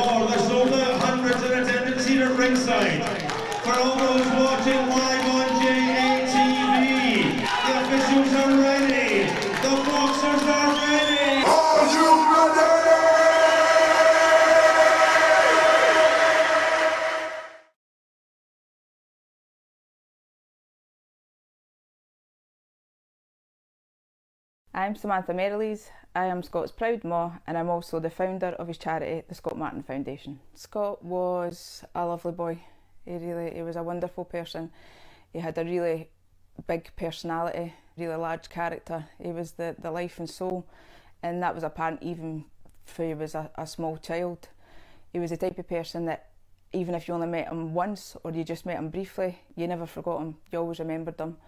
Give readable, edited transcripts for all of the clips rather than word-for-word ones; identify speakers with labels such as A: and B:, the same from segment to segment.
A: for the shoulder, hundreds in attendance here at ringside. For all those watching live on JATV, the officials are ready, the boxers are ready. Are you ready?
B: I'm Samantha Merrilees. I am Scott's proud ma, and I'm also the founder of his charity, the Scott Martin Foundation. Scott was a lovely boy. He was a wonderful person. He had a really big personality, really large character. He was the life and soul, and that was apparent even when he was a small child. He was the type of person that even if you only met him once or you just met him briefly, you never forgot him, you always remembered him.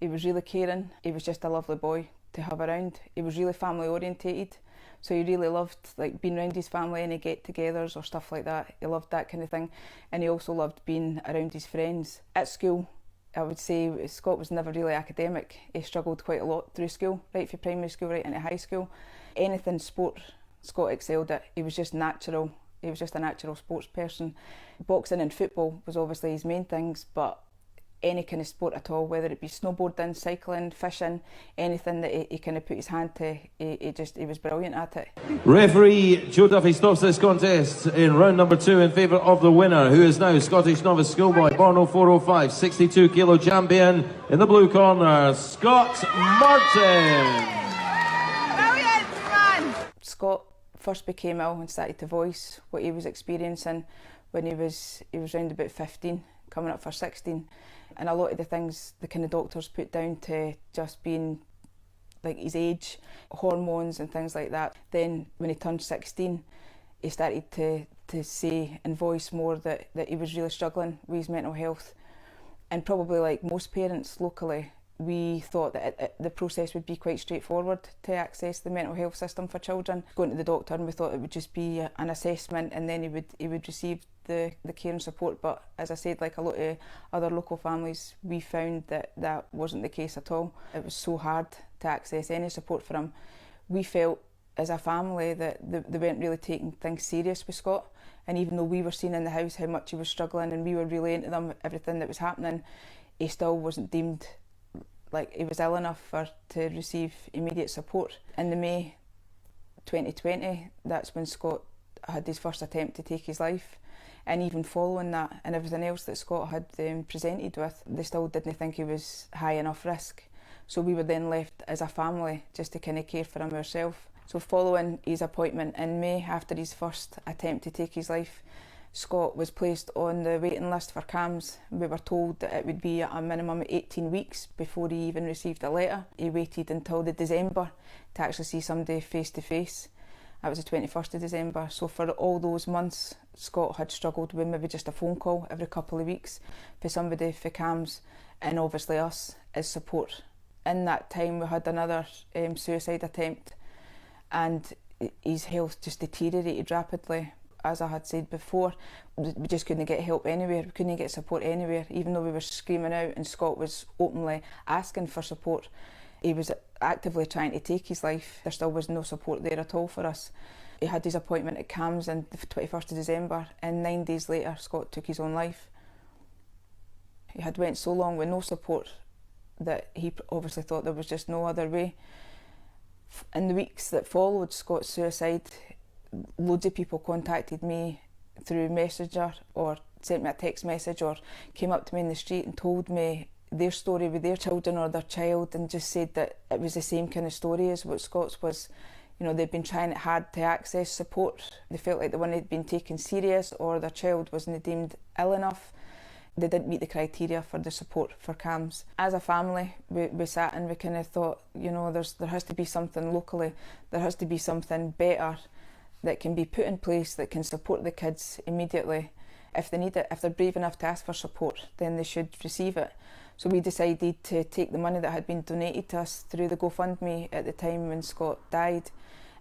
B: He was really caring. He was just a lovely boy to have around. He was really family orientated, so he really loved being around his family, any get-togethers or stuff like that. He loved that kind of thing, and he also loved being around his friends. At school, I would say Scott was never really academic. He struggled quite a lot through school, right from primary school right into high school. Anything sport, Scott excelled at. He was just natural. He was just a natural sports person. Boxing and football was obviously his main things, but any kind of sport at all, whether it be snowboarding, cycling, fishing, anything that he kind of put his hand to, he was brilliant at it.
C: Referee Joe Duffy stops this contest in round number 2 in favour of the winner, who is now Scottish novice schoolboy, born 0405, 62 kilo champion in the blue corner, Scott Martin.
B: Brilliant, man! Scott first became ill and started to voice what he was experiencing when he was around about 15, coming up for 16. And a lot of the things the kind of doctors put down to just being like his age, hormones and things like that. Then when he turned 16, he started to say and voice more that he was really struggling with his mental health. And probably like most parents locally, we thought that the process would be quite straightforward to access the mental health system for children. Going to the doctor, and we thought it would just be an assessment and then he would receive the care and support. But as I said, like a lot of other local families, we found that wasn't the case at all. It was so hard to access any support for him. We felt as a family that they weren't really taking things serious with Scott, and even though we were seeing in the house how much he was struggling and we were relaying to them everything that was happening, he still wasn't deemed like he was ill enough to receive immediate support. In the May 2020, that's when Scott had his first attempt to take his life. And even following that and everything else that Scott had presented with, they still didn't think he was high enough risk. So we were then left as a family just to kind of care for him ourselves. So following his appointment in May, after his first attempt to take his life, Scott was placed on the waiting list for CAMHS. We were told that it would be a minimum of 18 weeks before he even received a letter. He waited until the December to actually see somebody face to face. That was the 21st of December. So for all those months, Scott had struggled with maybe just a phone call every couple of weeks for somebody for CAMHS, and obviously us as support. In that time we had another suicide attempt, and his health just deteriorated rapidly. As I had said before, we just couldn't get help anywhere, we couldn't get support anywhere. Even though we were screaming out and Scott was openly asking for support, he was actively trying to take his life, there still was no support there at all for us. He had his appointment at CAMHS on the 21st of December, and 9 days later Scott took his own life. He had went so long with no support that he obviously thought there was just no other way. In the weeks that followed Scott's suicide, loads of people contacted me through Messenger or sent me a text message or came up to me in the street and told me their story with their children or their child, and just said that it was the same kind of story as what Scott's was. You know, they'd been trying hard to access support. They felt like they weren't being taken serious, or their child wasn't deemed ill enough. They didn't meet the criteria for the support for CAMHS. As a family, we sat and we kind of thought, you know, there has to be something locally, there has to be something better that can be put in place that can support the kids immediately. If they need it, if they're brave enough to ask for support, then they should receive it. So we decided to take the money that had been donated to us through the GoFundMe at the time when Scott died,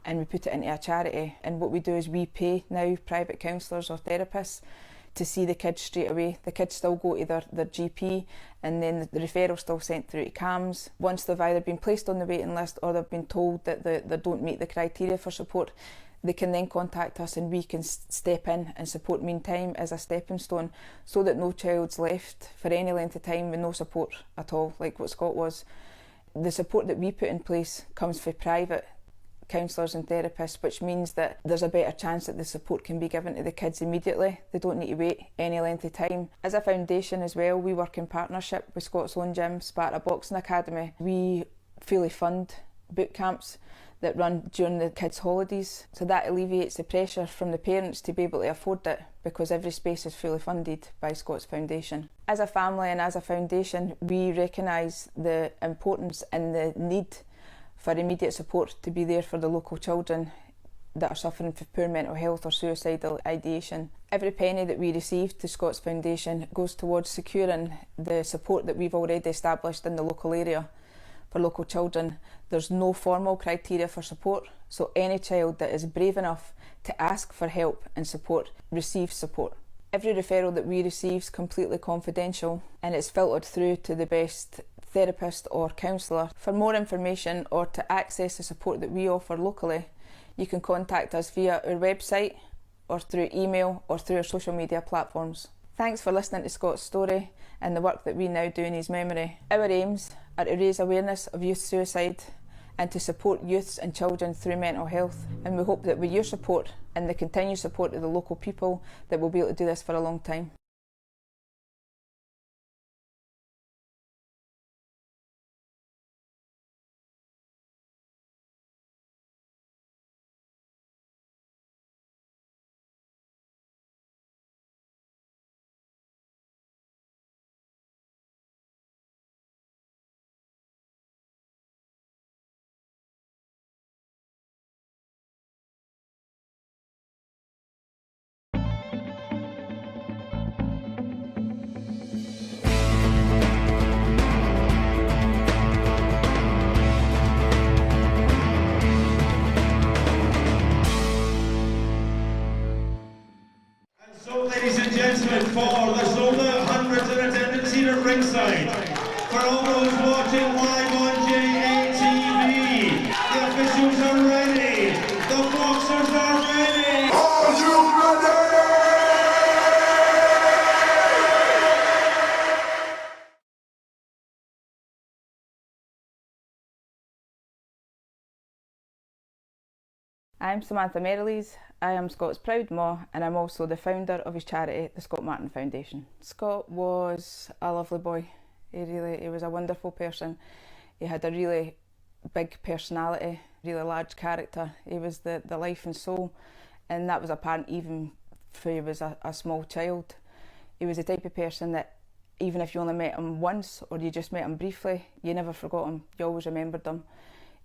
B: and we put it into a charity. And what we do is we pay now private counsellors or therapists to see the kids straight away. The kids still go to their GP, and then the referral's still sent through to CAMHS. Once they've either been placed on the waiting list or they've been told that they don't meet the criteria for support, they can then contact us and we can step in and support meantime as a stepping stone, so that no child's left for any length of time with no support at all, like what Scott was. The support that we put in place comes from private counsellors and therapists, which means that there's a better chance that the support can be given to the kids immediately. They don't need to wait any length of time. As a foundation as well, we work in partnership with Scott's own gym, Sparta Boxing Academy. We fully fund boot camps that run during the kids' holidays, so that alleviates the pressure from the parents to be able to afford it, because every space is fully funded by Scott's Foundation. As a family and as a foundation, we recognise the importance and the need for immediate support to be there for the local children that are suffering from poor mental health or suicidal ideation. Every penny that we receive to Scott's Foundation goes towards securing the support that we've already established in the local area for local children. There's no formal criteria for support, so any child that is brave enough to ask for help and support receives support. Every referral that we receive is completely confidential and it's filtered through to the best therapist or counsellor. For more information or to access the support that we offer locally, you can contact us via our website or through email or through our social media platforms. Thanks for listening to Scott's story and the work that we now do in his memory. Our aims are to raise awareness of youth suicide and to support youths and children through mental health, and we hope that with your support and the continued support of the local people that we'll be able to do this for a long time.
A: So, ladies and gentlemen, for the shoulder hundreds in attendance here at ringside, for all those watching live on JATV, the officials are ready, the boxers are ready. Are you ready?
B: I'm Samantha Merrilees. I am Scott's proud ma, and I'm also the founder of his charity, the Scott Martin Foundation. Scott was a lovely boy. He was a wonderful person. He had a really big personality, really large character. He was the life and soul, and that was apparent even when he was a small child. He was the type of person that even if you only met him once or you just met him briefly, you never forgot him, you always remembered him.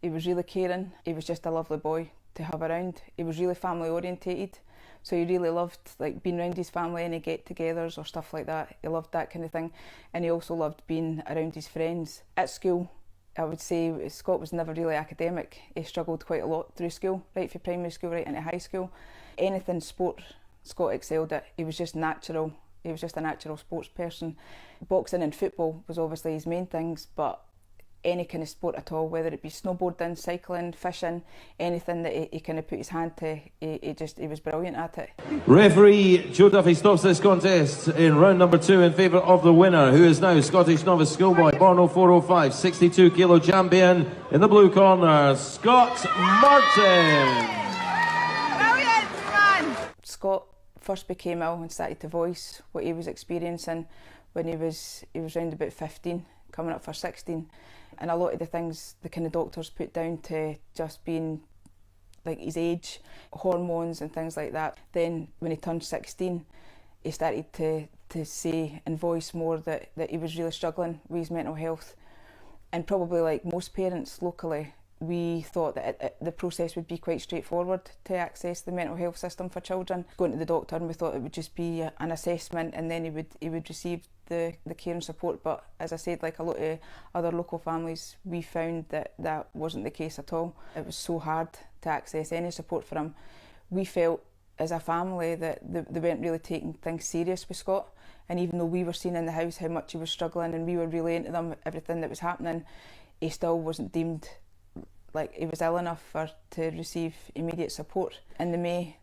B: He was really caring. He was just a lovely boy to have around. He was really family orientated, so he really loved being around his family, any get-togethers or stuff like that. He loved that kind of thing, and he also loved being around his friends. At school, I would say Scott was never really academic. He struggled quite a lot through school, right from primary school right into high school. Anything sport, Scott excelled at. He was just natural. He was just a natural sports person. Boxing and football was obviously his main things, but any kind of sport at all, whether it be snowboarding, cycling, fishing, anything that he kind of put his hand to, he was brilliant at it.
C: Referee Joe Duffy stops this contest in round number 2 in favour of the winner, who is now Scottish novice schoolboy, born 0405, 62 kilo champion. In the blue corner, Scott Martin.
B: Brilliant, man! Scott first became ill and started to voice what he was experiencing when he was around about 15, coming up for 16. And a lot of the things the kind of doctors put down to just being like his age, hormones and things like that. Then when he turned 16, he started to say and voice more that he was really struggling with his mental health. And probably like most parents locally, we thought that the process would be quite straightforward to access the mental health system for children. Going to the doctor, and we thought it would just be an assessment and then he would receive the care and support. But as I said, like a lot of other local families, we found that wasn't the case at all. It was so hard to access any support for him. We felt as a family that they weren't really taking things serious with Scott, and even though we were seeing in the house how much he was struggling and we were relaying to them everything that was happening, he still wasn't deemed like he was ill enough to receive immediate support. In the May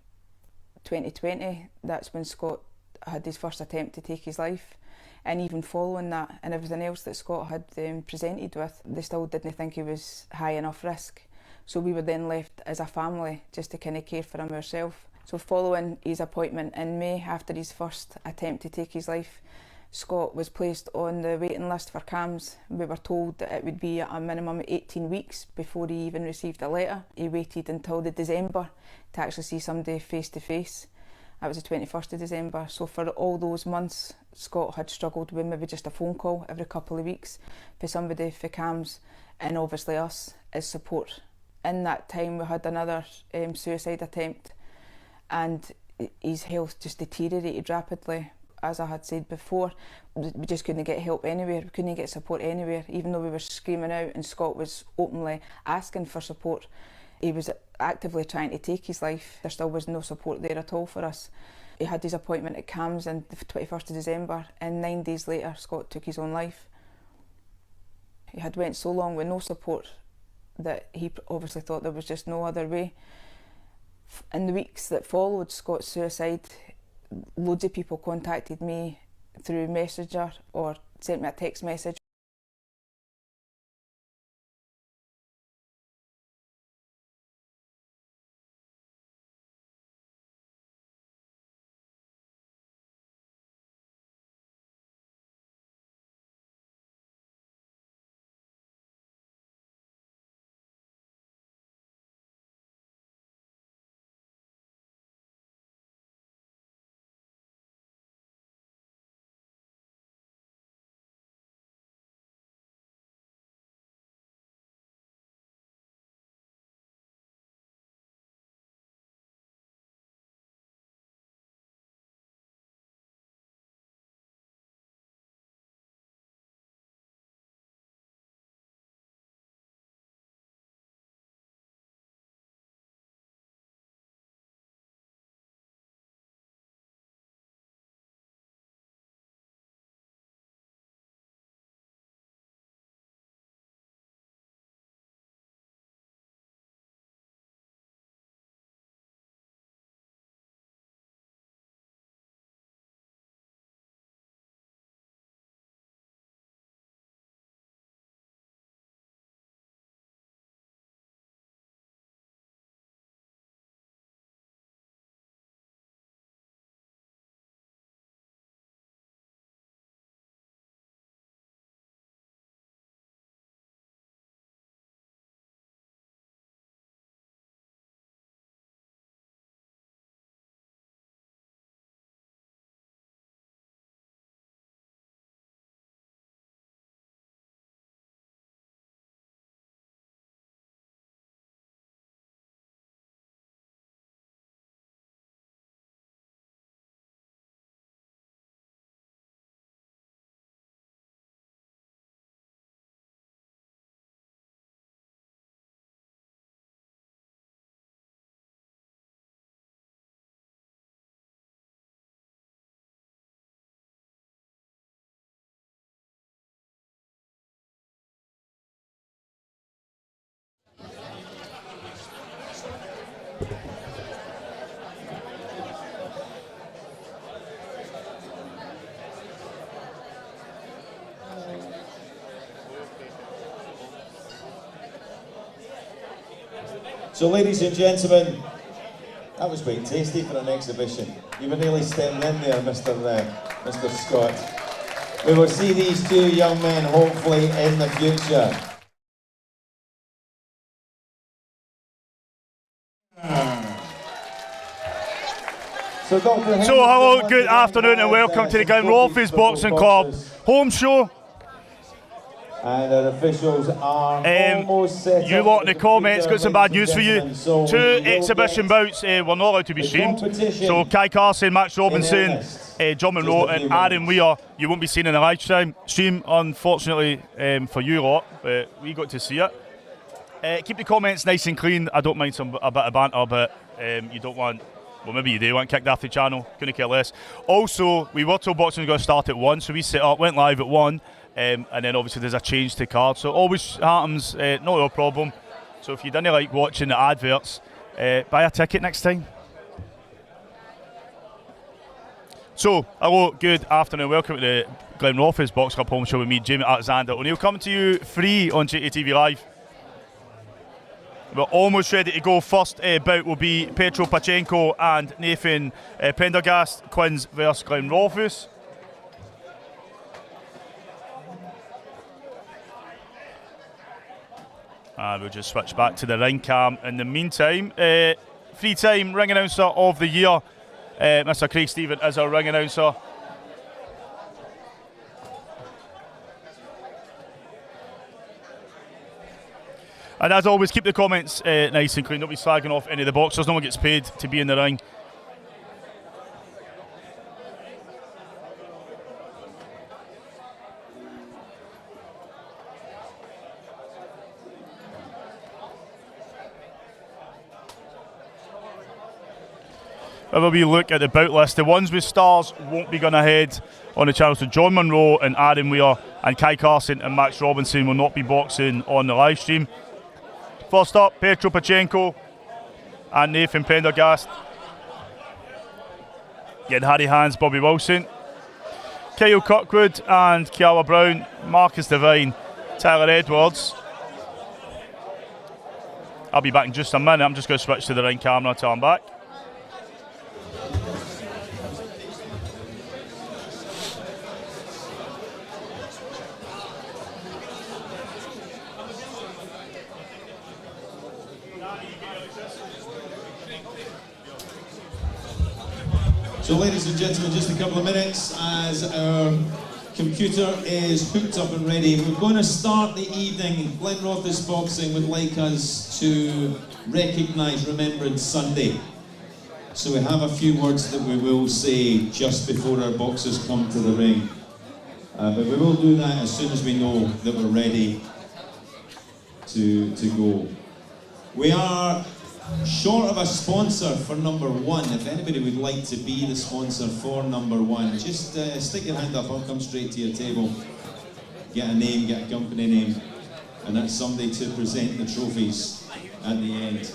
B: 2020, that's when Scott had his first attempt to take his life. And even following that and everything else that Scott had presented with, they still didn't think he was high enough risk. So we were then left as a family just to kind of care for him ourselves. So following his appointment in May, after his first attempt to take his life, Scott was placed on the waiting list for CAMHS. We were told that it would be a minimum of 18 weeks before he even received a letter. He waited until the December to actually see somebody face to face. That was the 21st of December. So for all those months, Scott had struggled with maybe just a phone call every couple of weeks for somebody for CAMHS, and obviously us as support. In that time we had another suicide attempt, and his health just deteriorated rapidly. As I had said before, we just couldn't get help anywhere, we couldn't get support anywhere. Even though we were screaming out and Scott was openly asking for support, he was actively trying to take his life. There still was no support there at all for us. He had his appointment at CAMHS on the 21st of December, and 9 days later Scott took his own life. He had went so long with no support that he obviously thought there was just no other way. In the weeks that followed Scott's suicide, loads of people contacted me through Messenger or sent me a text message.
A: So ladies and gentlemen, that was quite tasty for an exhibition. You were nearly stepping in there, Mr. Scott. We will see these two young men hopefully in the future.
D: So hello, good afternoon and welcome to the Glenrothes Boxing Club home show.
A: And our officials are almost set
D: you
A: up
D: lot in the
A: with
D: comments got some bad
A: ladies
D: news for you.
A: and gentlemen. So
D: Two
A: we will
D: exhibition
A: get
D: bouts were not allowed to be
A: the
D: streamed.
A: competition
D: So Kai Carson, Max Robinson,
A: earnest.
D: John
A: Just
D: Monroe
A: a few
D: and Aaron
A: minutes.
D: Weir, you won't be seeing in the live stream unfortunately for you lot, but we got to see it. Keep the comments nice and clean. I don't mind a bit of banter, but you don't want, well maybe you do want kicked off the channel, couldn't care less. Also, we were told boxing was going to start at 1, so we set up, went live at 1, and then obviously there's a change to card, so it always happens, not a problem. So if you didn't like watching the adverts, buy a ticket next time. So, hello, good afternoon, welcome to the Glenrothes Box Club Home Show with me, Jamie Alexander O'Neill, coming to you free on JATV Live. We're almost ready to go. First bout will be Petro Pachenko and Nathan Pendergast, Quins versus Glenrothes. We'll just switch back to the ring cam. In the meantime, three-time ring announcer of the year, Mr. Craig Stephen is our ring announcer. And as always, keep the comments nice and clean. Don't be slagging off any of the boxers. No one gets paid to be in the ring. Have a wee look at the bout list. The ones with stars won't be going ahead on the channel. So John Monroe and Aaron Weir and Kai Carson and Max Robinson will not be boxing on the live stream. First up, Petro Pachenko and Nathan Pendergast. Getting Harry Hands, Bobby Wilson. Kyle Kirkwood and Kiara Brown. Marcus Devine, Tyler Edwards. I'll be back in just a minute. I'm just going to switch to the ring camera till I'm back.
A: So ladies and gentlemen, just a couple of minutes as our computer is hooked up and ready. We're going to start the evening. Glenrothes Boxing would like us to recognise Remembrance Sunday. So we have a few words that we will say just before our boxers come to the ring. But we will do that as soon as we know that we're ready to go. We are short of a sponsor for number one. If anybody would like to be the sponsor for number one, just stick your hand up. I'll come straight to your table. Get a name, get a company name, and that's somebody to present the trophies at the end.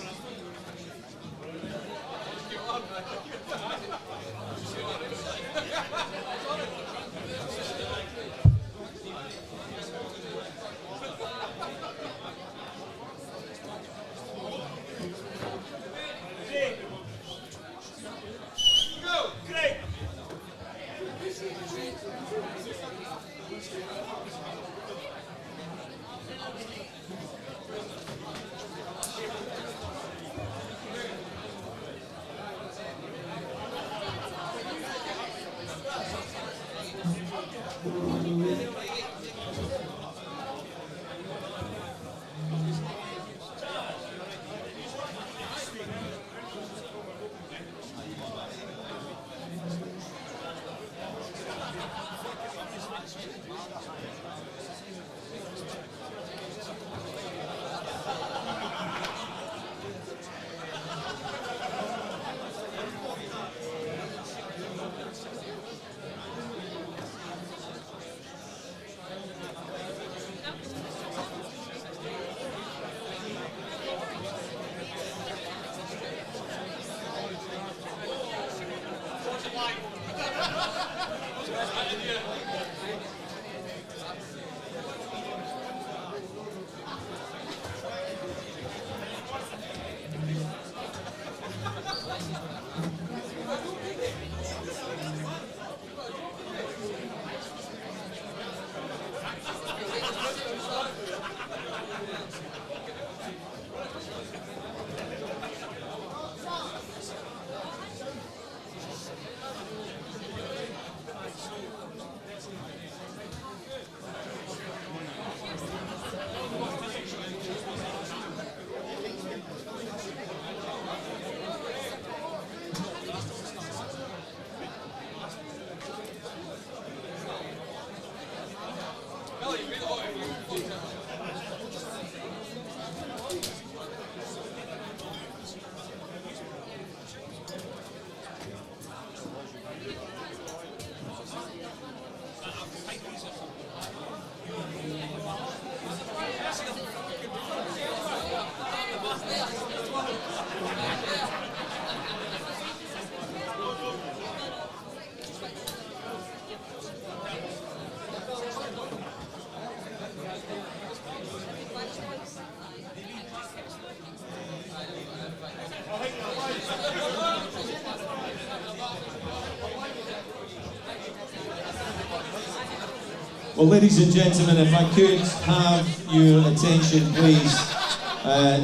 E: Well, ladies and gentlemen, if I could have your attention, please.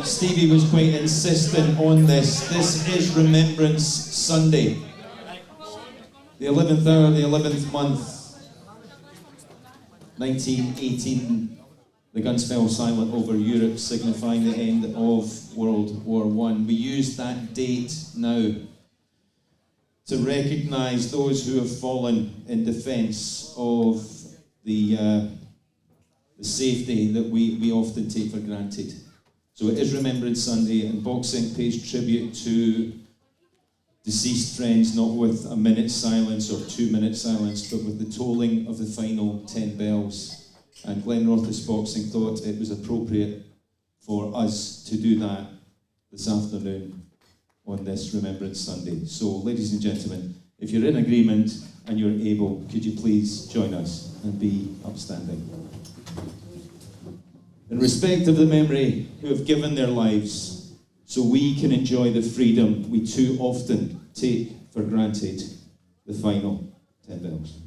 E: Stevie was quite insistent on this. This is Remembrance Sunday. The 11th hour, the 11th month, 1918. The guns fell silent over Europe, signifying the end of World War I. We use that date now to recognise those who have fallen in defence of the safety that we often take for granted. So it is Remembrance Sunday, and boxing pays tribute to deceased friends, not with a minute's silence or 2 minutes silence, but with the tolling of the final 10 bells. And Glenrothes Boxing thought it was appropriate for us to do that this afternoon on this Remembrance Sunday. So, ladies and gentlemen, if you're in agreement and you're able, could you please join us and be upstanding? In respect of the memory who have given their lives so we can enjoy the freedom we too often take for granted, the final 10 bells.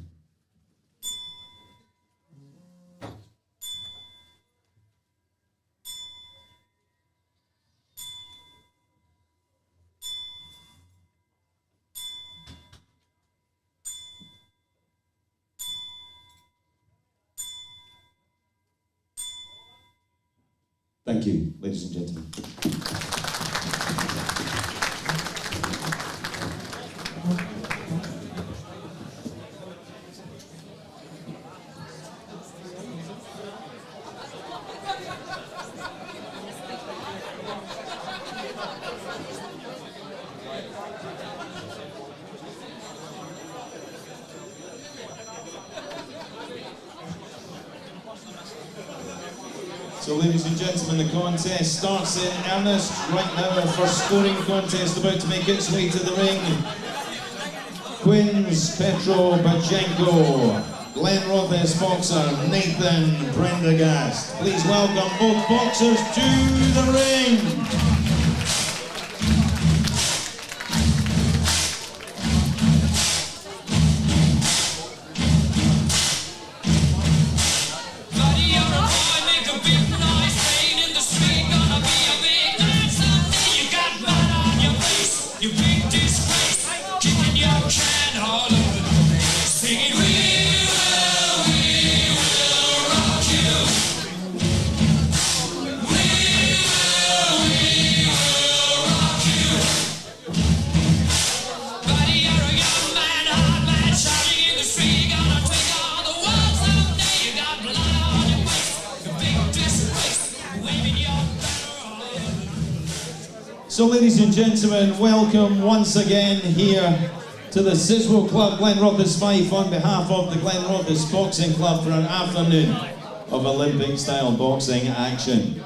E: Thank you, ladies and gentlemen. So, ladies and gentlemen, the contest starts in earnest right now. Our first scoring contest about to make its way to the ring. Quins Petro Bachenko, Glenrothes boxer Nathan Prendergast. Please welcome both boxers to the ring. So, ladies and gentlemen, welcome once again here to the CISWO Club Glenrothes Fife on behalf of the Glenrothes Boxing Club for an afternoon of Olympic-style boxing action.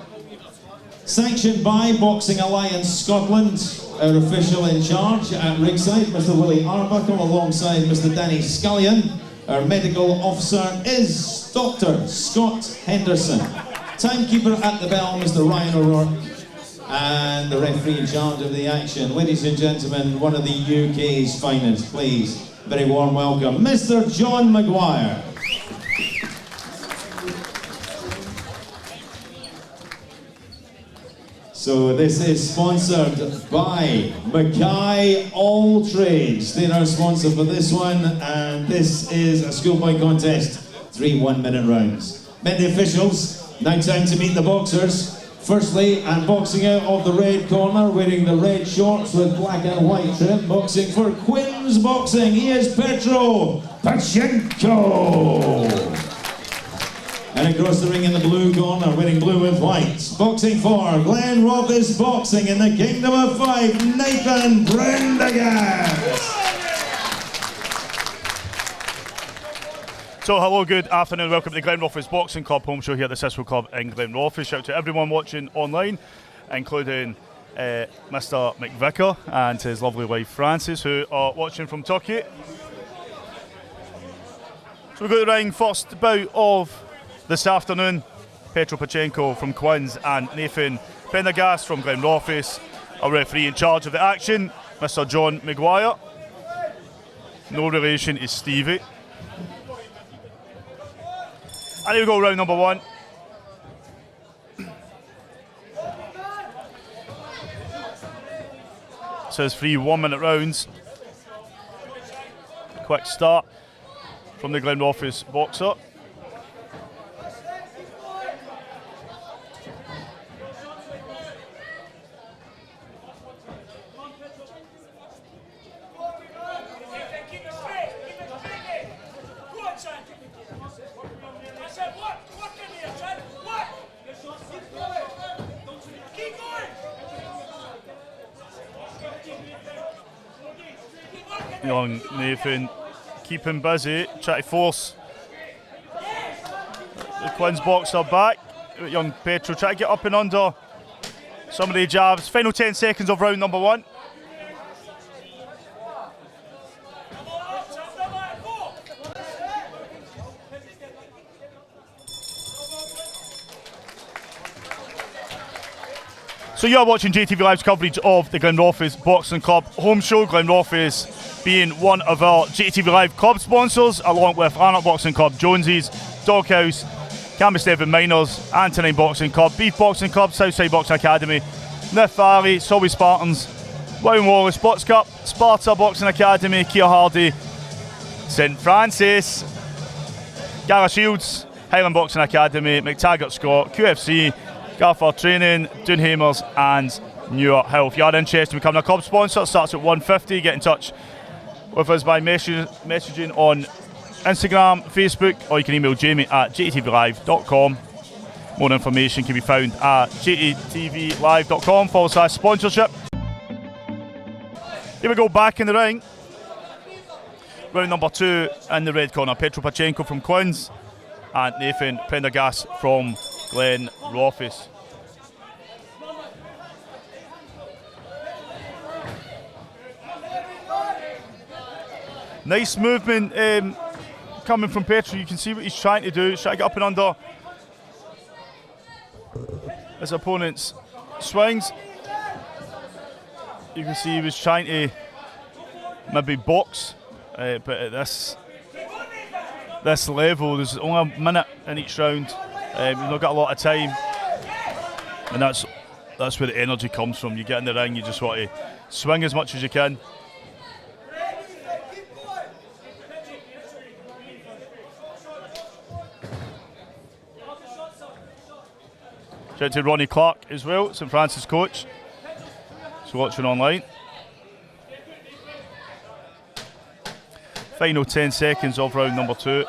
E: Sanctioned by Boxing Alliance Scotland, our official in charge at ringside, Mr. Willie Arbuckle, alongside Mr. Danny Scullion. Our medical officer is Dr. Scott Henderson. Timekeeper at the bell, Mr. Ryan O'Rourke. And the referee in charge of the action. Ladies and gentlemen, one of the UK's finest, please, very warm welcome, Mr. John Maguire. So this is sponsored by Mackay All Trades. They're our sponsor for this one, and this is a schoolboy contest, 3 1-minute rounds. Met the officials, now time to meet the boxers. Firstly, and boxing out of the red corner, wearing the red shorts with black and white trim, boxing for Quins Boxing, he is Petro Bachenko. And across the ring in the blue corner, wearing blue with white, boxing for Glenrothes Boxing in the Kingdom of Fife, Nathan Prendergast.
D: So hello, good afternoon, welcome to the Glenrothes Boxing Club home show here at the CISWO Club in Glenrothes. Shout out to everyone watching online, including Mr. McVicker and his lovely wife Frances, who are watching from Turkey. So we've got the ring, first bout of this afternoon, Petro Bachenko from Quins and Nathan Prendergast from Glenrothes. Our referee in charge of the action, Mr. John Maguire. No relation to Stevie. And here we go, round number 1. So it's 3 1-minute rounds. Quick start from the Glenrothes boxer. Young Nathan keeping busy, trying to force the Quins boxer back. Young Petro trying to get up and under some of the jabs. Final 10 seconds of round number 1. So you are watching JATV Live's coverage of the Glenrothes Boxing Club home show. Glenrothes being one of our JATV Live club sponsors, along with Lanark Boxing Club, Jonesy's, Doghouse, Cambersteven Miners, Antonine Boxing Club, Beef Boxing Club, Southside Boxing Academy, Nith Valley, Solway Spartans, Wown Wallace, Box Cup, Sparta Boxing Academy, Keir Hardy, St Francis, Gala Shields, Highland Boxing Academy, McTaggart Scott, QFC, Gaffer Training, Doonhamers and Newer Hill. If you are interested in becoming a club sponsor, it starts at $150. Get in touch with us by messaging on Instagram, Facebook, or you can email Jamie at jatvlive.com. More information can be found at jatvlive.com/sponsorship. Here we go, back in the ring. Round number 2 in the red corner, Petro Pachenko from Quins and Nathan Prendergast from Glenrothes. Nice movement coming from Petro. You can see what he's trying to do. He's trying to get up and under his opponent's swings. You can see he was trying to maybe box, but at this level, there's only a minute in each round. You've not got a lot of time, and that's where the energy comes from. You get in the ring, you just want to swing as much as you can. Shout out to Ronnie Clark as well, St Francis coach. He's watching online. Final 10 seconds of round number 2.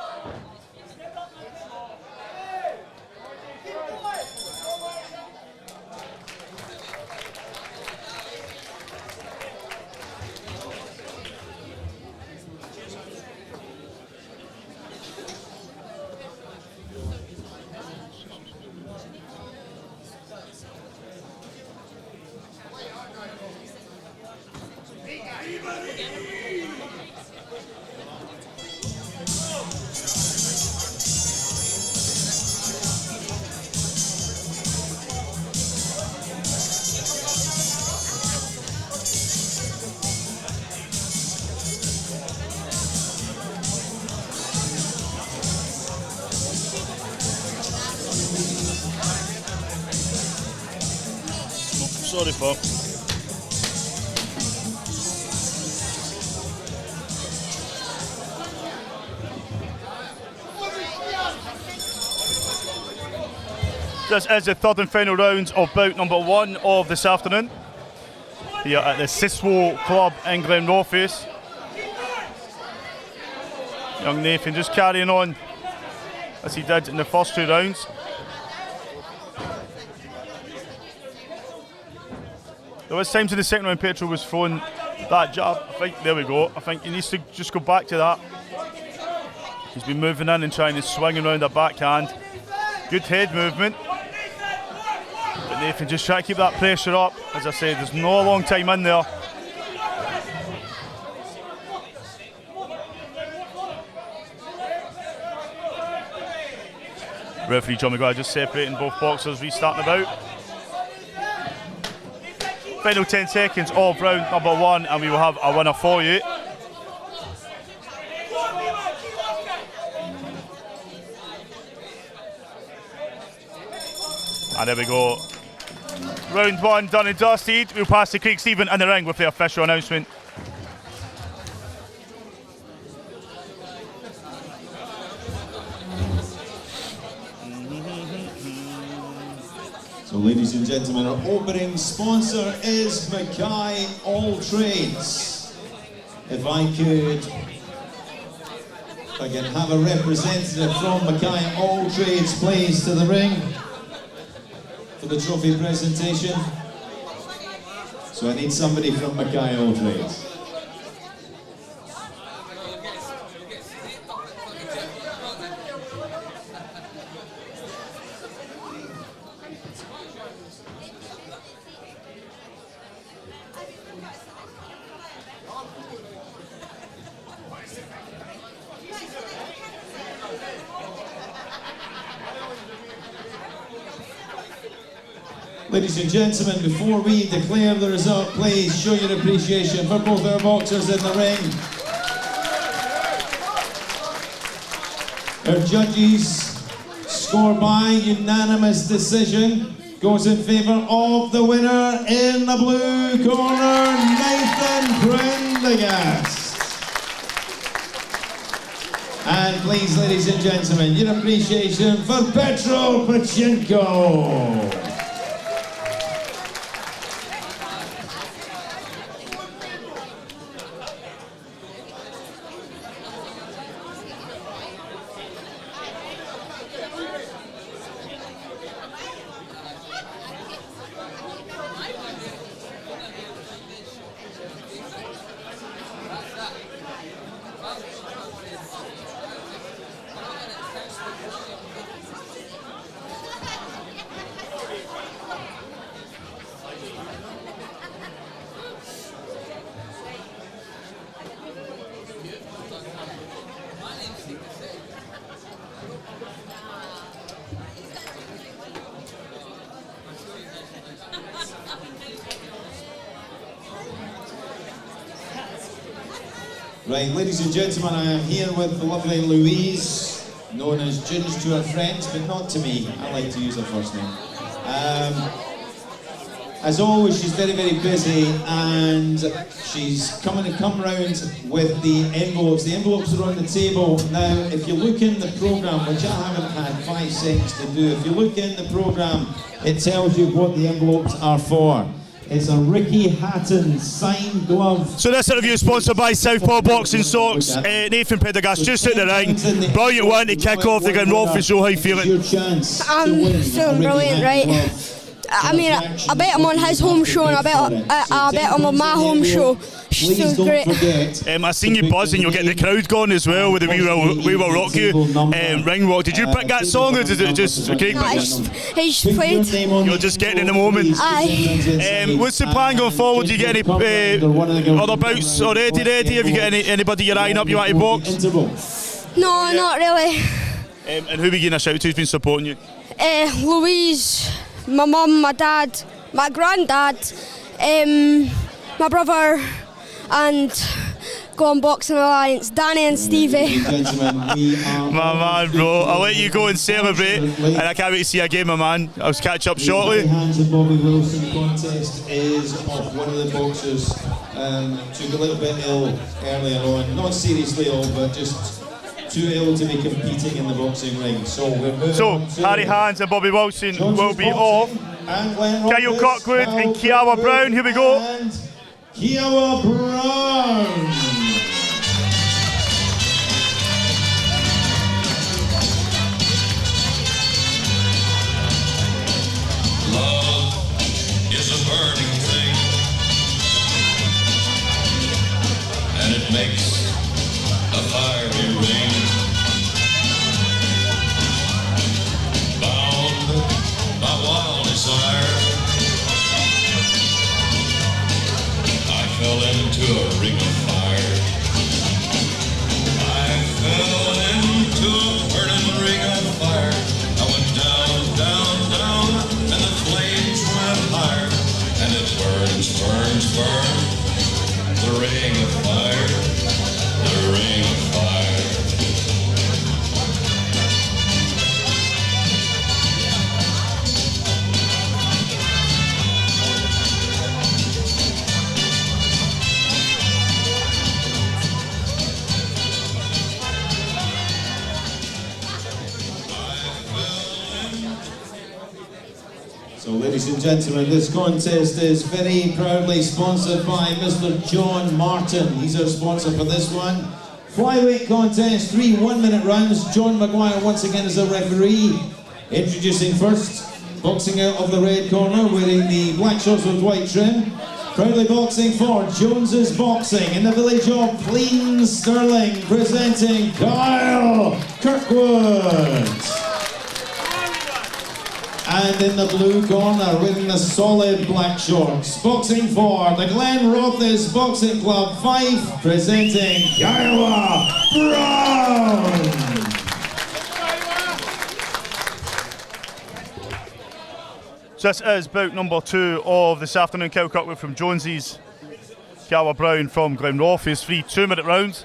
D: Sorry, Pop. This is the third and final round of bout number 1 of this afternoon here at the CISWO Club in Glenrothes. Young Nathan just carrying on as he did in the first 2 rounds. There was times in the second round Petro was throwing that jab. I think, there we go. I think he needs to just go back to that. He's been moving in and trying to swing around a backhand. Good head movement. But Nathan just trying to keep that pressure up. As I said, there's no long time in there. Referee John McGuire just separating both boxers, restarting about. Final 10 seconds of round number 1 and we will have a winner for you. And there we go. Round 1 done and dusted. We'll pass to Craig Stephen in the ring with the official announcement.
E: So ladies and gentlemen, our opening sponsor is Mackay All Trades. If I can have a representative from Mackay All Trades, please, to the ring for the trophy presentation. So I need somebody from Mackay All Trades. Ladies and gentlemen, before we declare the result, please show your appreciation for both our boxers in the ring. Our judges score by unanimous decision. Goes in favour of the winner in the blue corner, Nathan Prendergast. And please, ladies and gentlemen, your appreciation for Petro Pachenko. Right, ladies and gentlemen, I am here with the lovely Louise, known as Ginge to her friends, but not to me. I like to use her first name. As always, she's very, very busy, and she's come round with the envelopes. The envelopes are on the table. Now, if you look in the programme, which I haven't had 5 seconds to do, if you look in the programme, it tells you what the envelopes are for. It's a Ricky Hatton signed glove.
D: So this interview is sponsored by Southpaw Boxing Socks. Nathan Prendergast just out the ring. Brilliant one to kick off the Glenrothes show. How you feeling?
F: I'm feeling brilliant, right? I mean, I bet I'm on his home show, and I bet I'm on my home show. Feels great.
D: I seen you buzzing. You'll get the crowd going as well with the We Will Rock You ring walk. Did you pick that song, or did it just Craig?
F: No, he just played.
D: You're just getting in the moment.
F: Aye.
D: What's the plan going forward? Do you get any other bouts already ready? Have you got anybody you're eyeing up you want to box?
F: No, not really.
D: And who are we giving a shout to who's been supporting you?
F: Louise, my mum, my dad, my granddad, my brother, and Go On Boxing Alliance, Danny and Stevie.
D: My man, bro, I'll let you go and celebrate, and I can't wait to see you again, my man. I'll catch up shortly.
E: The Hands of Bobby Wilson contest is of one of the boxers took a little bit ill earlier on, not seriously ill, but just too ill to be competing in the boxing ring. So
D: Harry Hands and Bobby Wilson will be off. Kyle Cockwood and Kiawa Brown, here we go.
E: Kiawa Brown.
G: Love is a burning thing, and it makes a fiery ring. Bound by wild desire, I fell into a ring of fire.
E: So ladies and gentlemen, this contest is very proudly sponsored by Mr. John Martin. He's our sponsor for this one. Flyweight contest, 3 one-minute rounds. John Maguire once again is a referee. Introducing first, boxing out of the red corner, wearing the black shorts with white trim. Proudly boxing for Jones's Boxing in the village of Clean Stirling, presenting Kyle Kirkwood. And in the blue corner, wearing the solid black shorts, boxing for the Glenrothes Boxing Club 5, presenting Kyle Brown.
D: So this is bout number 2 of this afternoon. Kyle Kirkwood from Jonesy's, Kyle Brown from Glenrothes. 3 2-minute rounds.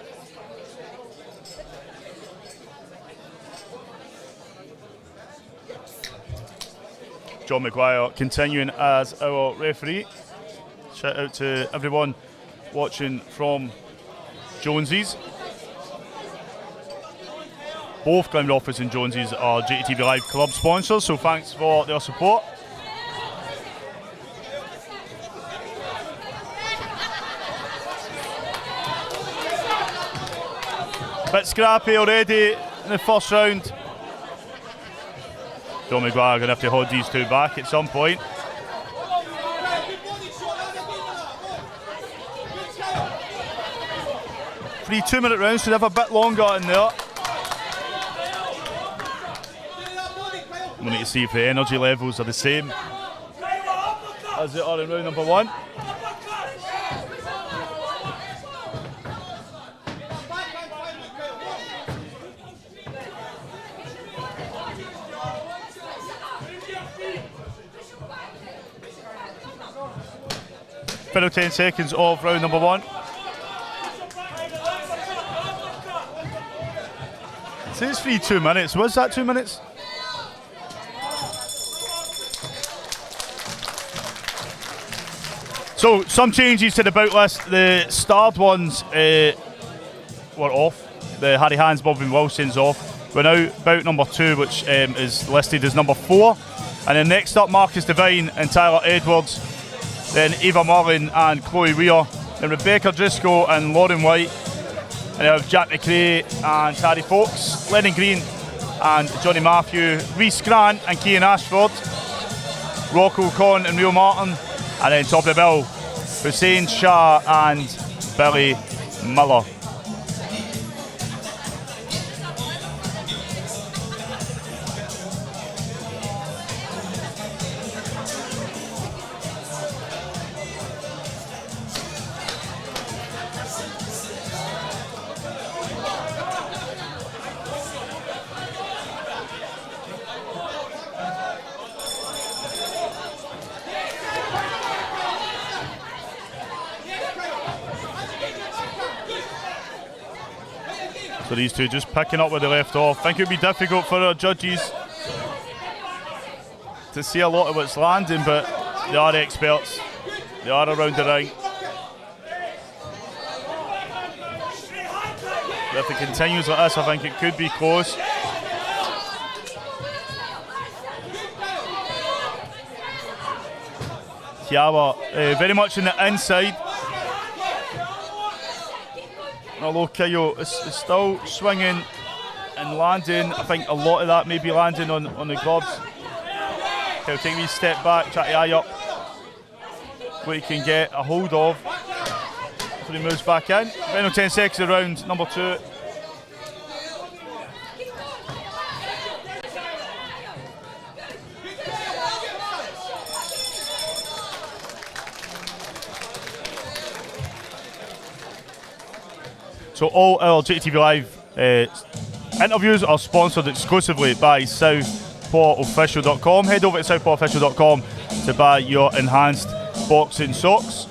D: John Maguire continuing as our referee. Shout out to everyone watching from Jonesy's. Both Glenrothes and Jonesy's are JATV Live club sponsors, so thanks for their support. Bit scrappy already in the first round. John Maguire going to have to hold these two back at some point. Three 2-minute rounds, should have a bit longer in there. We need to see if the energy levels are the same as they are in round number 1. Final 10 seconds of round number 1. It says 3 2 minutes. Was that 2 minutes? So some changes to the bout list. The starred ones were off. The Harry Hans, Bobby Wilson's off. We're now bout number 2, which is listed as number 4. And then next up, Marcus Devine and Tyler Edwards. Then Eva Marlin and Chloe Weir. Then Rebecca Driscoll and Lauren White. And then we have Jack McRae and Harry Fox. Lennon Green and Johnny Matthew. Rhys Grant and Cian Ashford. Rocco Conn and Rio Martin. And then top of the bill, Hussein Shah and Billy Miller. So these two just picking up where they left off. I think it would be difficult for our judges to see a lot of what's landing, but they are experts. They are around the ring. But if it continues like this, I think it could be close. Kiawa very much in the inside. Although Kyo is still swinging and landing. I think a lot of that may be landing on the gloves. He'll take a wee step back, try to eye up what he can get a hold of before he moves back in. Final 10 seconds of round number 2. So all our JATV Live interviews are sponsored exclusively by southpawofficial.com. Head over to southpawofficial.com to buy your enhanced boxing socks.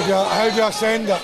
H: How do I send it?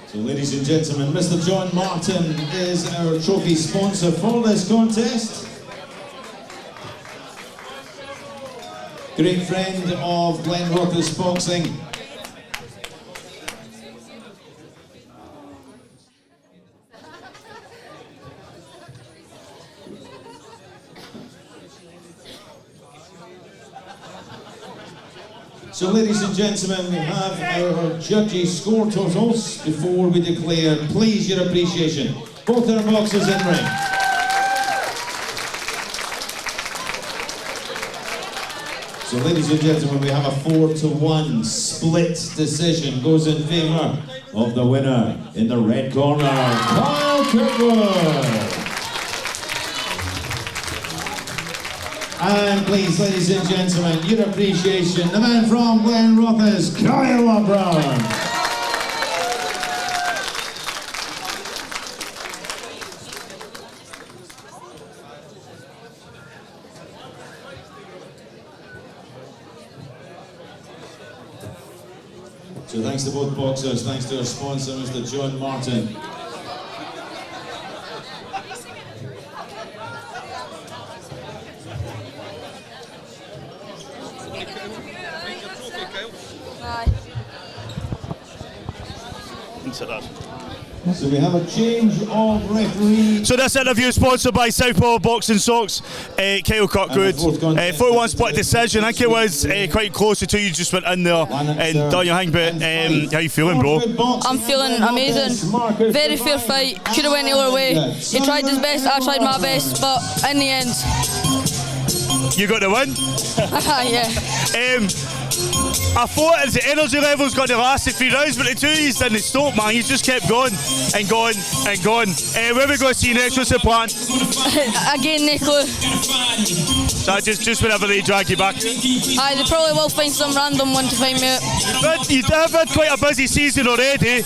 E: So ladies and gentlemen, Mr. John Martin is our trophy sponsor for this contest. Great friend of Glenrothes boxing. So ladies and gentlemen, we have our judges' score totals before we declare, please, your appreciation. Both our boxers in ring. So ladies and gentlemen, we have a 4-1 split decision, goes in favour of the winner in the red corner, Kyle Kirkwood. And please, ladies and gentlemen, your appreciation, the man from Glenrothes, Kyle O'Brien. So thanks to both boxers, thanks to our sponsor, Mr. John Martin. So we have a change of referee.
D: So this interview is sponsored by Southpaw Boxing Socks, Kyle Kirkwood. 4-1 split decision. I think it was quite close to you just went in there and done your thing, but how you feeling, bro?
I: I'm feeling amazing. Very fair fight. Could have went the other way. He tried his best, I tried my best, but in the end...
D: You got the win?
I: Yeah.
D: I thought as the energy level's got to last the 3 rounds, but the 2 he's didn't stop, man. He's just kept going and going and going. Where are we going to see next? What's the plan?
I: Again, Nicola.
D: So just whenever they drag you back?
I: Aye, they probably will find some random one to find me out.
D: But you have had quite a busy season already,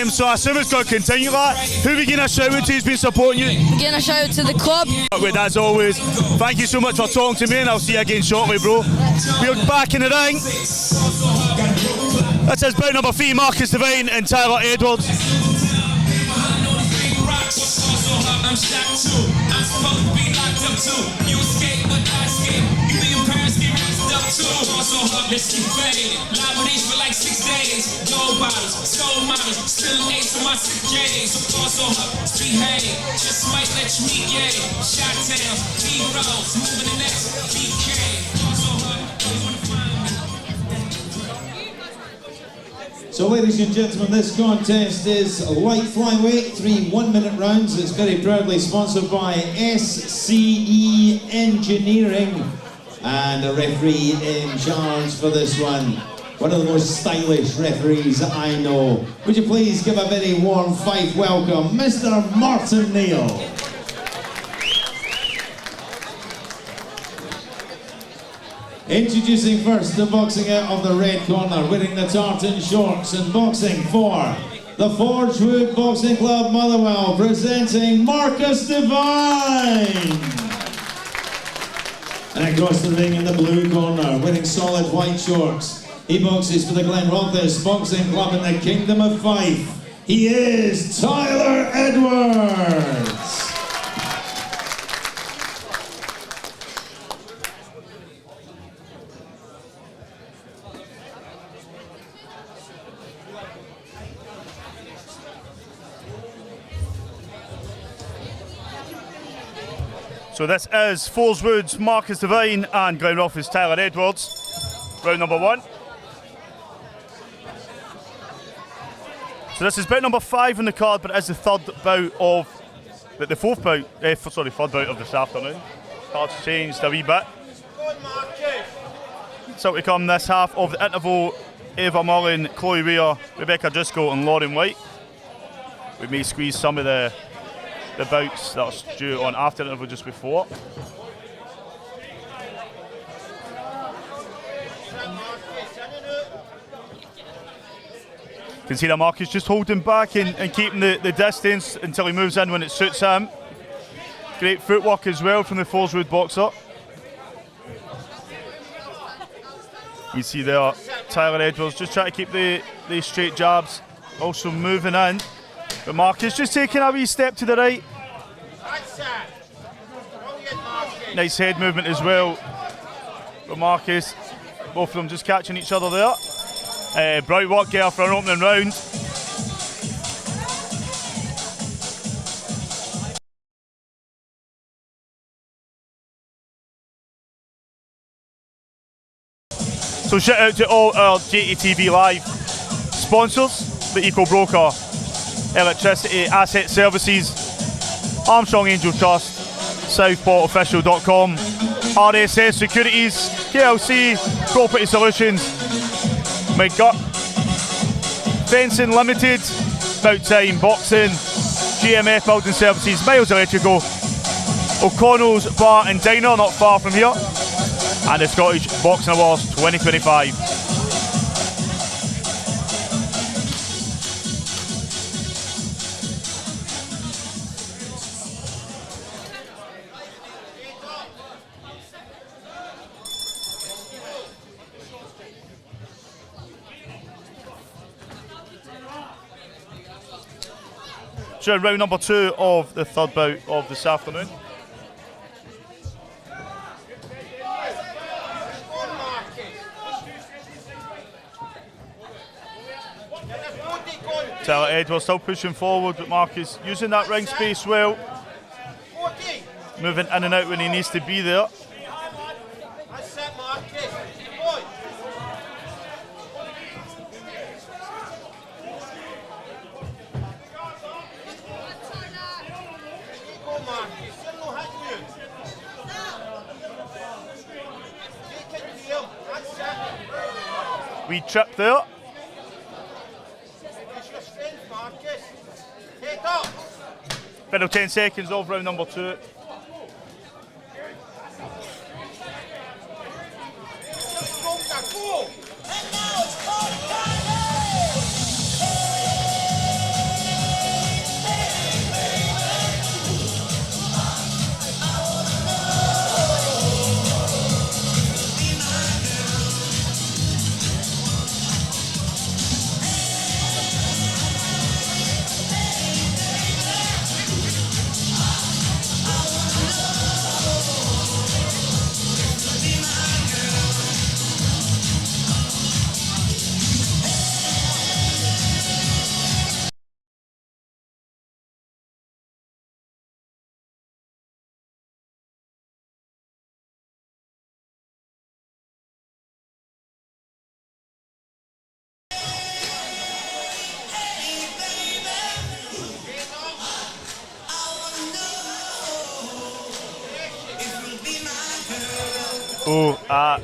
D: so I assume it's going to continue that. Who are we going to shout out to who's been supporting you?
I: Again, a shout out to the club.
D: As always, thank you so much for talking to me, and I'll see you again shortly, bro. We're back in the ring. That says bout number 3, Marcus Devine and Tyler Edwards.
J: I'm shocked too. I'm supposed to be locked up too. You escape, but I escape. You and your parents get raised up too. Also up, let's keep faded. Live with these for like 6 days. Gold bottles, soul models, still ace for my 6 J's. Also up, street hay. Just might let you meet, yeah. Shot towns, B-rolls, moving the next BK. Also up, you wanna find me.
E: So ladies and gentlemen, this contest is light flyweight, 3 1-minute rounds. It's very proudly sponsored by SCE Engineering, and the referee in charge for this one, one of the most stylish referees I know. Would you please give a very warm Fife welcome, Mr. Martin Neal. Introducing first the boxing out of the red corner, wearing the tartan shorts and boxing for the Forgewood Boxing Club Motherwell, presenting Marcus Devine. And across the ring in the blue corner, wearing solid white shorts, He boxes for the Glenrothes Boxing Club in the Kingdom of Fife. He is Tyler Edwards.
D: So this is Forswood's Marcus Devine and Glenrothes' Tyler Edwards. Round number 1. So this is bout number 5 on the card, but it is the third bout of third bout of this afternoon. Cards changed a wee bit. So to come this half of the interval, Eva Mullen, Chloe Weir, Rebecca Driscoll and Lauren White. We may squeeze some of the bouts that are due on after the interval just before. You can see that Marcus just holding back and keeping the distance until he moves in when it suits him. Great footwork as well from the Forswood boxer. You see there Tyler Edwards just trying to keep the straight jabs, also moving in. But Marcus just taking a wee step to the right. Nice head movement as well. But Marcus, both of them just catching each other there. Bright work there for an opening round. So shout out to all our JATV Live sponsors, the Eco Broker, Electricity Asset Services, Armstrong Angel Trust, southportofficial.com, RSS Securities, KLC, Property Solutions, McGuck, Fencing Limited, Bout Time Boxing, GMF Building Services, Miles Electrical, O'Connell's Bar and Diner not far from here, and the Scottish Boxing Awards 2025. So round number 2 of the third bout of this afternoon. Tyler Edwards still pushing forward, but Marcus using that ring space well. Moving in and out when he needs to be there. Wee trip there. Final 10 seconds of round number 2.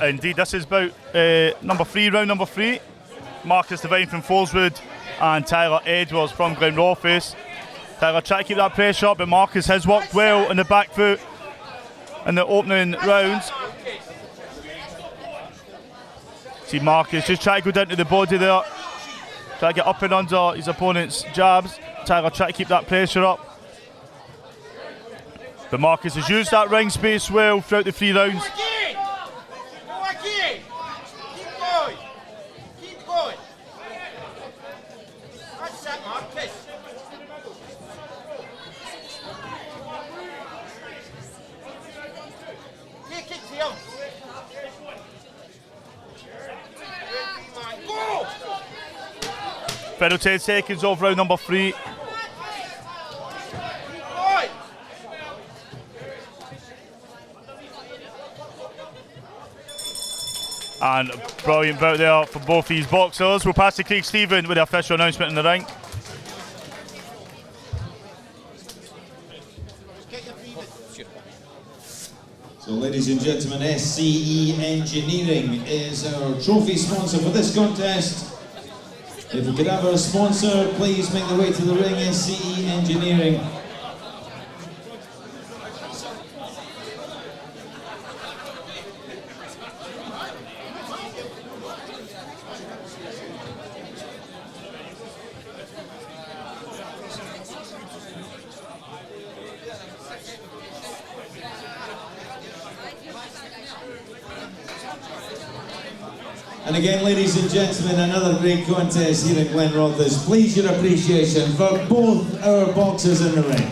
D: Indeed, this is about number 3, round number 3. Marcus Devine from Forswood and Tyler Edwards from Glenrothes. Tyler trying to keep that pressure up, but Marcus has worked well in the back foot in the opening rounds. See Marcus just trying to go down to the body there, try to get up and under his opponent's jabs. Tyler trying to keep that pressure up. But Marcus has used that ring space well throughout the 3 rounds. Final 10 seconds of round number 3. And brilliant bout there for both these boxers. We'll pass to Craig Stephen with the official announcement in the ring.
E: So ladies and gentlemen, SCE Engineering is our trophy sponsor for this contest. If we could have our sponsor, please make the way to the ring, SCE Engineering. And again, ladies and gentlemen, another great contest here at Glenrothes. Please your appreciation for both our boxers in the ring.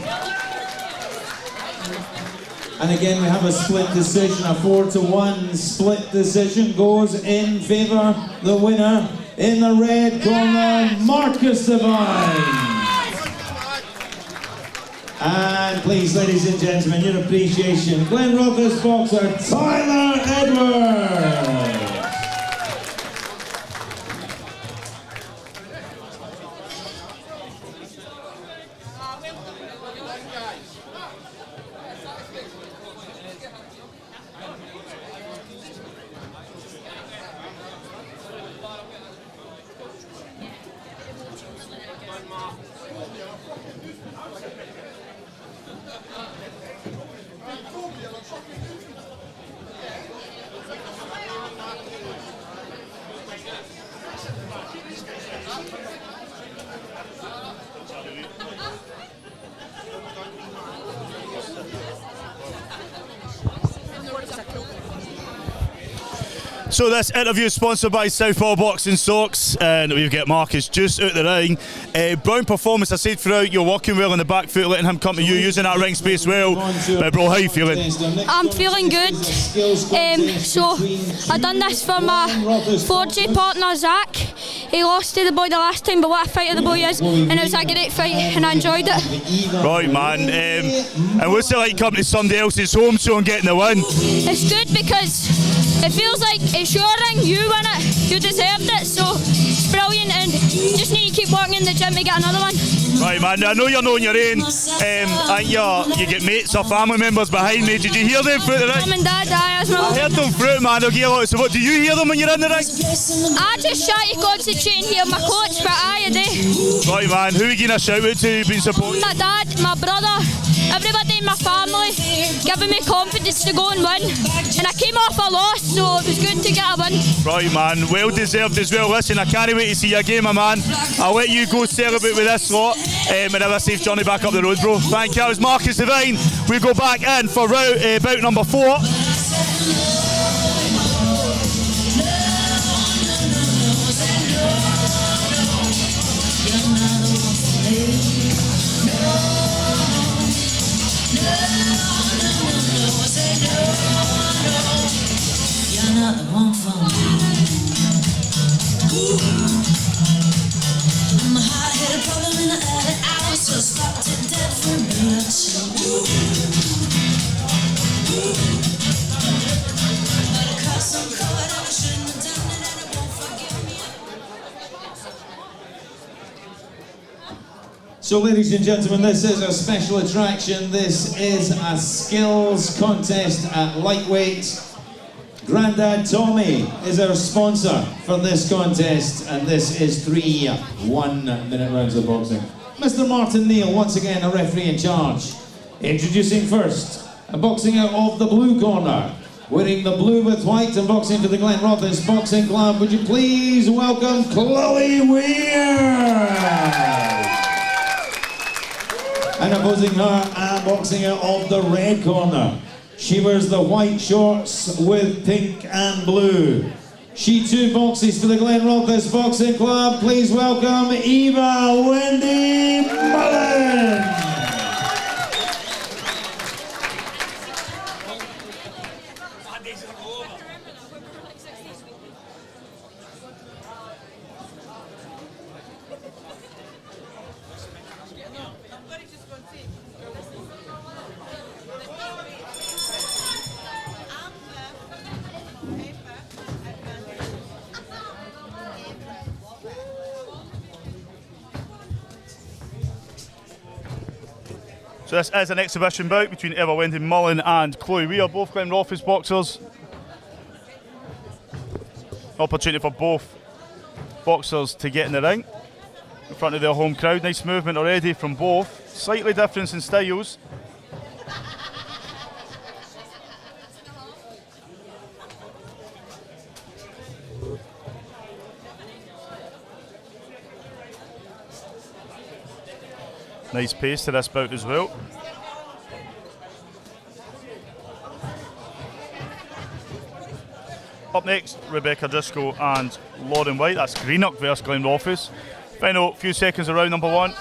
E: And again, we have a split decision, a 4-1 split decision goes in favour the winner in the red corner, Marcus Devine. And please, ladies and gentlemen, your appreciation, Glenrothes boxer Tyler Edwards.
D: So this interview is sponsored by Southpaw Boxing Socks, and we've got Marcus just out the ring. Brown performance, I said throughout, you're working well on the back foot, letting him come to you, using that ring space well. Bro, how are you feeling?
F: I'm feeling good. So I done this for my 4G partner Zach. He lost to the boy the last time, but what a fighter the boy is, and it was a great fight, and I enjoyed it.
D: Right, man. And what's it like coming to somebody else's home show and getting the win?
F: It's good because it feels like it's your ring, you win it, you deserved it, so it's brilliant, and you just need to keep working in the gym to get another one.
D: Right, man, I know you're knowing your own, and you get mates or family members behind me. Did you hear them through the ring?
F: Mum and Dad, as well.
D: I heard them through, man. They'll give a lot of support. Do you hear them when you're in the ring?
F: I just try to concentrate and hear my coach, but I do.
D: Right, man, who are you going to shout out to being supported?
F: My dad, my brother, everybody in my family giving me confidence to go and win, and I came off a loss, so it was good to get a win.
D: Right, man, well deserved as well. Listen, I can't wait to see your game, my man. I'll let you go celebrate with this lot, and have a safe journey back up the road, bro. Thank you. That was Marcus Devine. We go back in for bout number 4.
E: So ladies and gentlemen, this is a special attraction. This is a skills contest at lightweight. Grandad Tommy is our sponsor for this contest, and this is 3 1-minute rounds of boxing. Mr. Martin Neal, once again a referee in charge. Introducing first, boxing out of the blue corner, wearing the blue with white and boxing for the Glenrothes Boxing Club. Would you please welcome Chloe Weir? And opposing her and boxing out of the red corner, she wears the white shorts with pink and blue. She too boxes for the Glenrothes Boxing Club. Please welcome Eva Wendy Mullen.
D: So this is an exhibition bout between Wendy Mullen and Chloe Weir, both Glenrothes boxers. Opportunity for both boxers to get in the ring in front of their home crowd. Nice movement already from both. Slightly difference in styles. Nice pace to this bout as well. Up next, Rebecca Driscoll and Lauren White. That's Greenock versus Glenrothes. Final few seconds of round number one.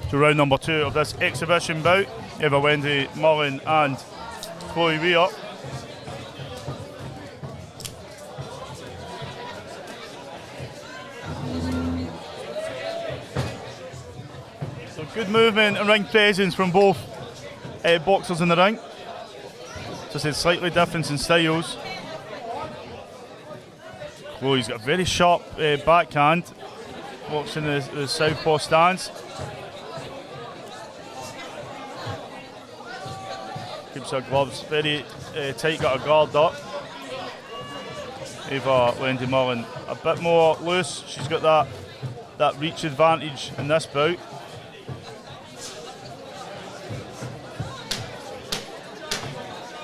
D: To round number two of this exhibition bout, Wendy Mullen and Chloe Weir. So good movement and ring presence from both boxers in the ring. Just a slightly difference in styles. Chloe's got a very sharp backhand, walks in the southpaw stance. Keeps her gloves very tight, got her guard up. Wendy Mullen a bit more loose. She's got that reach advantage in this bout.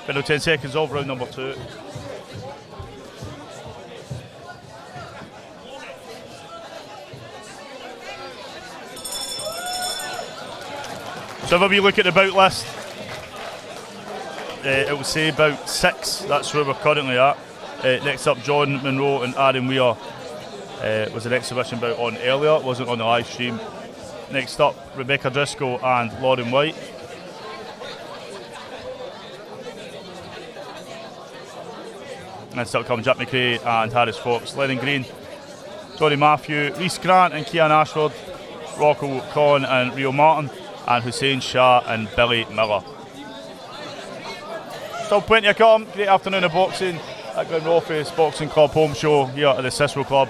D: Final 10 seconds of round number two. So if we look at the bout list, it will say about 6. That's where we're currently at. Next up, John Monroe and Aaron Weir was an exhibition bout on earlier. It wasn't on the live stream. Next up, Rebecca Driscoll and Lauren White. And still come Jack McRae and Harris Fox, Lennon Green, Tony Matthew, Rhys Grant and Cian Ashford, Rocco Conn and Rio Martin, and Hussein Shah and Billy Miller. Still plenty to come. Great afternoon of boxing at Glenrothes Boxing Club home show here at the CISWO Club.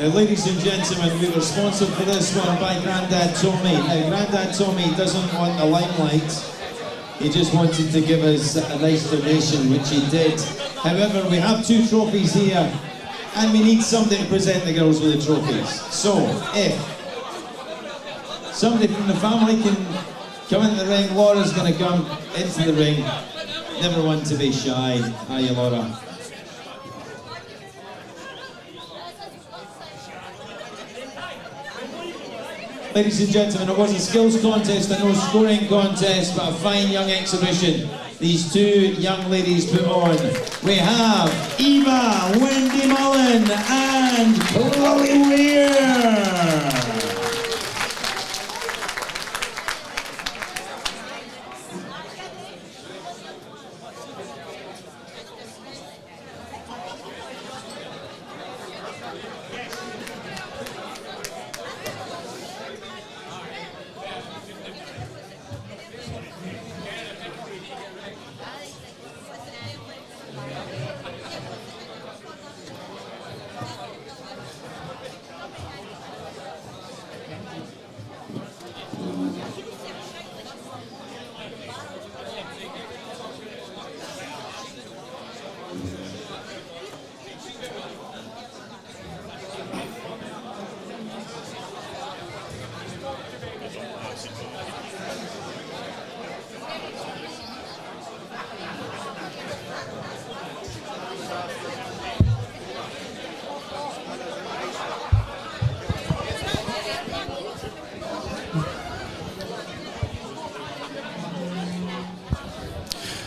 E: Ladies and gentlemen, we were sponsored for this one by Grandad Tommy. Now, Grandad Tommy doesn't want the limelight. He just wanted to give us a nice donation, which he did. However, we have 2 trophies here, and we need somebody to present the girls with the trophies. So, if somebody from the family can come into the ring, Laura's going to come into the ring. Never one to be shy. Are you, Laura? Ladies and gentlemen, it was a skills contest, a no scoring contest, but a fine young exhibition these 2 young ladies put on. We have Eva, Wendy Mullen and Chloe Weir.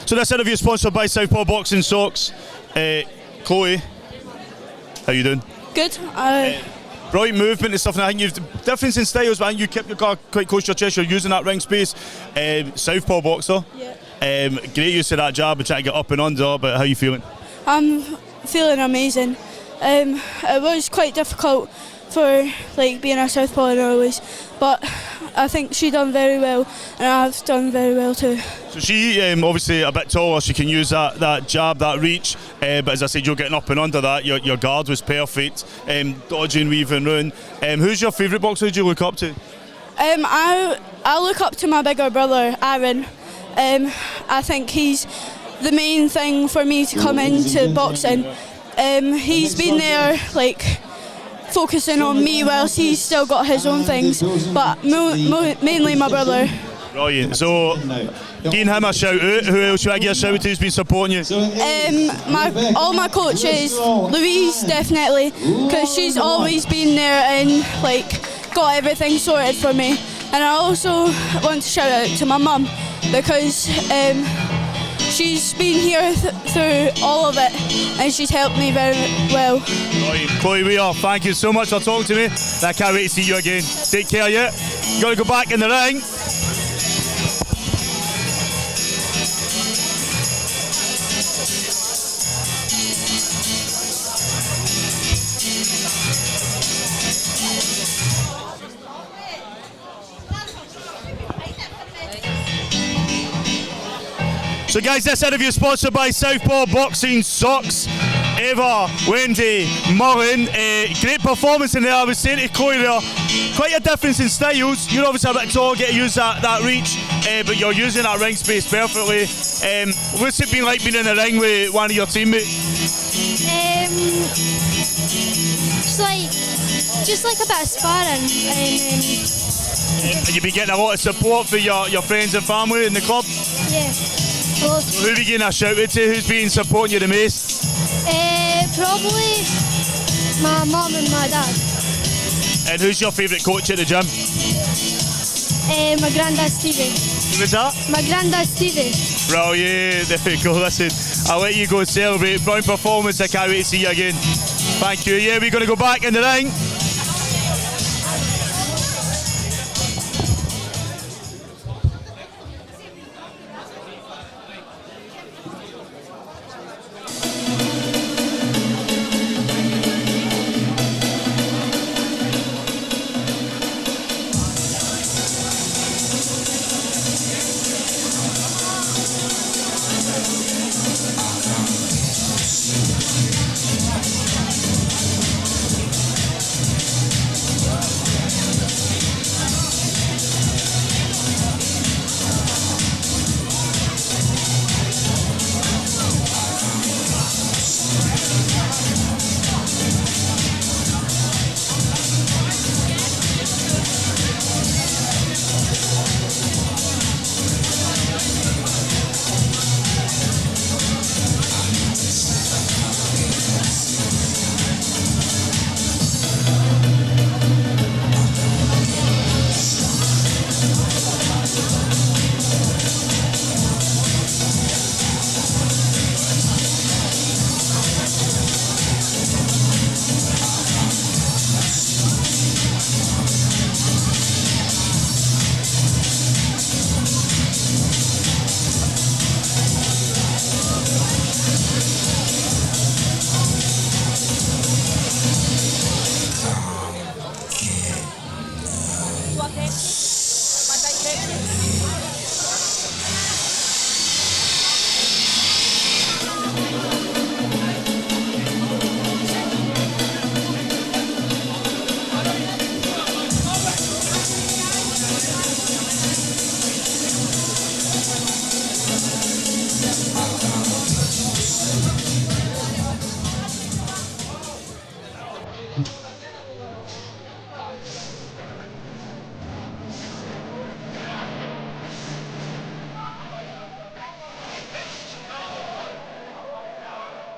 D: So this interview is sponsored by Southpaw Boxing Socks. Chloe, how you doing?
F: Good.
D: Brilliant movement and stuff, and I think you've difference in styles, but I think you kept your car quite close to your chest. You're using that ring space. Southpaw boxer.
F: Yeah.
D: Great use of that jab and trying to get up and under, but how are you feeling?
F: I'm feeling amazing. It was quite difficult for being a southpaw and always, but I think she done very well, and I've done very well too.
D: So she obviously a bit taller, she can use that jab, that reach, but as I said, you're getting up and under that. Your guard was perfect, dodging, weaving round. Who's your favourite boxer? Who do you look up to?
F: I look up to my bigger brother, Aaron. I think he's the main thing for me to come into boxing. He's been there focusing on me whilst he's still got his own things, but mainly my brother.
D: Brilliant. So, giving him a shout out. Who else should I give a shout out to who's been supporting you?
F: All my coaches, Louise definitely, because she's always been there and got everything sorted for me. And I also want to shout out to my mum, because she's been here through all of it, and she's helped me very well.
D: Chloe Weir, thank you so much for talking to me. I can't wait to see you again. Take care, yeah? You got to go back in the ring. So guys, this interview is sponsored by Southpaw Boxing Socks. Eva, Wendy, Mullen, great performance in there. I was saying to Chloe there, quite a difference in styles. You're obviously a bit tall, get to use that reach, but you're using that ring space perfectly. What's it been like being in the ring with one of your teammates?
F: Just like a bit of sparring.
D: And you've been getting a lot of support for your friends and family in the club?
F: Yeah.
D: Who are you getting a shout out to? Who's been supporting you the most?
F: Probably my mum and my dad.
D: And who's your favourite coach at the gym?
F: My granddad Stevie.
D: Who was that?
F: My granddad Stevie.
D: Brilliant, there we go. Listen, I'll let you go celebrate. Brilliant performance, I can't wait to see you again. Thank you. Yeah, we're going to go back in the ring.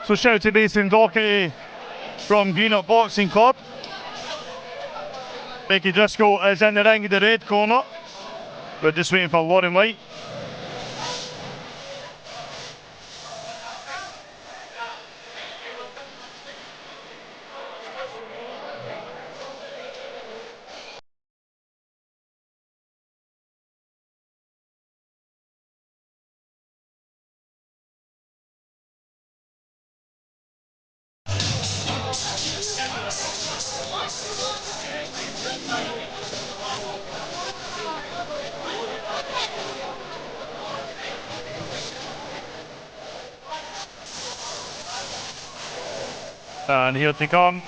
D: So shout out to Mason Doherty from Greenock Boxing Club. Becky Driscoll is in the ring in the red corner. We're just waiting for Lauren White. And here they come.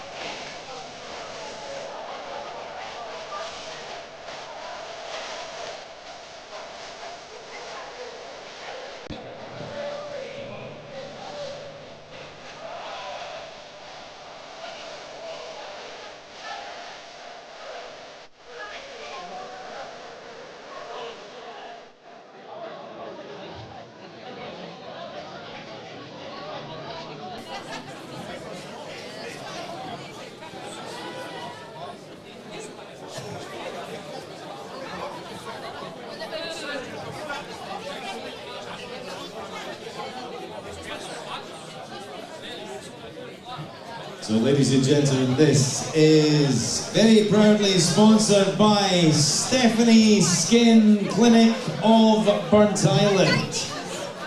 E: So ladies and gentlemen, this is very proudly sponsored by Stephanie Skin Clinic of Burnt Island.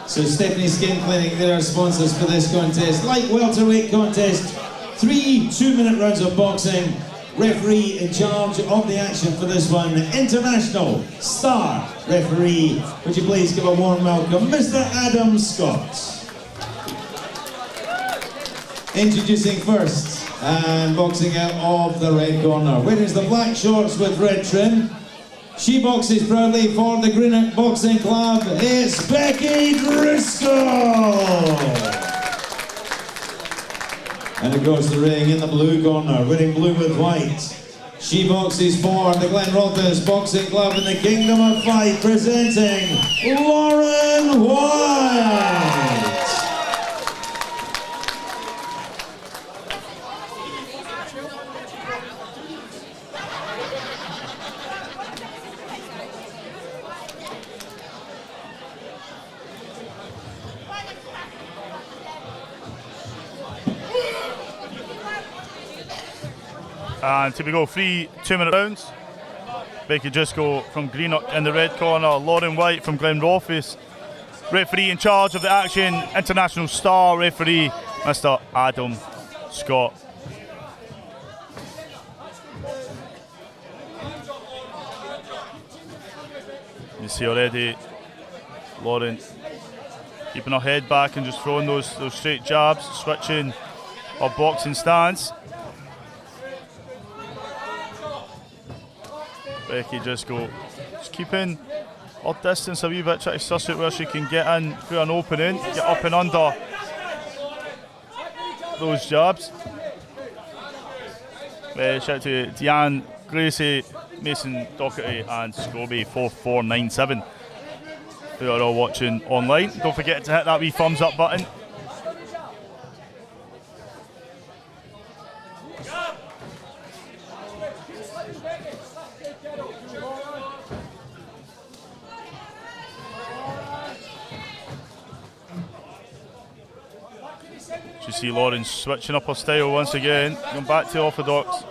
E: So Stephanie Skin Clinic, they're our sponsors for this contest. Light welterweight contest, 3 2-minute rounds of boxing. Referee in charge of the action for this one, international star referee. Would you please give a warm welcome, Mr. Adam Scott. Introducing first, and boxing out of the red corner, wearing the black shorts with red trim. She boxes proudly for the Greenock Boxing Club. It's Becky Driscoll! And across the ring in the blue corner, wearing blue with white. She boxes for the Glenrothes Boxing Club in the Kingdom of Fight, presenting Lauren White!
D: And here we go, 3 2-minute rounds. Becky Driscoll from Greenock in the red corner, Lauren White from Glenrothes. Referee in charge of the action, international star referee, Mr. Adam Scott. You see already Lauren keeping her head back and just throwing those straight jabs, switching her boxing stance. Becky just keeping her distance a wee bit, trying to suss out where she can get in through an opening, get up and under those jabs. Shout out to Deanne, Gracie, Mason Doherty and Scobie 4497 who are all watching online. Don't forget to hit that wee thumbs up button. You see Lauren switching up her style once again, going back to orthodox.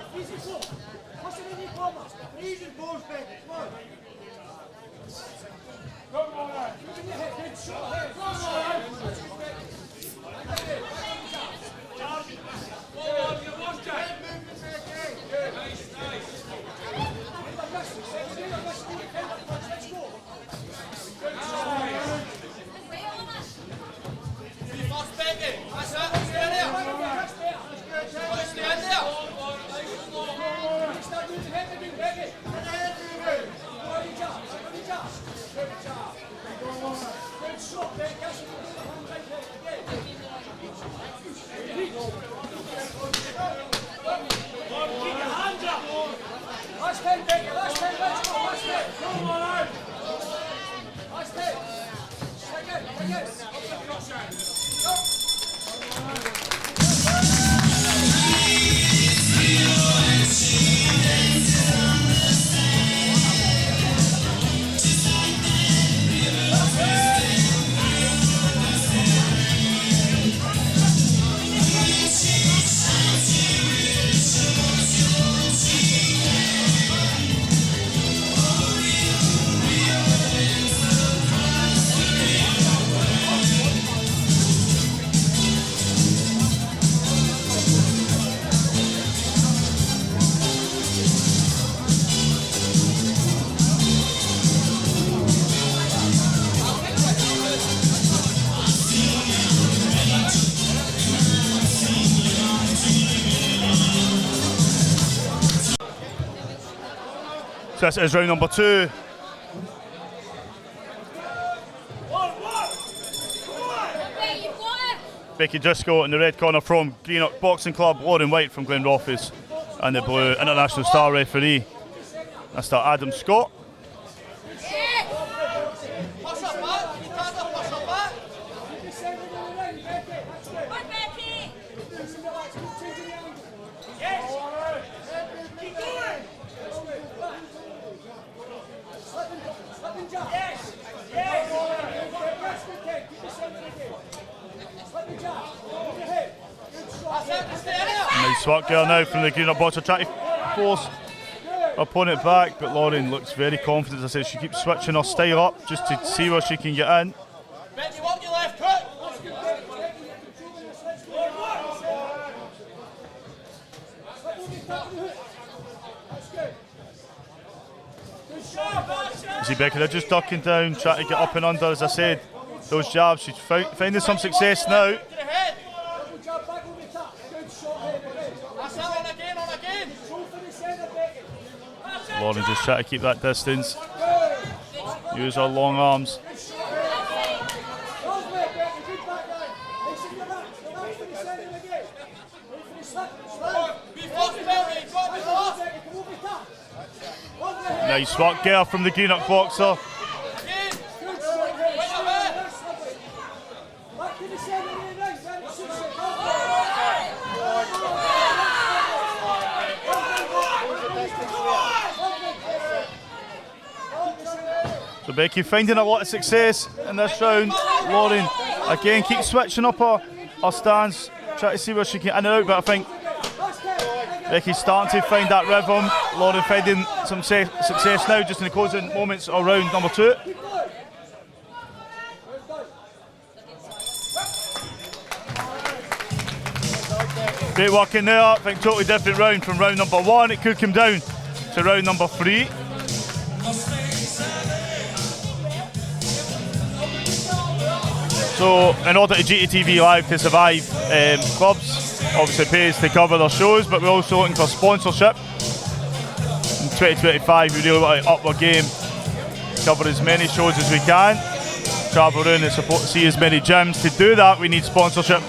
D: So this is round number 2. Becky Driscoll in the red corner from Greenock Boxing Club, Lauren White from Glenrothes, and the blue international star referee, Mr. Adam Scott. Nice work there now from the Greenock boxer, trying to force her opponent back, but Lauren looks very confident. As I said, she keeps switching her style up just to see where she can get in. You see Becky, they're just ducking down, trying to get up and under. As I said, those jabs, she's finding some success now. Lauren just trying to keep that distance, use her long arms. Nice work there from the Greenock boxer. So Becky finding a lot of success in this round. Lauren again keeps switching up her stance, trying to see where she can in and out, but I think Becky's starting to find that rhythm. Lauren finding some success now just in the closing moments of round number 2. Great work in there. I think totally different round from round number 1. It could come down to round number 3. So in order to JATV Live to survive, clubs obviously pays to cover their shows, but we're also looking for sponsorship. In 2025 we really want to up our game, cover as many shows as we can, travel around and see as many gyms. To do that we need sponsorship.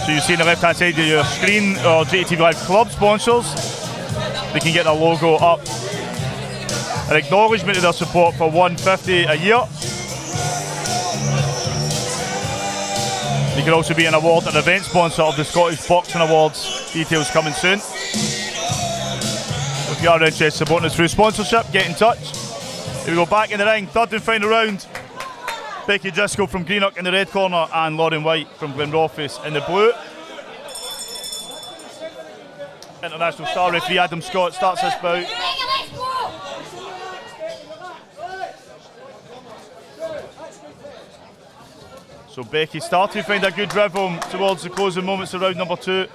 D: So you see on the left hand side of your screen our JATV Live club sponsors. They can get their logo up. An acknowledgement of their support for $150 a year. You can also be an award and event sponsor of the Scottish Boxing Awards. Details coming soon. If you are interested in supporting us through sponsorship, get in touch. Here we go, back in the ring, third and final round. Becky Driscoll from Greenock in the red corner and Lauren White from Glenrothes in the blue. International star referee Adam Scott starts this bout. So Becky starting to find a good rhythm towards the closing moments of round number 2.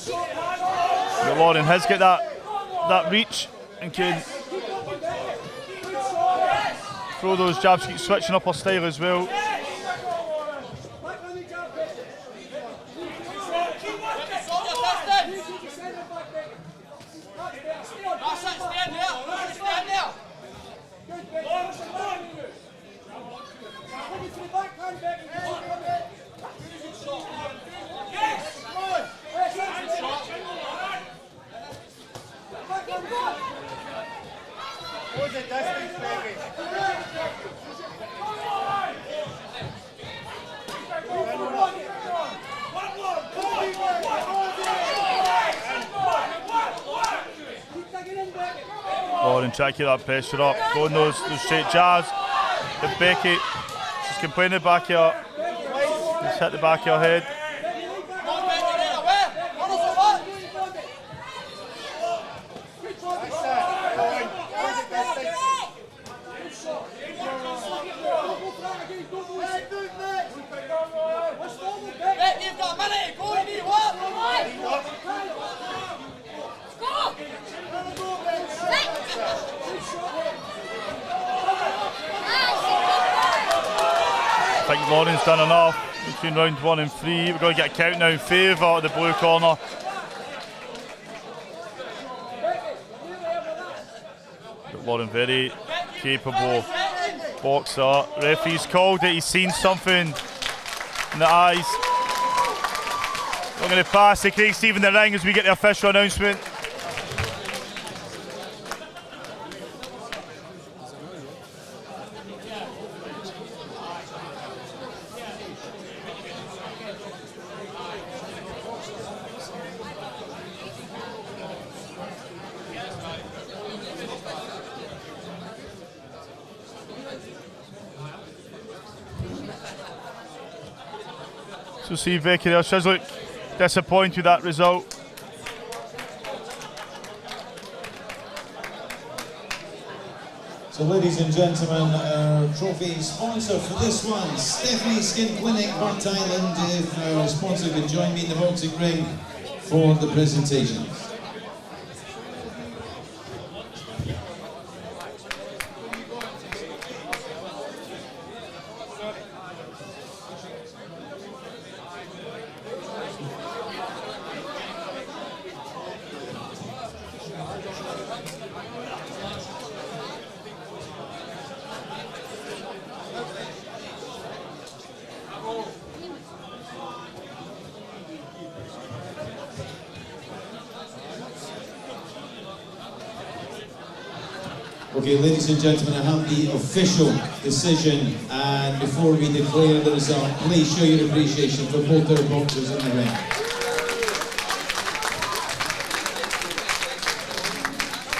D: But Lauren has got that reach and can throw those jabs, keep switching up her style as well. try to keep that pressure up. Going those straight jabs. But Becky, she's complaining the back of her. Just hit the back of her head. I think Lauren's done enough between round 1 and 3. We're going to get a count now in favour of the blue corner. But Lauren, very capable boxer. Referee's called it, he's seen something in the eyes. We're going to pass to Craig Stephen the ring as we get the official announcement. So see Vicky there, she's look disappointed with that result.
E: So ladies and gentlemen, our trophy sponsor for this one, Stephanie Skin Clinic, Burt Island. If our sponsor could join me in the boxing ring for the presentation. Okay, ladies and gentlemen, I have the official decision, and before we declare the result, please show your appreciation for both our boxers in the ring.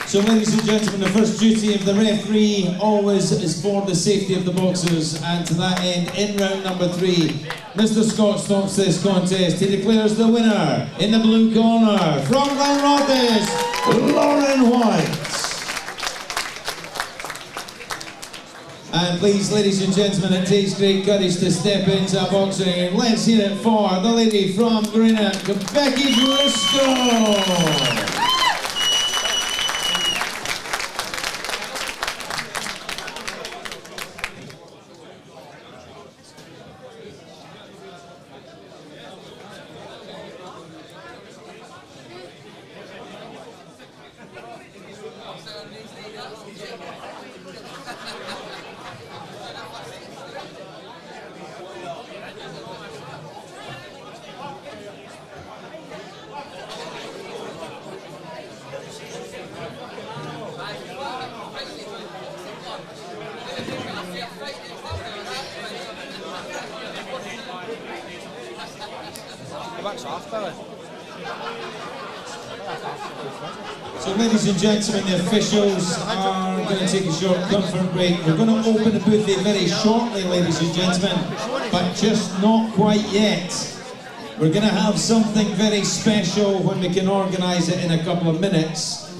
E: So ladies and gentlemen, the first duty of the referee always is for the safety of the boxers, and to that end, in round number 3, Mr. Scott stops this contest. He declares the winner in the blue corner from Glenrothes, Lauren White. And please, ladies and gentlemen, it takes great courage to step into boxing. Let's hear it for the lady from Greenock, Becky Briscoe. So ladies and gentlemen, the officials are going to take a short comfort break. We're going to open the buffet very shortly, ladies and gentlemen, but just not quite yet. We're going to have something very special when we can organise it in a couple of minutes.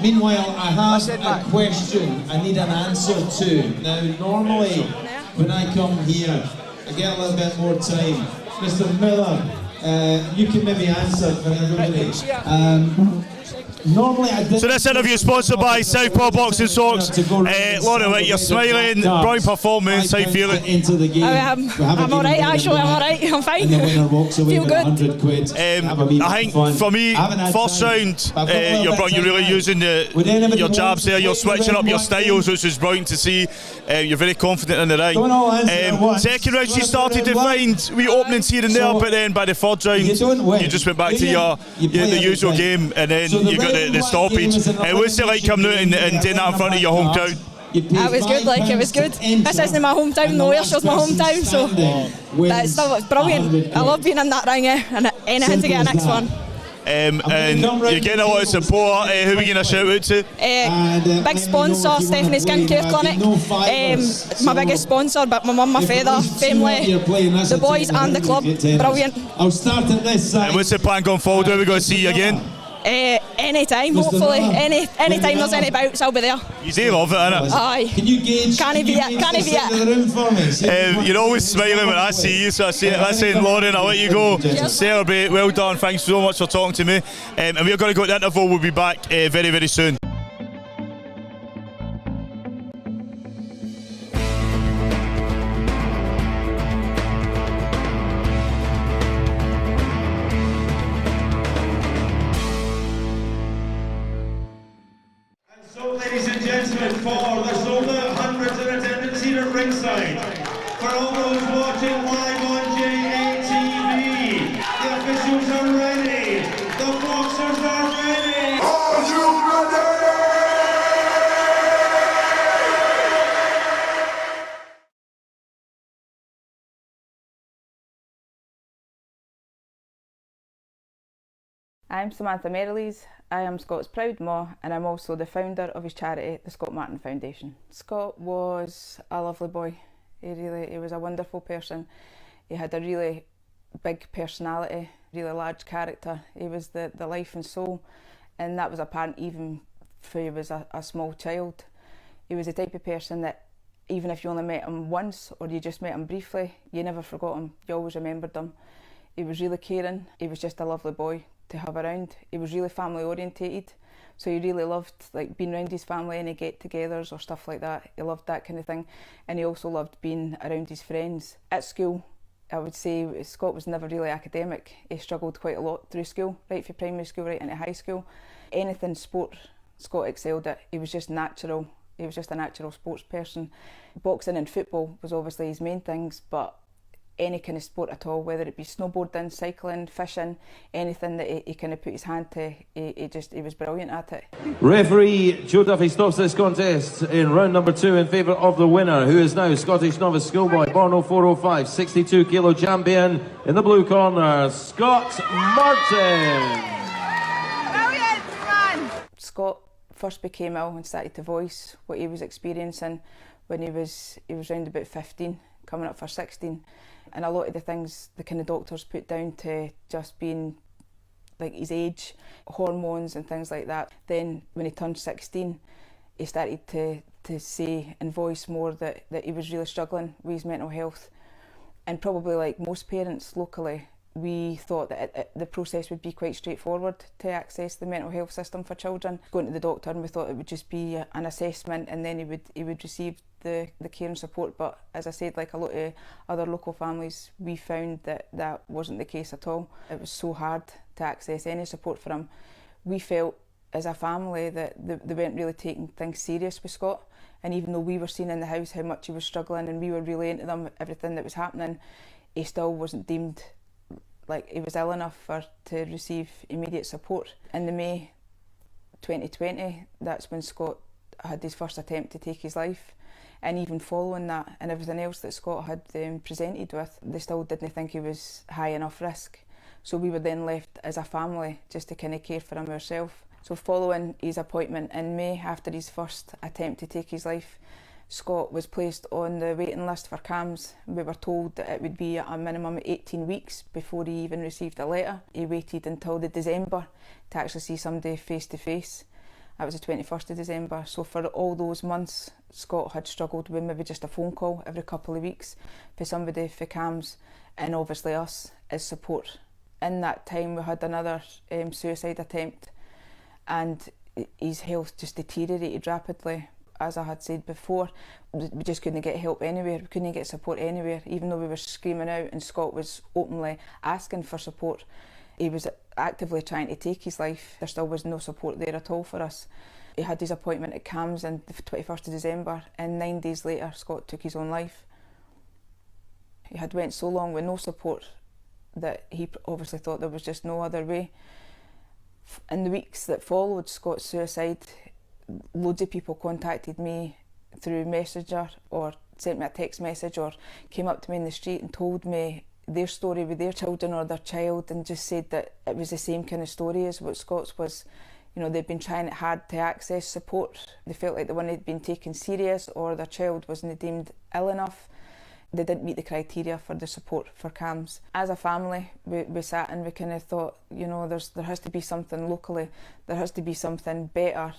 E: Meanwhile, I have a question I need an answer to. Now, normally, when I come here, I get a little bit more time. Mr. Miller, you can maybe answer for everybody. Normally I
D: so this interview is sponsored by Southpaw Boxing Socks. Lauren White, you're smiling, brilliant performance, how you feeling?
F: I'm alright, actually, I'm alright, I'm fine. Feel good.
D: I think for me, first round, you're really using your jabs there, you're switching up your styles, which is brilliant to see. You're very confident in the ring. Second round, you started to find wee openings here and there, but then by the third round, you just went back to the usual game, and then you got the stoppage. What's it like coming out and doing that in front of your hometown?
F: It was good, it was good. This isn't my hometown, no, Ayrshire's my hometown, so it's brilliant. I love being in that ring, and anything to get the next one.
D: and you're getting a lot of support. Who are we going to shout out to?
H: Big sponsor, Stephanie's Skin Care Clinic. My biggest sponsor, but my mum, my father, family, the boys and the club. Brilliant.
E: I'll start at this side.
D: And what's the plan going forward? Are we going to see you again?
H: Anytime, hopefully. Anytime there's any bouts, I'll be there.
D: You do love it, innit?
H: Aye.
E: Can you gauge?
H: Can't he beat it? Can't he beat it?
E: The room for me.
D: You're always smiling when I see you, so I say, listen, Lauren, I'll let you go. Celebrate. Well done. Thanks so much for talking to me. And we're going to go to the interval. We'll be back very, very soon.
A: So, ladies and gentlemen, for the shoulder hundreds in attendance here at ringside, for all those watching live on JATV, the officials are ready, the boxers are ready. Are you ready?
B: I'm Samantha Merrilees. I am Scott's proud ma, and I'm also the founder of his charity, the Scott Martin Foundation. Scott was a lovely boy. He was a wonderful person. He had a really big personality, really large character. He was the life and soul, and that was apparent even when he was a small child. He was the type of person that even if you only met him once or you just met him briefly, you never forgot him, you always remembered him. He was really caring. He was just a lovely boy to have around. He was really family orientated, so he really loved like being around his family, any get-togethers or stuff like that. He loved that kind of thing, and he also loved being around his friends. At school, I would say Scott was never really academic. He struggled quite a lot through school, right from primary school right into high school. Anything sport, Scott excelled at. He was just natural. He was just a natural sports person. Boxing and football was obviously his main things, but any kind of sport at all, whether it be snowboarding, cycling, fishing, anything that he kind of put his hand to, he was brilliant at it.
C: Referee Joe Duffy stops this contest in round number 2 in favour of the winner, who is now Scottish novice schoolboy, born 0405, 62 kilo champion. In the blue corner, Scott Martin.
B: Brilliant, man! Scott first became ill and started to voice what he was experiencing when he was around about 15, coming up for 16. And a lot of the things the kind of doctors put down to just being like his age, hormones and things like that. Then when he turned 16, he started to say and voice more that he was really struggling with his mental health. And probably like most parents locally, we thought that the process would be quite straightforward to access the mental health system for children. Going to the doctor, and we thought it would just be an assessment, and then he would receive the care and support. But as I said, like a lot of other local families, we found that wasn't the case at all. It was so hard to access any support for him. We felt as a family that they weren't really taking things serious with Scott, and even though we were seeing in the house how much he was struggling and we were relaying to them everything that was happening, he still wasn't deemed like he was ill enough to receive immediate support. In the May 2020, that's when Scott had his first attempt to take his life, and even following that and everything else that Scott had presented with, they still didn't think he was high enough risk. So we were then left as a family just to kind of care for him ourselves. So following his appointment in May, after his first attempt to take his life, Scott was placed on the waiting list for CAMHS. We were told that it would be a minimum of 18 weeks before he even received a letter. He waited until the December to actually see somebody face to face. That was the 21st of December. So for all those months, Scott had struggled with maybe just a phone call every couple of weeks for somebody for CAMHS, and obviously us as support. In that time we had another suicide attempt, and his health just deteriorated rapidly. As I had said before, we just couldn't get help anywhere, we couldn't get support anywhere. Even though we were screaming out and Scott was openly asking for support, he was actively trying to take his life. There still was no support there at all for us. He had his appointment at CAMHS on the 21st of December, and 9 days later Scott took his own life. He had went so long with no support that he obviously thought there was just no other way. In the weeks that followed Scott's suicide, loads of people contacted me through Messenger or sent me a text message or came up to me in the street and told me their story with their children or their child and just said that it was the same kind of story as what Scott's was. You know, they'd been trying hard to access support. They felt like they weren't being taken serious or their child wasn't deemed ill enough. They didn't meet the criteria for the support for CAMHS. As a family, we sat and we kind of thought, you know, there has to be something locally, there has to be something better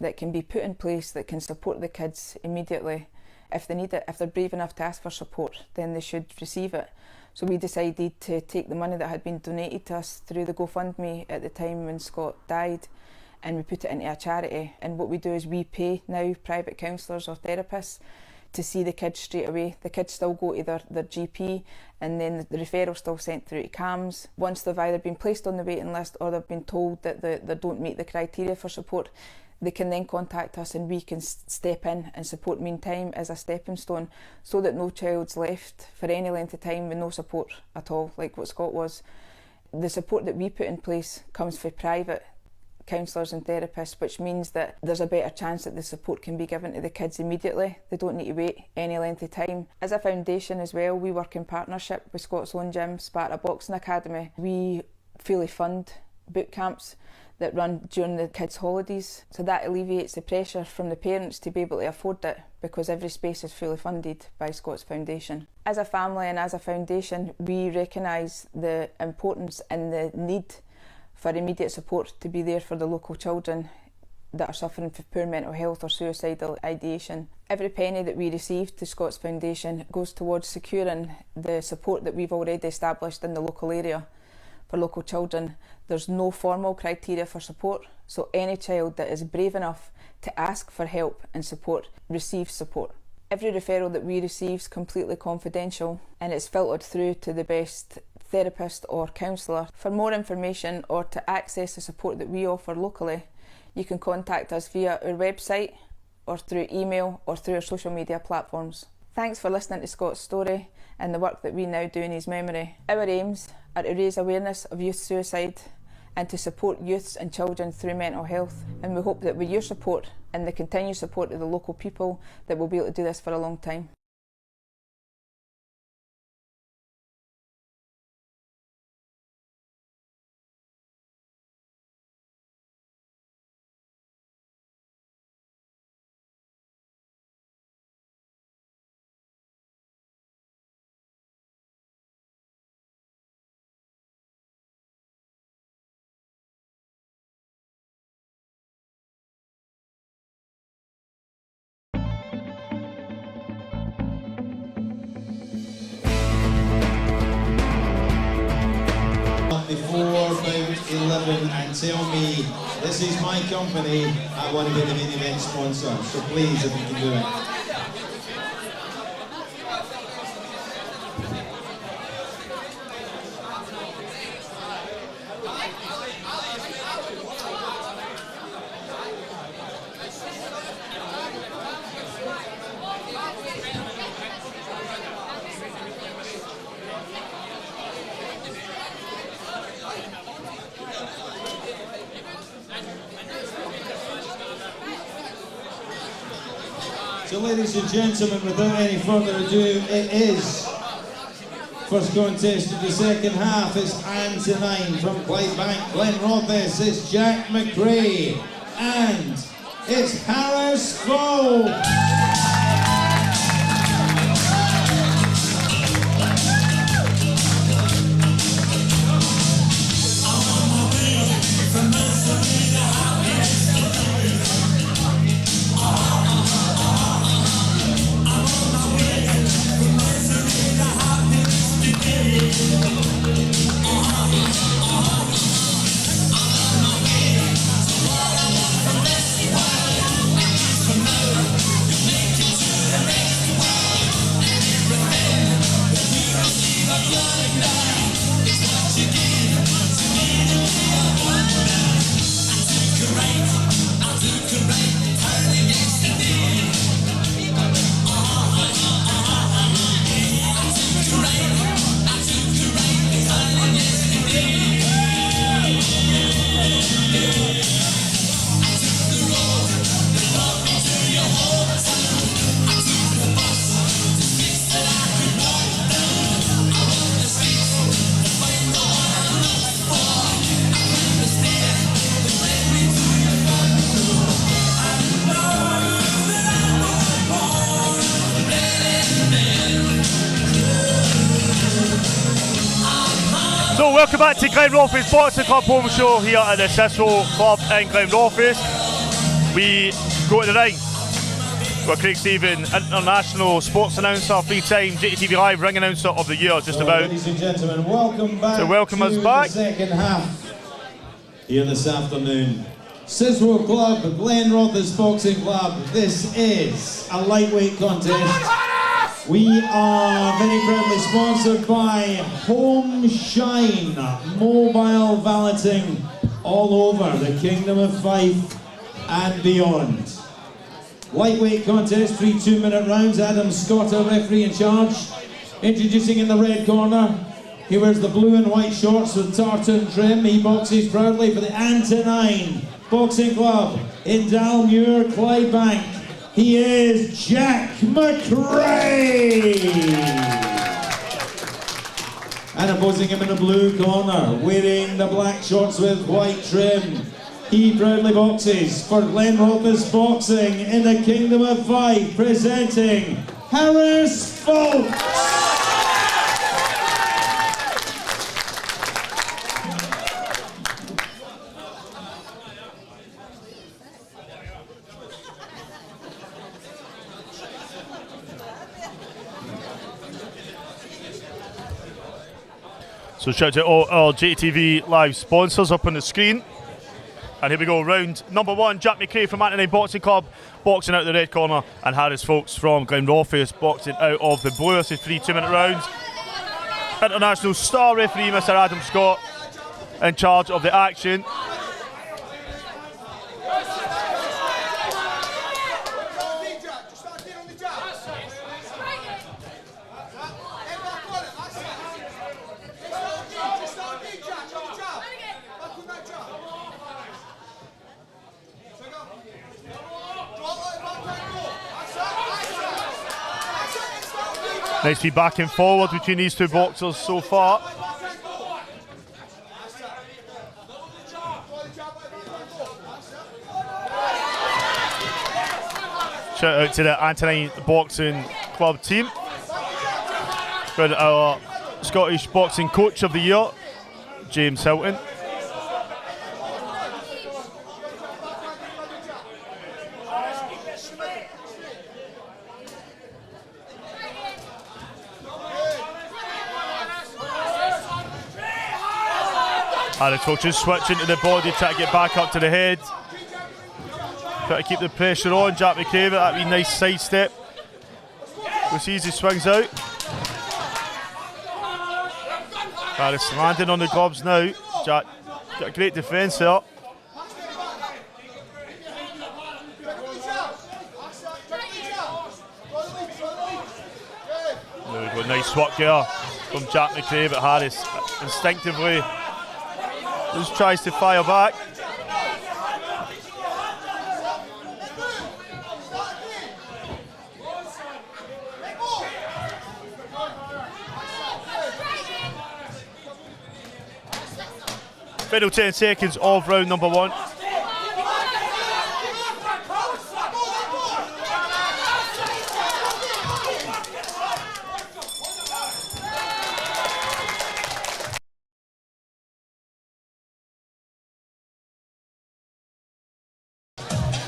B: that can be put in place that can support the kids immediately. If they need it, if they're brave enough to ask for support, then they should receive it. So we decided to take the money that had been donated to us through the GoFundMe at the time when Scott died, and we put it into a charity. And what we do is we pay now private counsellors or therapists to see the kids straight away. The kids still go to their GP, and then the referral's still sent through to CAMHS. Once they've either been placed on the waiting list or they've been told that they don't meet the criteria for support, they can then contact us and we can step in and support meantime as a stepping stone, so that no child's left for any length of time with no support at all, like what Scott was. The support that we put in place comes for private counsellors and therapists, which means that there's a better chance that the support can be given to the kids immediately. They don't need to wait any length of time. As a foundation as well, we work in partnership with Scott's own gym, Sparta Boxing Academy. We fully fund boot camps that run during the kids' holidays, so that alleviates the pressure from the parents to be able to afford it, because every space is fully funded by Scott's Foundation. As a family and as a foundation, we recognise the importance and the need for immediate support to be there for the local children that are suffering from poor mental health or suicidal ideation. Every penny that we receive to Scott's Foundation goes towards securing the support that we've already established in the local area for local children. There's no formal criteria for support, so any child that is brave enough to ask for help and support receives support. Every referral that we receive is completely confidential and it's filtered through to the best therapist or counsellor. For more information or to access the support that we offer locally, you can contact us via our website or through email or through our social media platforms. Thanks for listening to Scott's story and the work that we now do in his memory. Our aims are to raise awareness of youth suicide and to support youths and children through mental health, and we hope that with your support and the continued support of the local people that we'll be able to do this for a long time.
E: Before bout 11 and tell me, this is my company, I want to be the main event sponsor, so please, if you can do it. So ladies and gentlemen, without any further ado, it is first contest of the second half. It's Anne to 9 from Clydebank, Glenrothes. It's Jack McRae and it's Harris Foe.
J: Remembrance.
D: So welcome back to Glenrothes Boxing Club home show here at the CISWO Club in Glenrothes. We go to the ring with Craig Stephen, international sports announcer, three-time JATV Live ring announcer of the year, just about.
E: Ladies and gentlemen, welcome back
D: to welcome us back.
E: The second half here this afternoon. CISWO Club, Glenrothes Boxing Club. This is a lightweight contest. We are very proudly sponsored by Home Shine Mobile Valeting all over the Kingdom of Fife and beyond. Lightweight contest, 3 2-minute rounds. Adam Scott, our referee in charge. Introducing in the red corner. He wears the blue and white shorts with tartan trim. He boxes proudly for the Antonine Boxing Club in Dalmuir, Clydebank. He is Jack McRae. And opposing him in the blue corner, wearing the black shorts with white trim. He proudly boxes for Glenrothes Boxing in the Kingdom of Fife, presenting Harris Folks.
D: So shout out to all our JATV Live sponsors up on the screen. And here we go, round number 1, Jack McRae from Antonine Boxing Club, boxing out the red corner, and Harris Folks from Glenrothes boxing out of the blue. This is 3 2-minute rounds. International star referee Mr. Adam Scott in charge of the action. Nice to be back and forward between these two boxers so far. Shout out to the Antonine Boxing Club team. For our Scottish Boxing Coach of the Year, James Hilton. And the coaches switch into the body, try to get back up to the head. Try to keep the pressure on. Jack McRae with that wee nice side step. We'll see as he swings out. Harris landing on the gloves now. Jack got a great defence there. There we go, nice work there from Jack McRae, but Harris instinctively just tries to fire back. Final 10 seconds of round number 1.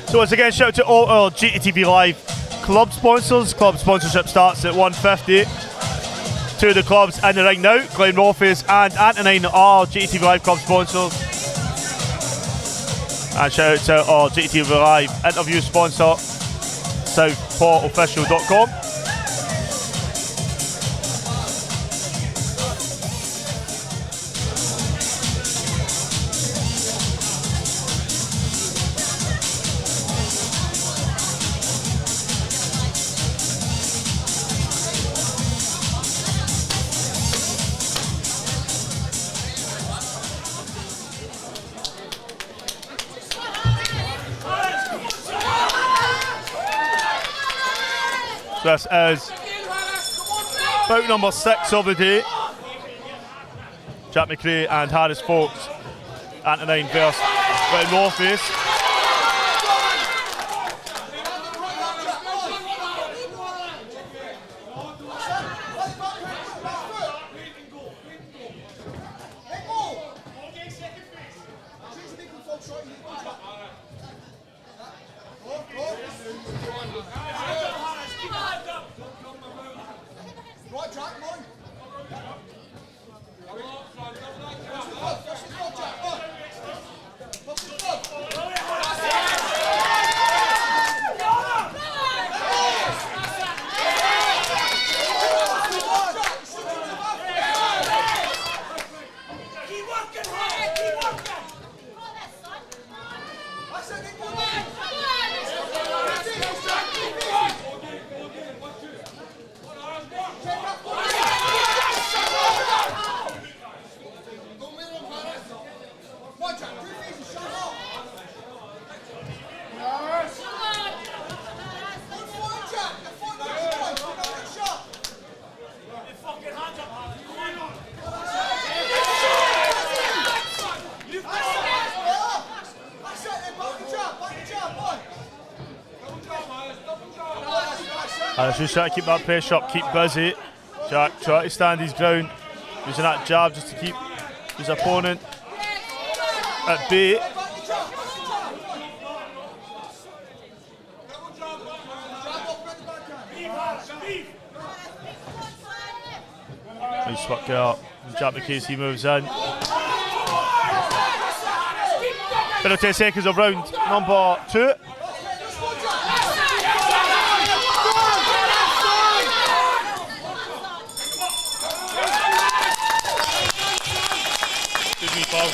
D: So once again, shout out to all our JATV Live club sponsors. Club sponsorship starts at $150. Two of the clubs in the ring now, Glenrothes and Antonine are JATV Live club sponsors. And shout out to our JATV Live interview sponsor, southpawofficial.com. This is bout number 6 of the day. Jack McRae and Harris Folks, Antonine versus Glenrothes. And just try to keep that pressure up, keep busy. Jack try to stand his ground, using that jab just to keep his opponent at bay. Nice work out. Jack McCasey moves in. Final 10 seconds of round number 2. Good knee foul.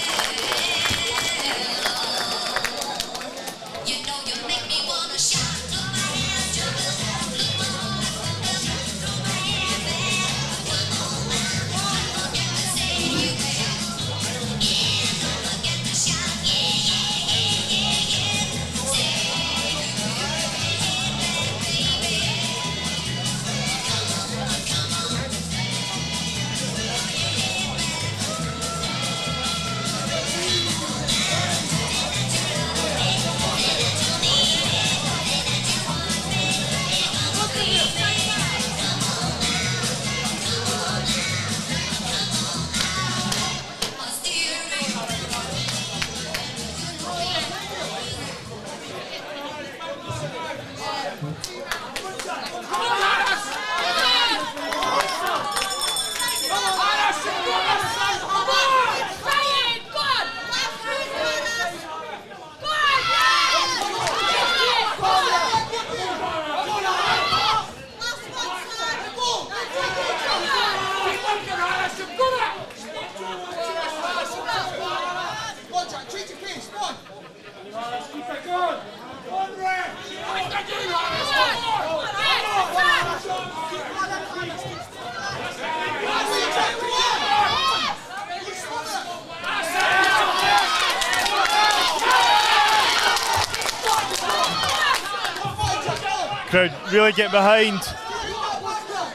D: Crowd really get behind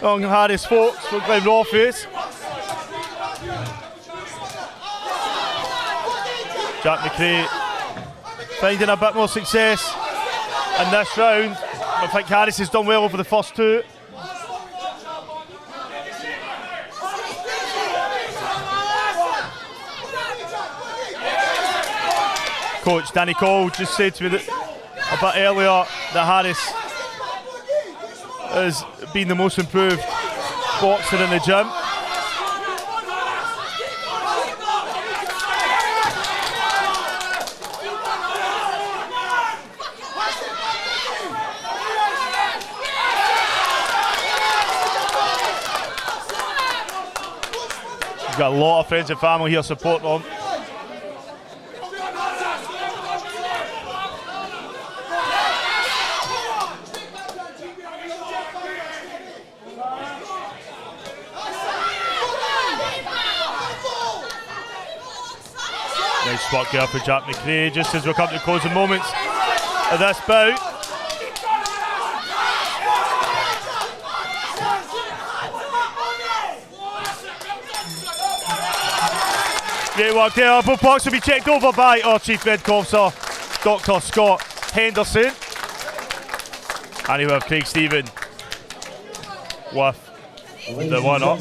D: young Harris folks for Glenrothes. Jack McRae finding a bit more success in this round. I think Harris has done well over the first two. Coach Danny Cole just said to me that a bit earlier that Harris has been the most improved boxer in the gym. He's got a lot of friends and family here supporting him. Nice work here for Jack McRae just as we come to closing moments of this bout. Great work there. Both blocks will be checked over by our Chief Medical Officer, Dr. Scott Henderson. And we have Craig Stephen with the one-up.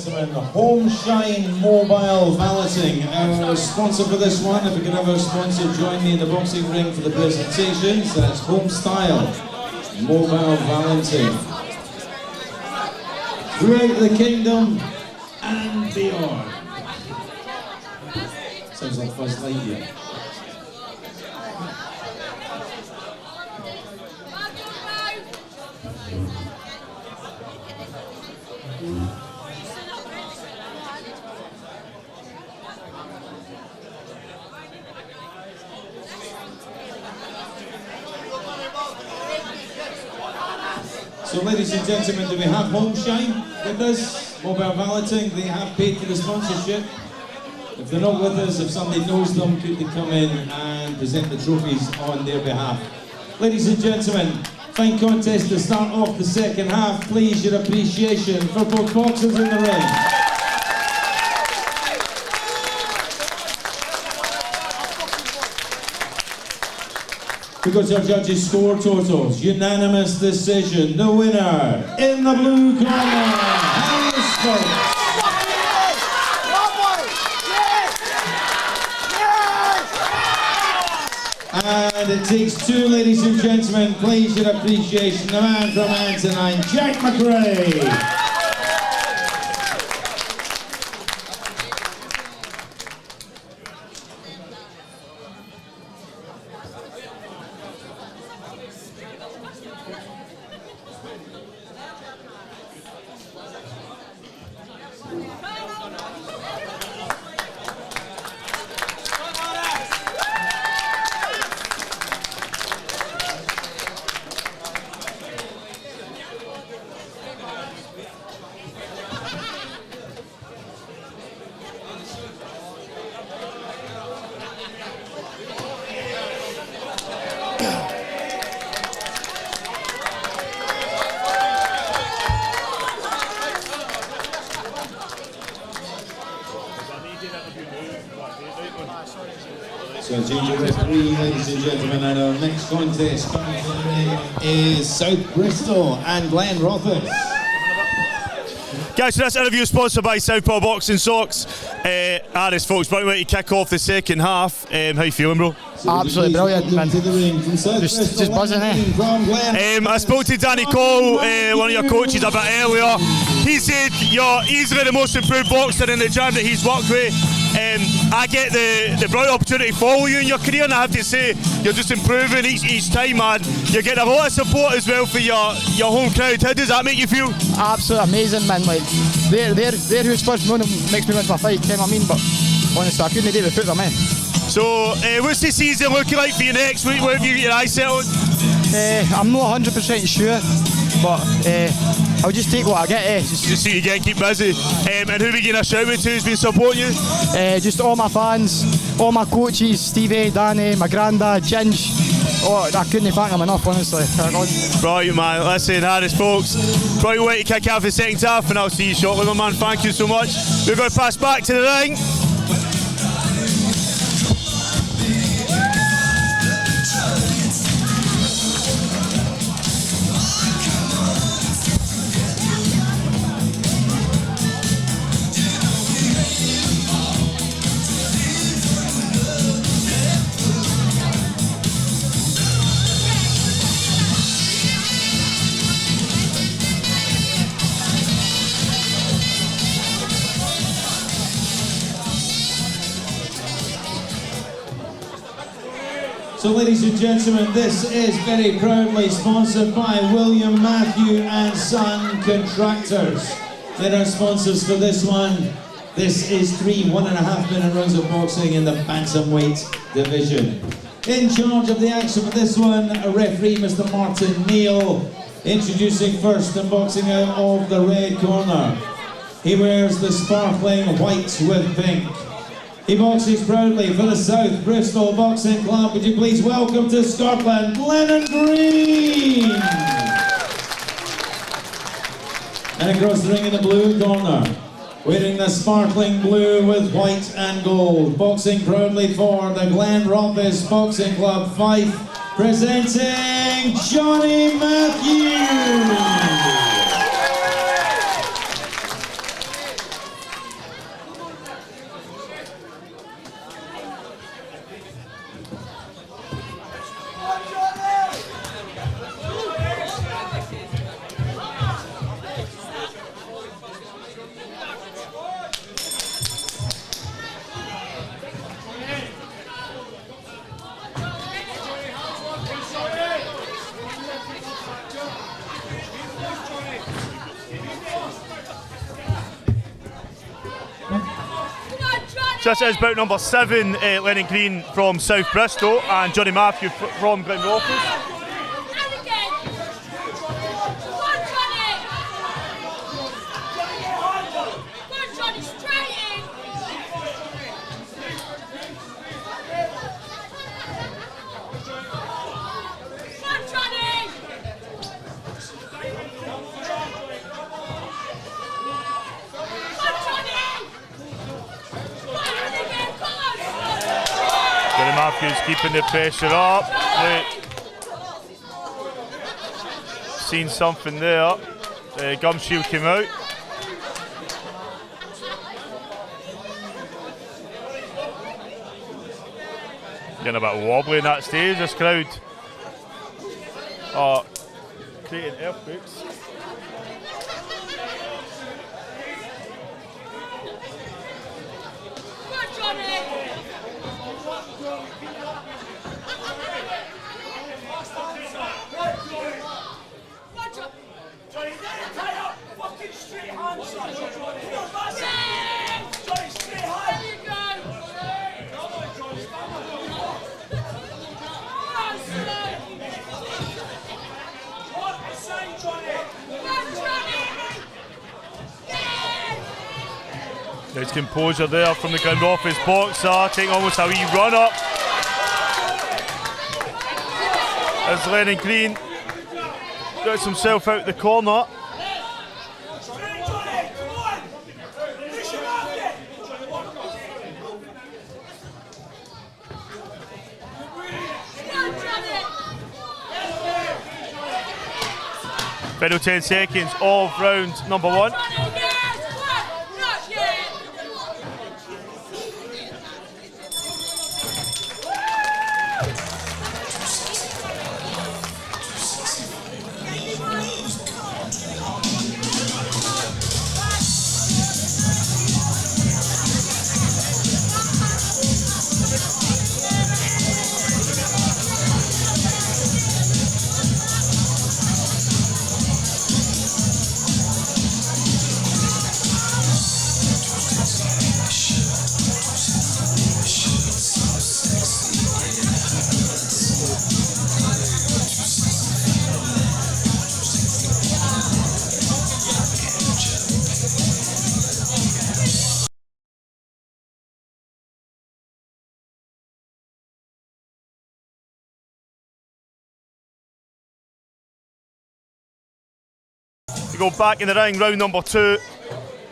E: Home Shine Mobile Valeting, our sponsor for this one. If we could have our sponsor join me in the boxing ring for the presentations. That's Home Style Mobile Valeting. Throughout the kingdom and beyond. Sounds like First Light here. So ladies and gentlemen, do we have Home Shine with us? Mobile Valeting, they have paid for the sponsorship. If they're not with us, if somebody knows them, could they come in and present the trophies on their behalf? Ladies and gentlemen, fine contest to start off the second half. Please, your appreciation for both boxers in the ring. We go to our judges' score totals. Unanimous decision. The winner in the blue corner, Harris Stokes. And it takes two, ladies and gentlemen. Please your appreciation. The man from Antonine, Jack McRae. So change of referee, ladies and gentlemen, and our next contest is South Bristol and Glenrothes.
D: Guys, so this interview is sponsored by Southpaw Boxing Socks. Aris, folks, about to kick off the second half. How you feeling, bro?
K: Absolutely brilliant, man. Just buzzing, eh?
D: I spoke to Danny Cole, one of your coaches, a bit earlier. He said you're easily the most improved boxer in the gym that he's worked with. I get the brilliant opportunity to follow you in your career, and I have to say you're just improving each time, man. You're getting a lot of support as well for your home crowd. How does that make you feel?
K: Absolutely amazing, man. Like they're who's supposed to know makes me win my fight, you know what I mean? But honestly, I couldn't do it without them, man.
D: So, what's the season looking like for you next week? Where have you got your eyes set on?
K: I'm not 100% sure, but I'll just take what I get.
D: Just so you get keep busy. And who are we getting a shout out to who's been supporting you?
K: Just all my fans, all my coaches, Stevie, Danny, my granddad, Ginge. Oh, I couldn't thank them enough, honestly.
D: Right, man. Listen, Harris, folks. Probably wait to kick out for the second half, and I'll see you shortly, my man. Thank you so much. We're going to pass back to the ring.
E: So ladies and gentlemen, this is very proudly sponsored by William Matthew and Son Contractors. They're our sponsors for this one. This is 3 1.5 minute rounds of boxing in the bantamweight division. In charge of the action for this one, a referee, Mr. Martin Neal. Introducing first and boxing out of the red corner. He wears the sparkling white with pink. He boxes proudly for the South Bristol Boxing Club. Would you please welcome to Scotland, Lennon Green! And across the ring in the blue corner, wearing the sparkling blue with white and gold, boxing proudly for the Glenrothes Boxing Club Fife, presenting Johnny Matthews!
D: So this is bout number 7, Lennon Green from South Bristol and Johnny Matthew from Glenrothes. Matthews keeping the pressure up. seen something there. Gum shield came out. Getting a bit wobbly in that stage, this crowd are creating earthquakes. Nice composure there from the Glenrothes boxer, taking almost a wee run up. As Lennon Green gets himself out the corner. Final 10 seconds of round number 1. We go back in the ring, round number 2.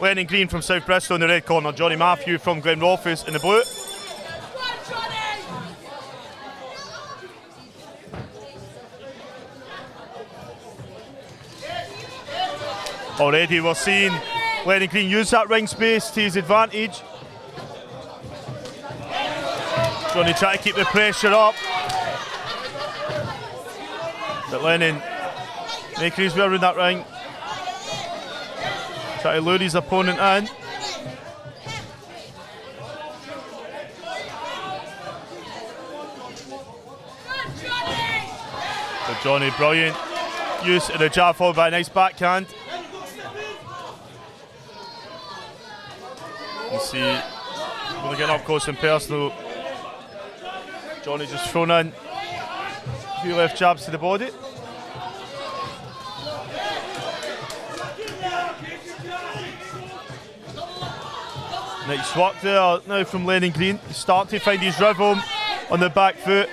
D: Lennon Green from South Bristol in the red corner, Johnny Matthew from Glenrothes in the blue. Already we're seeing Lennon Green use that ring space to his advantage. Johnny trying to keep the pressure up. But Lennon making his way around that ring. Try to lure his opponent in. So Johnny, brilliant use of the jab followed by a nice backhand. You see, when they get up close and personal, Johnny just thrown in a few left jabs to the body. Nice work there now from Lennon Green. He's starting to find his rhythm on the back foot.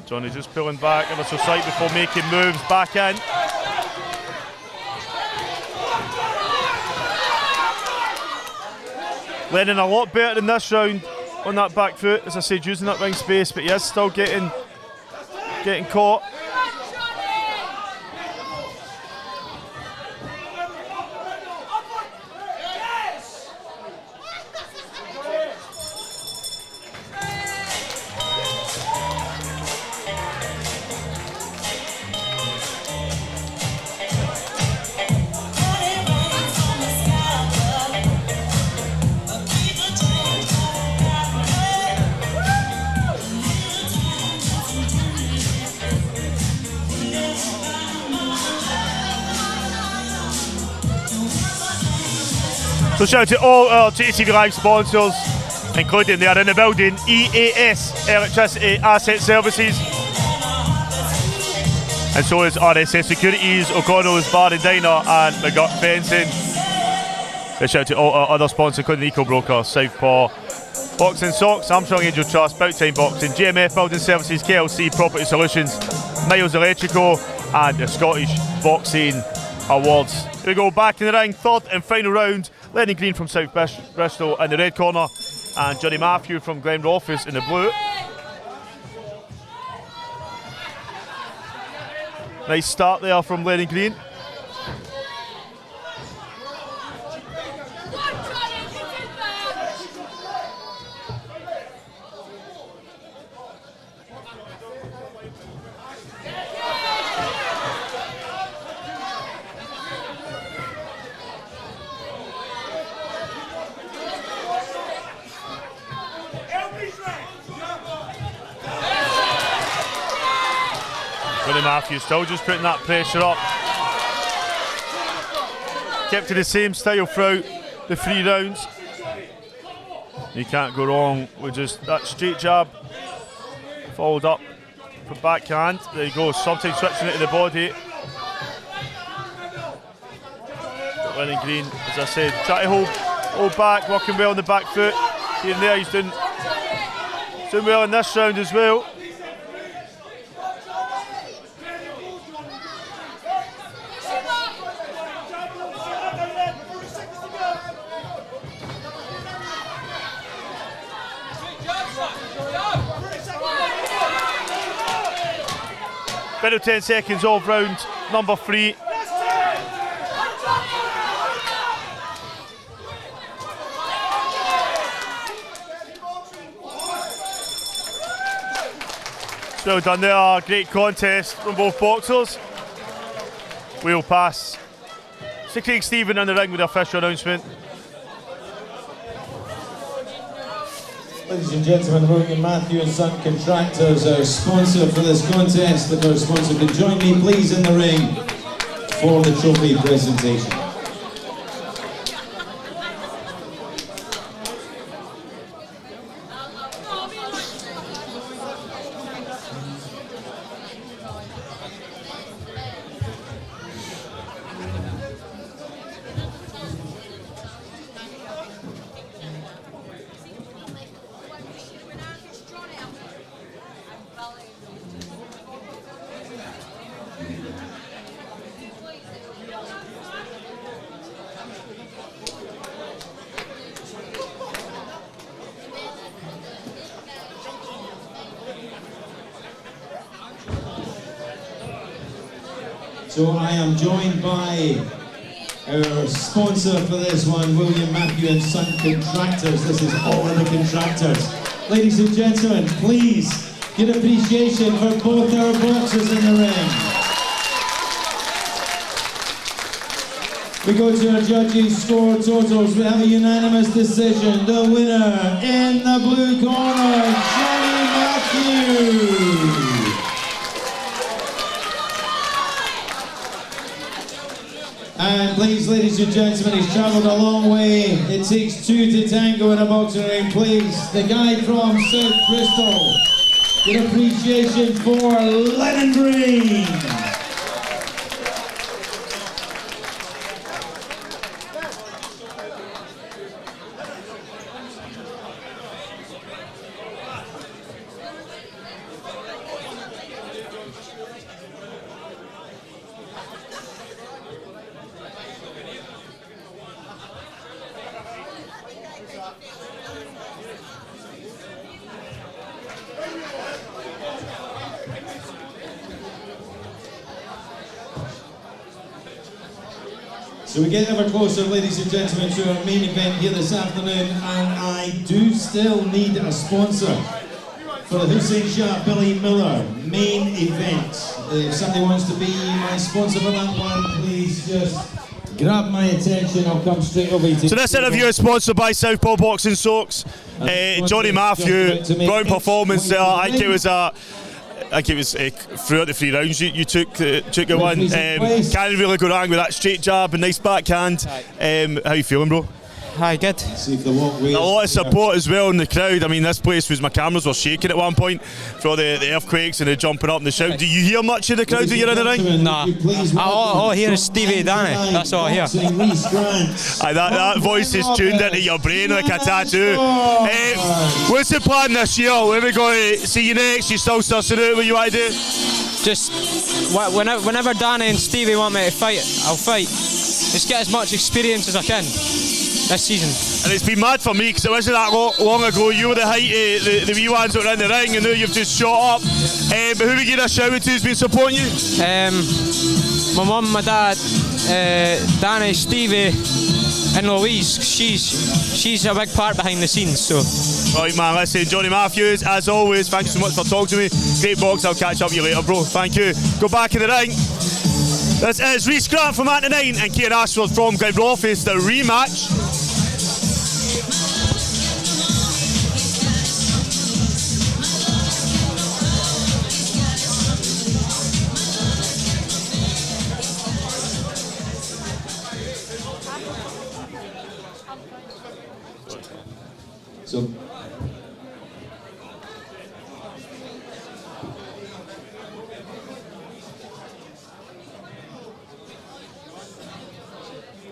D: Johnny just pulling back ever so slight before making moves back in. Lennon a lot better in this round on that back foot, as I said, using that ring space, but he is still getting caught. So shout out to all our JATV Live sponsors, including they are in the building, EAS, Electricity Asset Services. And so is RSS Securities, O'Connell's Bar and Diner and McGutt Fencing. So shout out to all our other sponsors, including Eco Broker, Southpaw, Boxing Socks, Armstrong Angel Trust, Bout Time Boxing, GMF Building Services, KLC Property Solutions, Miles Electrical and the Scottish Boxing Awards. Here we go, back in the ring, third and final round. Lennon Green from South Bristol in the red corner and Johnny Matthew from Glenrothes in the blue. Nice start there from Lennon Green. Matthews still just putting that pressure up. Kept to the same style throughout the 3 rounds. You can't go wrong with just that straight jab followed up for backhand. There you go, sometimes switching it to the body. But Lennon Green, as I said, try to hold back, working well on the back foot. Here and there, he's doing well in this round as well. Final 10 seconds of round number 3. Well done there, great contest from both boxers. We'll pass to Craig Stephen in the ring with the official announcement.
E: Ladies and gentlemen, William Matthew and Son Contractors, our sponsor for this contest. If our sponsor could join me, please, in the ring for the trophy presentation. So I am joined by our sponsor for this one, William Matthew and Son Contractors. This is all of the contractors. Ladies and gentlemen, please give appreciation for both our boxers in the ring. We go to our judges' score totals. We have a unanimous decision. The winner in the blue corner, Johnny Matthews. And please, ladies and gentlemen, he's travelled a long way. It takes 2 to tango in a boxing ring. Please, the guy from South Bristol. Good appreciation for Lennon Green. So we get ever closer, ladies and gentlemen, to our main event here this afternoon, and I do still need a sponsor for the Hussein Shah Billy Miller main event. If somebody wants to be my sponsor for that one, please just grab my attention. I'll come straight over to you.
D: So this interview is sponsored by Southpaw Boxing Soaks. Johnny Matthew, brilliant performance there. I think it was throughout the 3 rounds you took your one. Can't really go wrong with that straight jab and nice backhand. How you feeling, bro?
K: Hi, good.
D: A lot of support as well in the crowd. I mean, this place was, my cameras were shaking at one point for all the earthquakes and the jumping up and the shout. Do you hear much of the crowd when you're in the ring?
K: Nah. All I hear is Stevie Danny. That's all I hear.
D: That voice is tuned into your brain like a tattoo. What's the plan this year? When we going to see you next? You still sussing out what you want to do?
K: Just whenever Danny and Stevie want me to fight, I'll fight. Just get as much experience as I can this season.
D: And it's been mad for me because it wasn't that long ago you were the height of the wee ones that were in the ring, and now you've just shot up. But who we give a shout out to who's been supporting you?
L: My mum, my dad, Danny, Stevie, and Louise. She's a big part behind the scenes. So.
D: Right, man. Listen, Johnny Matthews, as always, thanks so much for talking to me. Great box. I'll catch up with you later, bro. Thank you. Go back in the ring. This is Rhys Grant from '99 and Cian Ashford from Glenrothes, the rematch.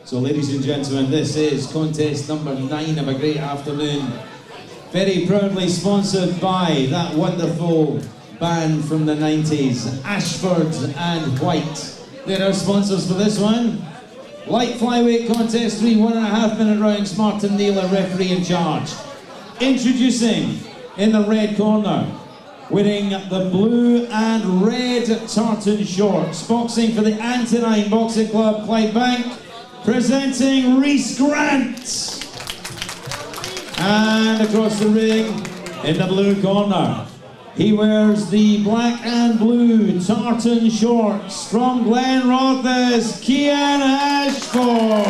E: So ladies and gentlemen, this is contest number 9 of a great afternoon. Very proudly sponsored by that wonderful band from the 90s, Ashford and White. They're our sponsors for this one. Light flyweight contest, 3 1.5 minute rounds. Martin Neal, referee in charge. Introducing in the red corner, wearing the blue and red tartan shorts, boxing for the Antonine Boxing Club, Clydebank. Presenting Rhys Grant. And across the ring, in the blue corner, he wears the black and blue tartan shorts from Glenrothes, Cian Ashford.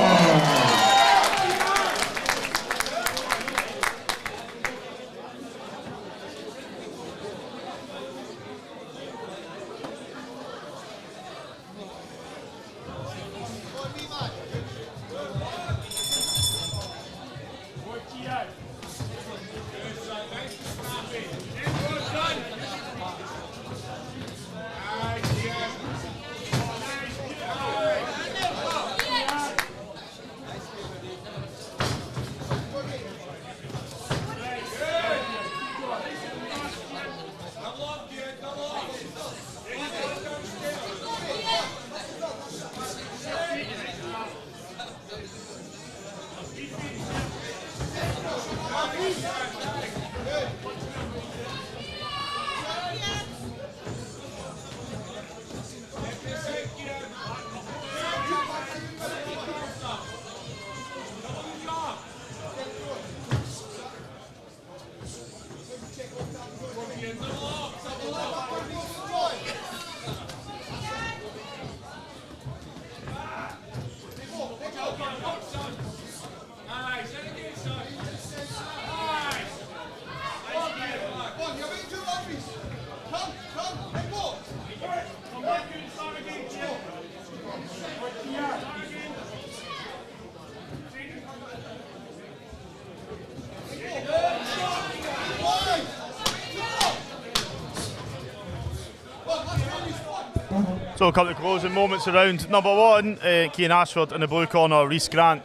D: So a couple of closing moments around number 1, Cian Ashford in the blue corner, Rhys Grant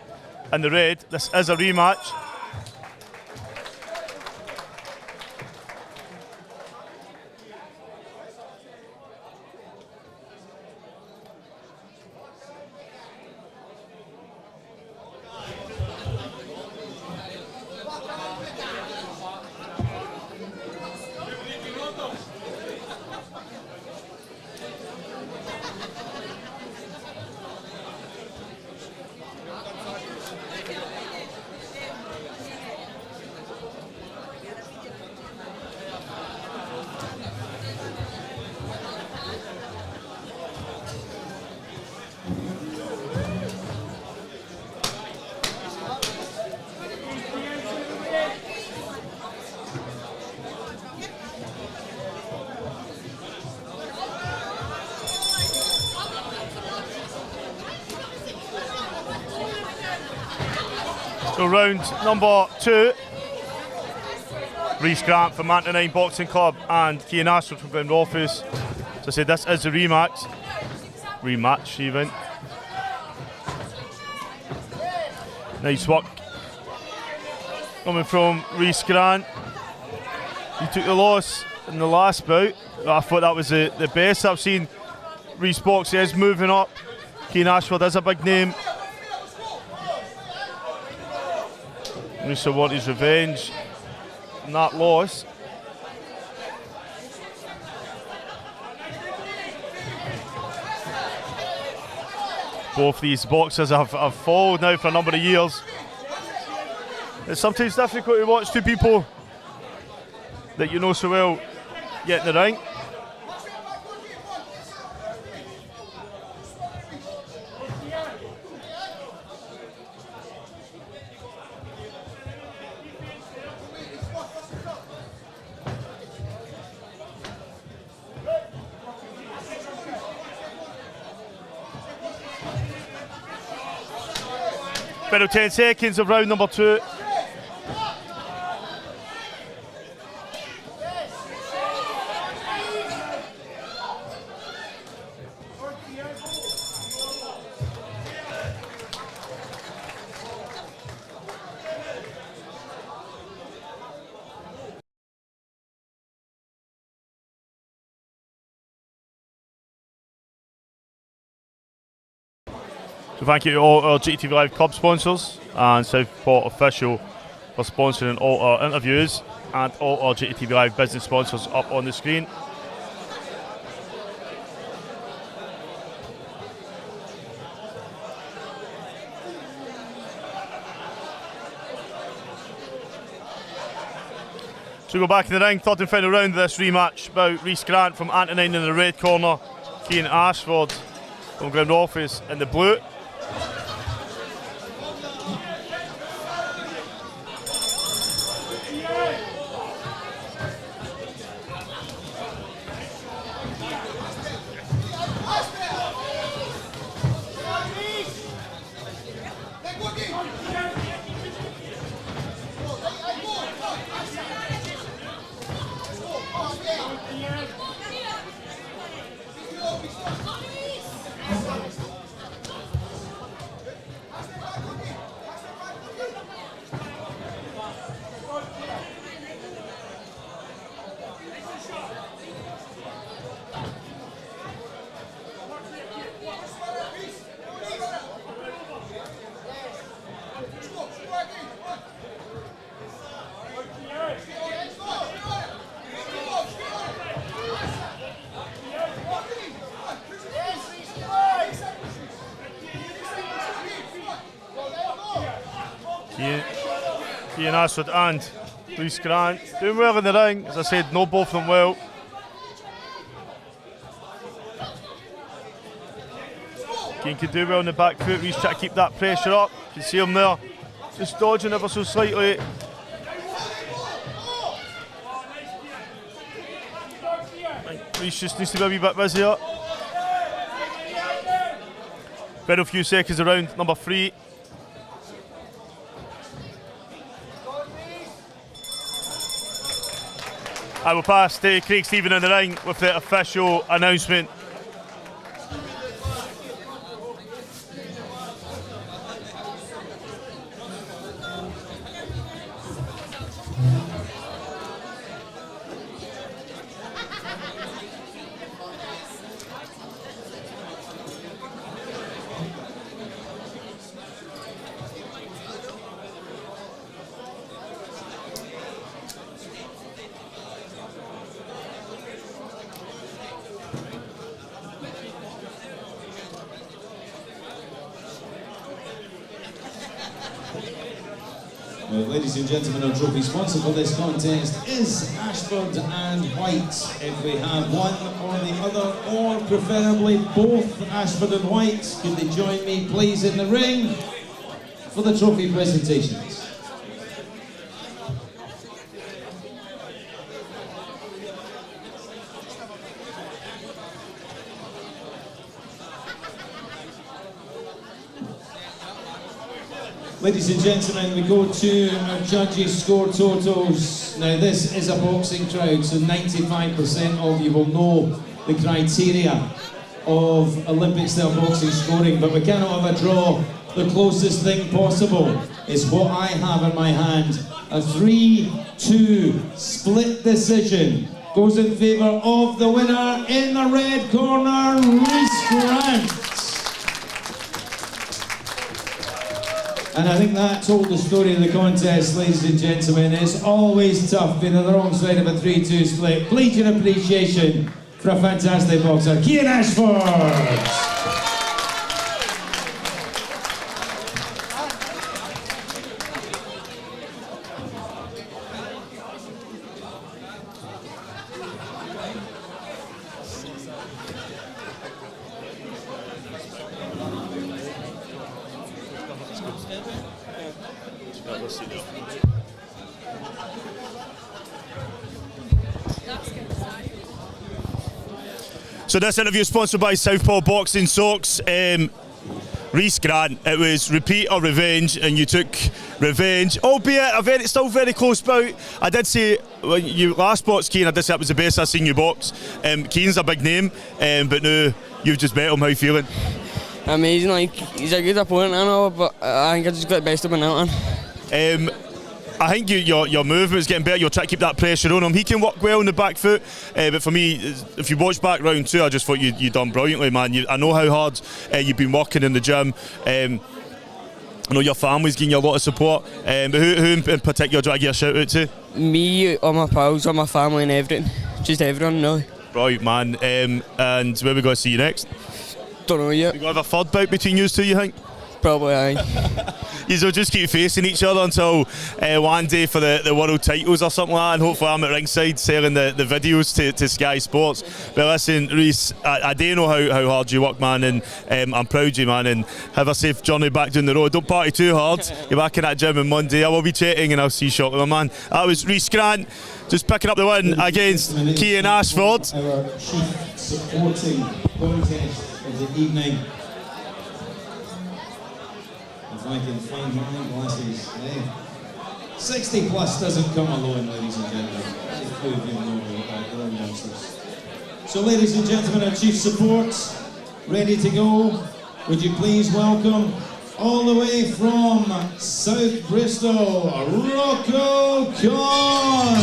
D: in the red. This is a rematch. So round number 2, Rhys Grant from Antonine Boxing Club and Cian Ashford from Glenrothes. So I said this is a rematch. Rematch even. Nice work coming from Rhys Grant. He took the loss in the last bout. I thought that was the best I've seen Rhys box. He is moving up. Cian Ashford is a big name. Rhys will want his revenge on that loss. Both these boxers have followed now for a number of years. It's sometimes difficult to watch two people that you know so well get in the ring. Final 10 seconds of round number 2. So thank you to all our JATV Live Club sponsors and Southport Official for sponsoring all our interviews, and all our JATV Live business sponsors up on the screen. So we go back in the ring, third and final round of this rematch. About Rhys Grant from Antonine in the red corner, Cian Ashford from Glenrothes in the blue. Cian Ashford and Rhys Grant doing well in the ring. As I said, know both of them well. Cian can do well on the back foot. Rhys trying to keep that pressure up. You can see him there, just dodging ever so slightly. Rhys just needs to be a wee bit busier. Very few seconds around number 3. I will pass to Craig Stephen in the ring with the official announcement.
E: Ladies and gentlemen, our trophy sponsor for this contest is Ashford and White. If we have one or the other, or preferably both Ashford and White, could they join me please in the ring for the trophy presentations? Ladies and gentlemen, we go to our judges' score totals. Now this is a boxing crowd, so 95% of you will know the criteria of Olympic-style boxing scoring, but we cannot have a draw. The closest thing possible is what I have in my hand. A 3-2 split decision goes in favour of the winner in the red corner, Rhys Grant. And I think that told the story of the contest, ladies and gentlemen. It's always tough being on the wrong side of a 3-2 split. Please your appreciation for a fantastic boxer, Cian Ashford.
D: So this interview is sponsored by Southpaw Boxing Socks. Rhys Grant, it was repeat or revenge, and you took revenge, albeit still very close bout. I did say when you last boxed Keane, I did say it was the best I've seen you box. Keane's a big name, but now you've just met him. How you feeling?
M: Amazing, like he's a good opponent, I know, but I think I just got the best of him now.
D: I think your movement's getting better. You're trying to keep that pressure on him. He can work well on the back foot, but for me, if you watch back round 2, I just thought you done brilliantly, man. I know how hard you've been working in the gym. I know your family's giving you a lot of support, but who in particular do I give a shout out to?
M: Me, all my pals, all my family and everything. Just everyone, really.
D: Right, man. And where we going to see you next?
M: Don't know yet.
D: We got to have a third bout between you two, you think?
M: Probably, aye.
D: You'll just keep facing each other until one day for the world titles or something like that, and hopefully I'm at ringside selling the videos to Sky Sports. But listen, Rhys, I do know how hard you work, man, and I'm proud of you, man, and have a safe journey back down the road. Don't party too hard. You're back in that gym on Monday. I will be chatting and I'll see you shortly, my man. That was Rhys Grant, just picking up the win against Cian Ashford.
E: Our chief supporting contest of the evening. If I can find my glasses. 60 plus doesn't come alone, ladies and gentlemen. If two of you know about youngsters. So, ladies and gentlemen, our chief support ready to go. Would you please welcome, all the way from South Bristol, Rocco Con.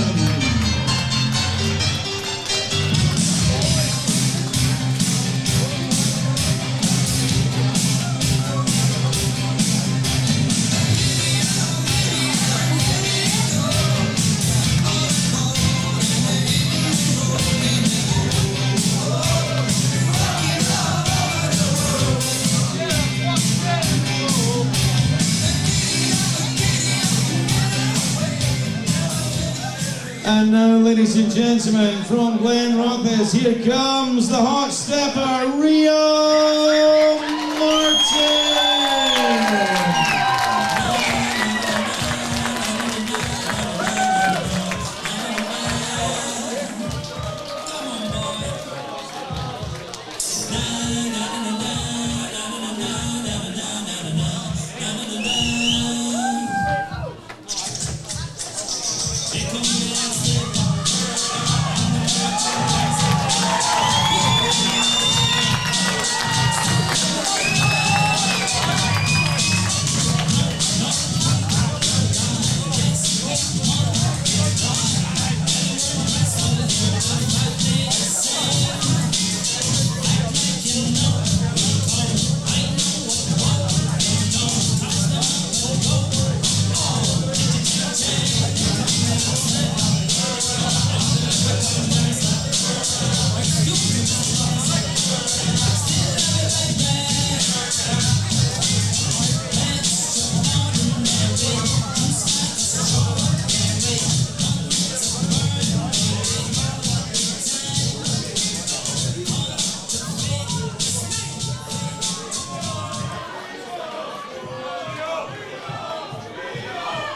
E: And now, ladies and gentlemen, from Glenrothes, here comes the hot stepper, Rio Martin!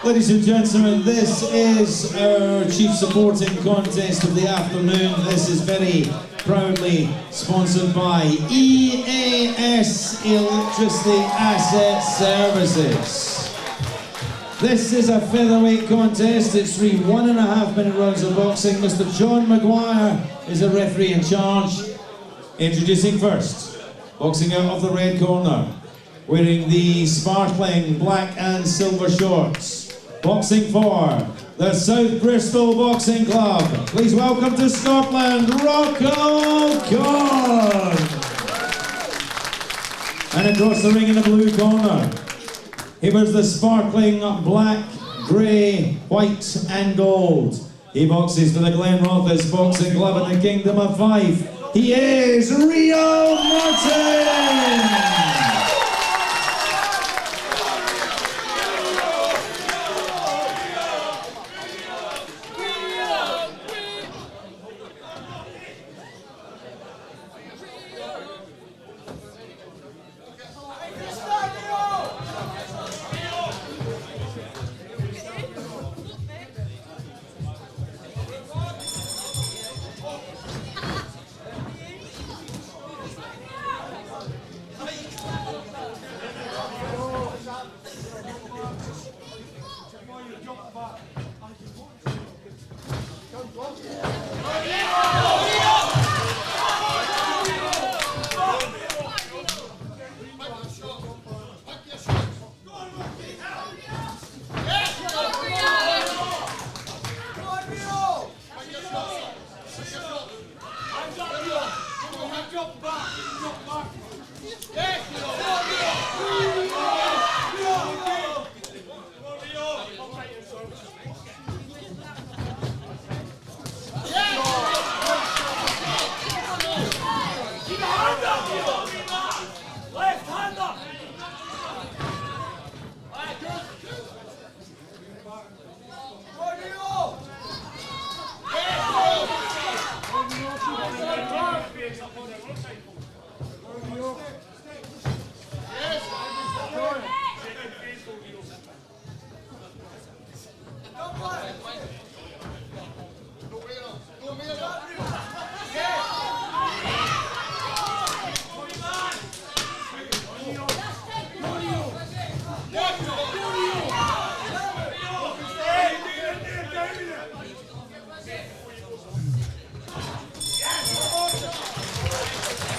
E: Ladies and gentlemen, this is our chief supporting contest of the afternoon. This is very proudly sponsored by EAS Electricity Asset Services. This is a featherweight contest. It's 3 1.5-minute rounds of boxing. Mr. John Maguire is the referee in charge. Introducing first, boxing out of the red corner, wearing the sparkling black and silver shorts. Boxing for the South Bristol Boxing Club. Please welcome to Scotland, Rocco Con. And across the ring in the blue corner, he wears the sparkling black, grey, white and gold. He boxes for the Glenrothes Boxing Club in the Kingdom of Fife. He is Rio Martin.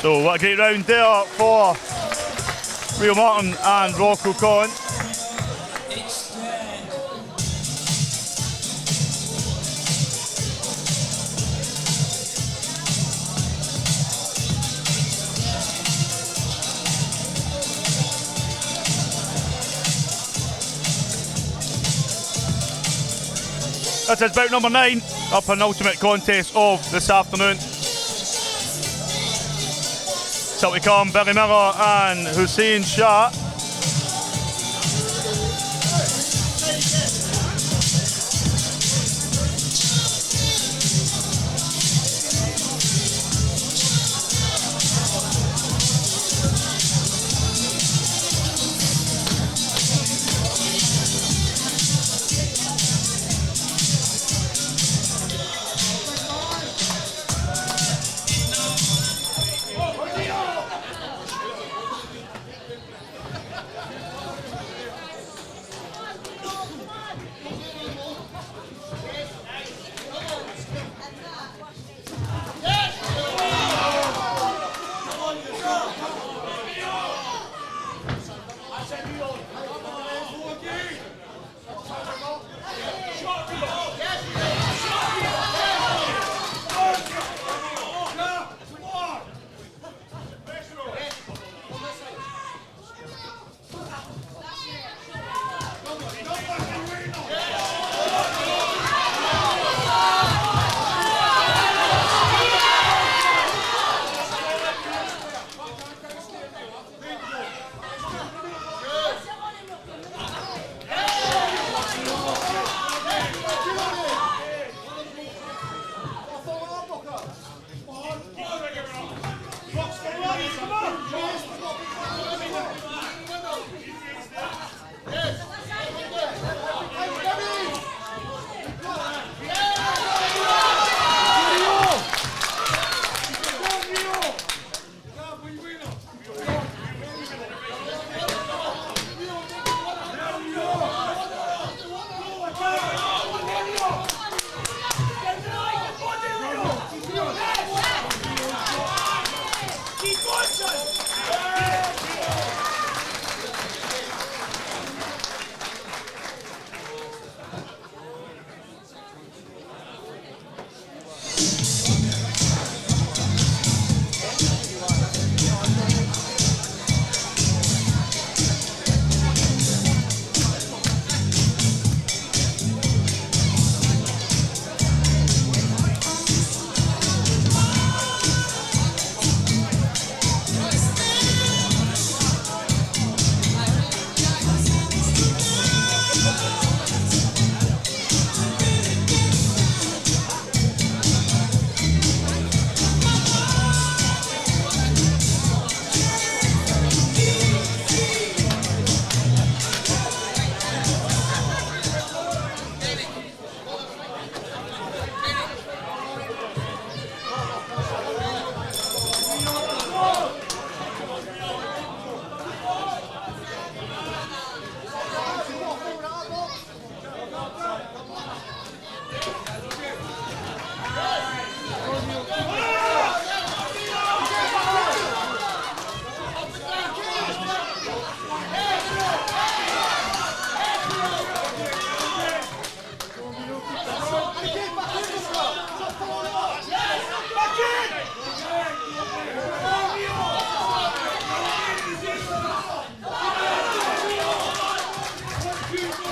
D: So what a great round there for Rio Martin and Rocco Con. This is bout number 9, our penultimate contest of this afternoon. So we come Billy Miller and Hussein Shah.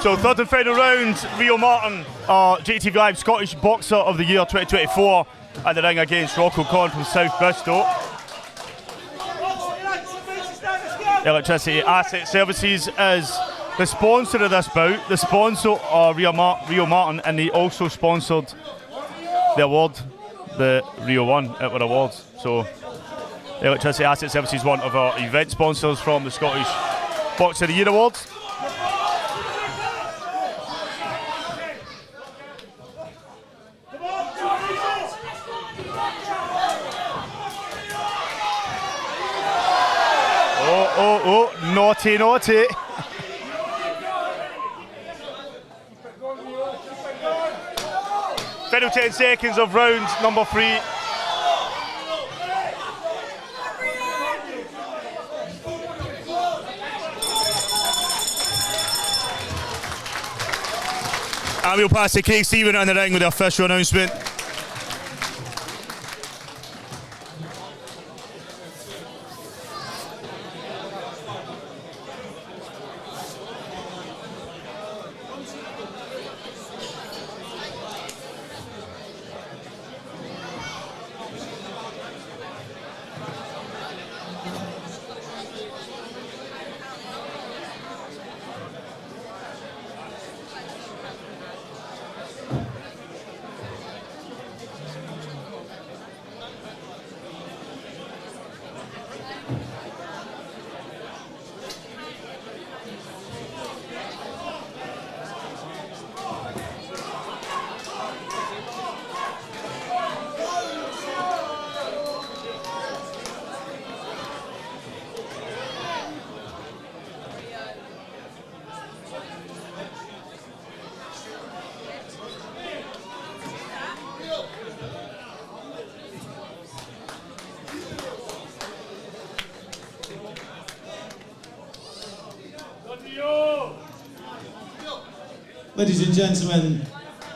D: So third and final round, Rio Martin, JATV Live Scottish Boxer of the Year 2024, and the ring against Rocco Con from South Bristol. Electricity Asset Services is the sponsor of this bout. The sponsor are Rio Martin, and they also sponsored the award, the Rio 1 Outward Awards. So Electricity Asset Services is one of our event sponsors from the Scottish Boxer of the Year Awards. Oh, naughty, naughty. Final 10 seconds of round number 3. And we'll pass to Craig Stephen on the ring with the official announcement.
E: Ladies and gentlemen,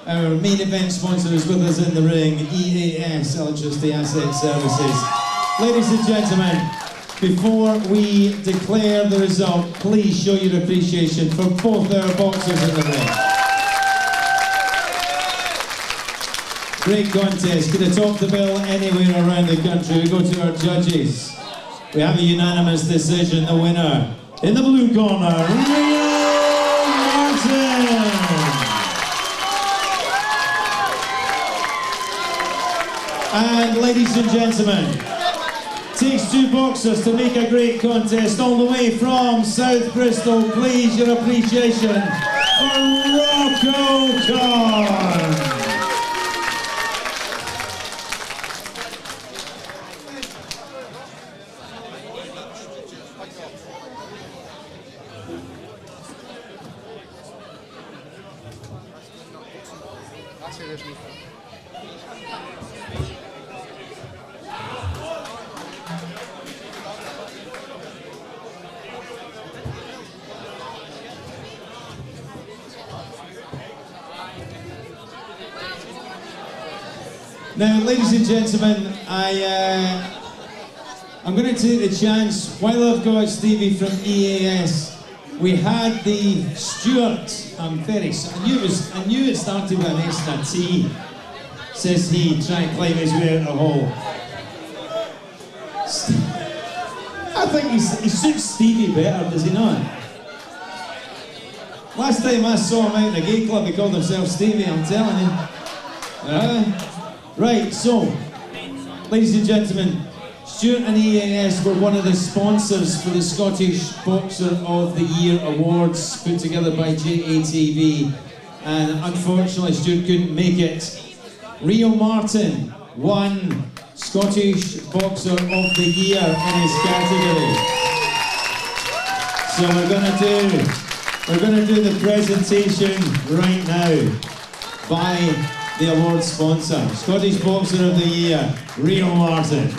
E: our main event sponsor is with us in the ring, EAS, Electricity Asset Services. Ladies and gentlemen, before we declare the result, please show your appreciation for both our boxers in the ring. Great contest, could have topped the bill anywhere around the country. We go to our judges. We have a unanimous decision, the winner. In the blue corner, Rio Martin. And ladies and gentlemen, takes two boxers to make a great contest all the way from South Bristol. Please, your appreciation for Rocco Khan. Now, ladies and gentlemen, I'm going to take the chance, while I've got Stevie from EAS, we had the Stuart, I knew it started with an S and a T, says he, trying to climb his way out the hole. I think he suits Stevie better, does he not? Last time I saw him out in a gay club, he called himself Stevie, I'm telling you. Right, so, ladies and gentlemen, Stuart and EAS were one of the sponsors for the Scottish Boxer of the Year Awards put together by JATV, and unfortunately Stuart couldn't make it. Rio Martin won Scottish Boxer of the Year in his category. So we're gonna do the presentation right now by the award sponsor, Scottish Boxer of the Year, Rio Martin.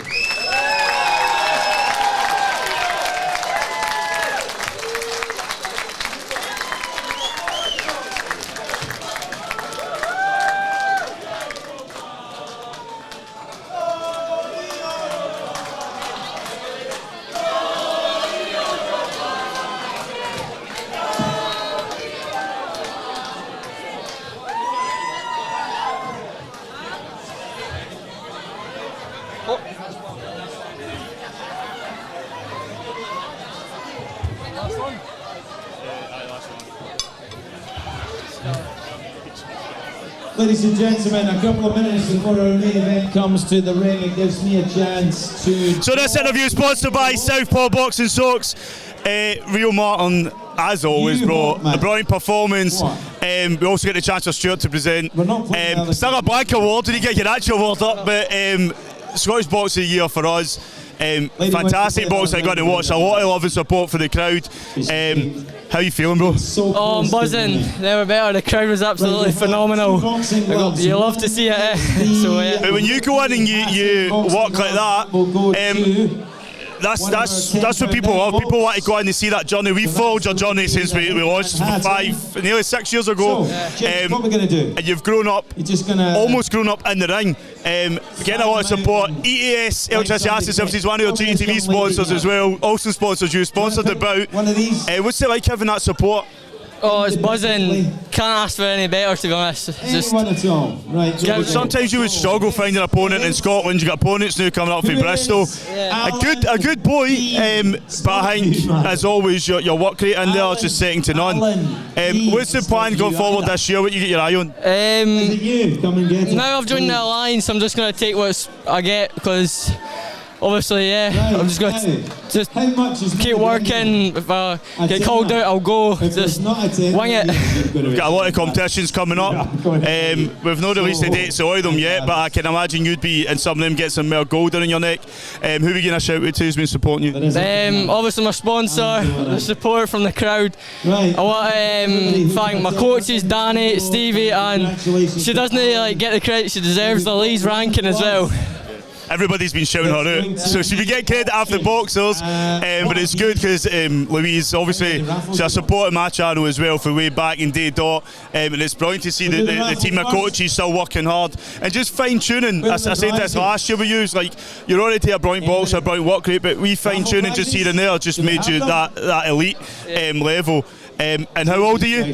E: Ladies and gentlemen, a couple of minutes before our main event comes to the ring, it gives me a chance to...
D: So this interview is sponsored by Southpaw Boxing Socks. Rio Martin, as always, bro, a brilliant performance. We also get the chance for Stuart to present. Still a blank award, did you get your actual award up? But Scottish Boxer of the Year for us. Fantastic boxing, I got to watch. A lot of love and support for the crowd. How you feeling, bro?
M: Oh, I'm buzzing. Never better. The crowd was absolutely phenomenal. You love to see it. So, yeah.
D: But when you go in and you work like that, that's what people love. People want to go in and see that journey. We followed your journey since we launched nearly 6 years ago.
E: What are we going to do?
D: And you've grown up, almost grown up in the ring, getting a lot of support. EAS, Electricity Asset Services, one of your JATV sponsors as well, also sponsors you, sponsored the bout.
E: One of these.
D: What's it like having that support?
M: Oh, it's buzzing. Can't ask for any better, to be honest.
E: Anyone at all. Right.
D: Sometimes you would struggle finding an opponent in Scotland. You got opponents now coming up from Bristol. A good boy, but I think, as always, your work rate in there is just second to none. What's the plan going forward this year? What you get your eye on?
M: Now I've joined the alliance, I'm just going to take what I get, because obviously, I'm just going to keep working. If I get called out, I'll go. Just wing it.
D: We've got a lot of competitions coming up. We've not released the dates of all of them yet, but I can imagine you'd be in some of them, get some more gold in your neck. Who are we going to shout out to who's been supporting you?
M: Obviously my sponsor, the support from the crowd. I want to thank my coaches, Danny, Stevie, and she doesn't get the credit she deserves, the Lee's ranking as well.
D: Everybody's been shouting her out, so she would get credit after boxers, but it's good because Louise, obviously, she's supporting my channel as well for way back in day dot, and it's brilliant to see the team of coaches still working hard and just fine tuning. I said this last year with you, like you're already a brilliant boxer, a brilliant work rate, but we fine tuning just here and there just made you that elite level. And how old are you?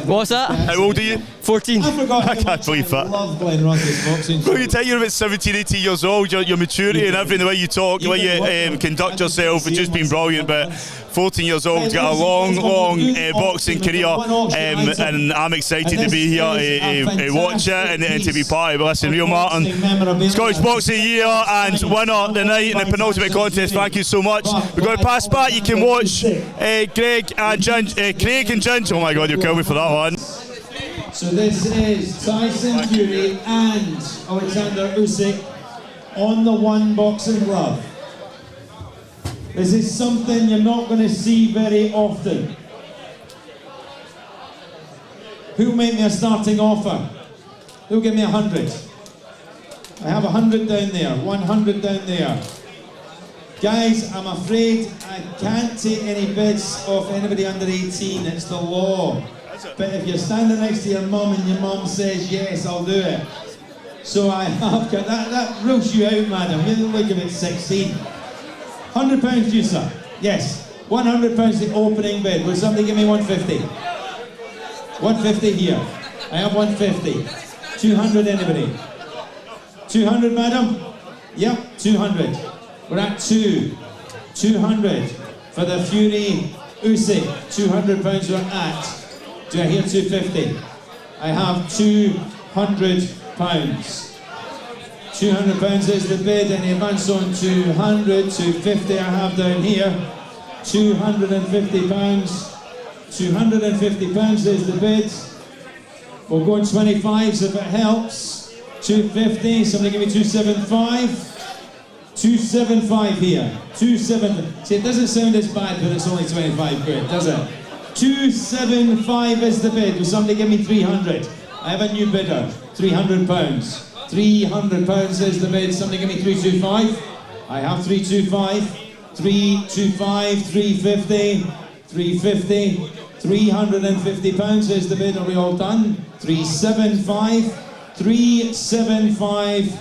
M: What's that?
D: How old are you?
M: 14.
D: I can't believe that.
E: I love Glenrothes boxing.
D: Well, you tell you're about 17, 18 years old, your maturity and everything, the way you talk, the way you conduct yourself, it's just been brilliant. But 14 years old, got a long boxing career, and I'm excited to be here to watch it and to be part of it. Listen, Real Martin, Scottish Boxing Year and winner tonight in the penultimate contest. Thank you so much. We're going to pass back. You can watch Craig and Ginge. Oh my God, you'll kill me for that one.
E: So this is Tyson Fury and Alexander Usyk on the one boxing glove. This is something you're not going to see very often. Who'll make me a starting offer? Who'll give me 100? I have 100 down there, 100 down there. Guys, I'm afraid I can't take any bids off anybody under 18, it's the law. But if you're standing next to your mum and your mum says yes, I'll do it. So I have got, that rules you out, madam. You look a bit 16. £100 due, sir? Yes. £100 the opening bid. Will somebody give me 150? 150 here. I have 150. 200 anybody? 200, madam? Yep, 200. We're at 200 for the Fury Usyk. £200 we're at. Do I hear 250? I have £200. £200 is the bid, and the advance on 200, 250 I have down here. £250. £250 is the bid. We'll go on 25s if it helps. 250, somebody give me 275. 275 here. 270. See, it doesn't sound as bad, but it's only 25 quid, does it? 275 is the bid. Will somebody give me 300? I have a new bidder. £300. £300 is the bid. Somebody give me 325. I have 325. 325. 350. 350. £350 is the bid. Are we all done? 375. 375.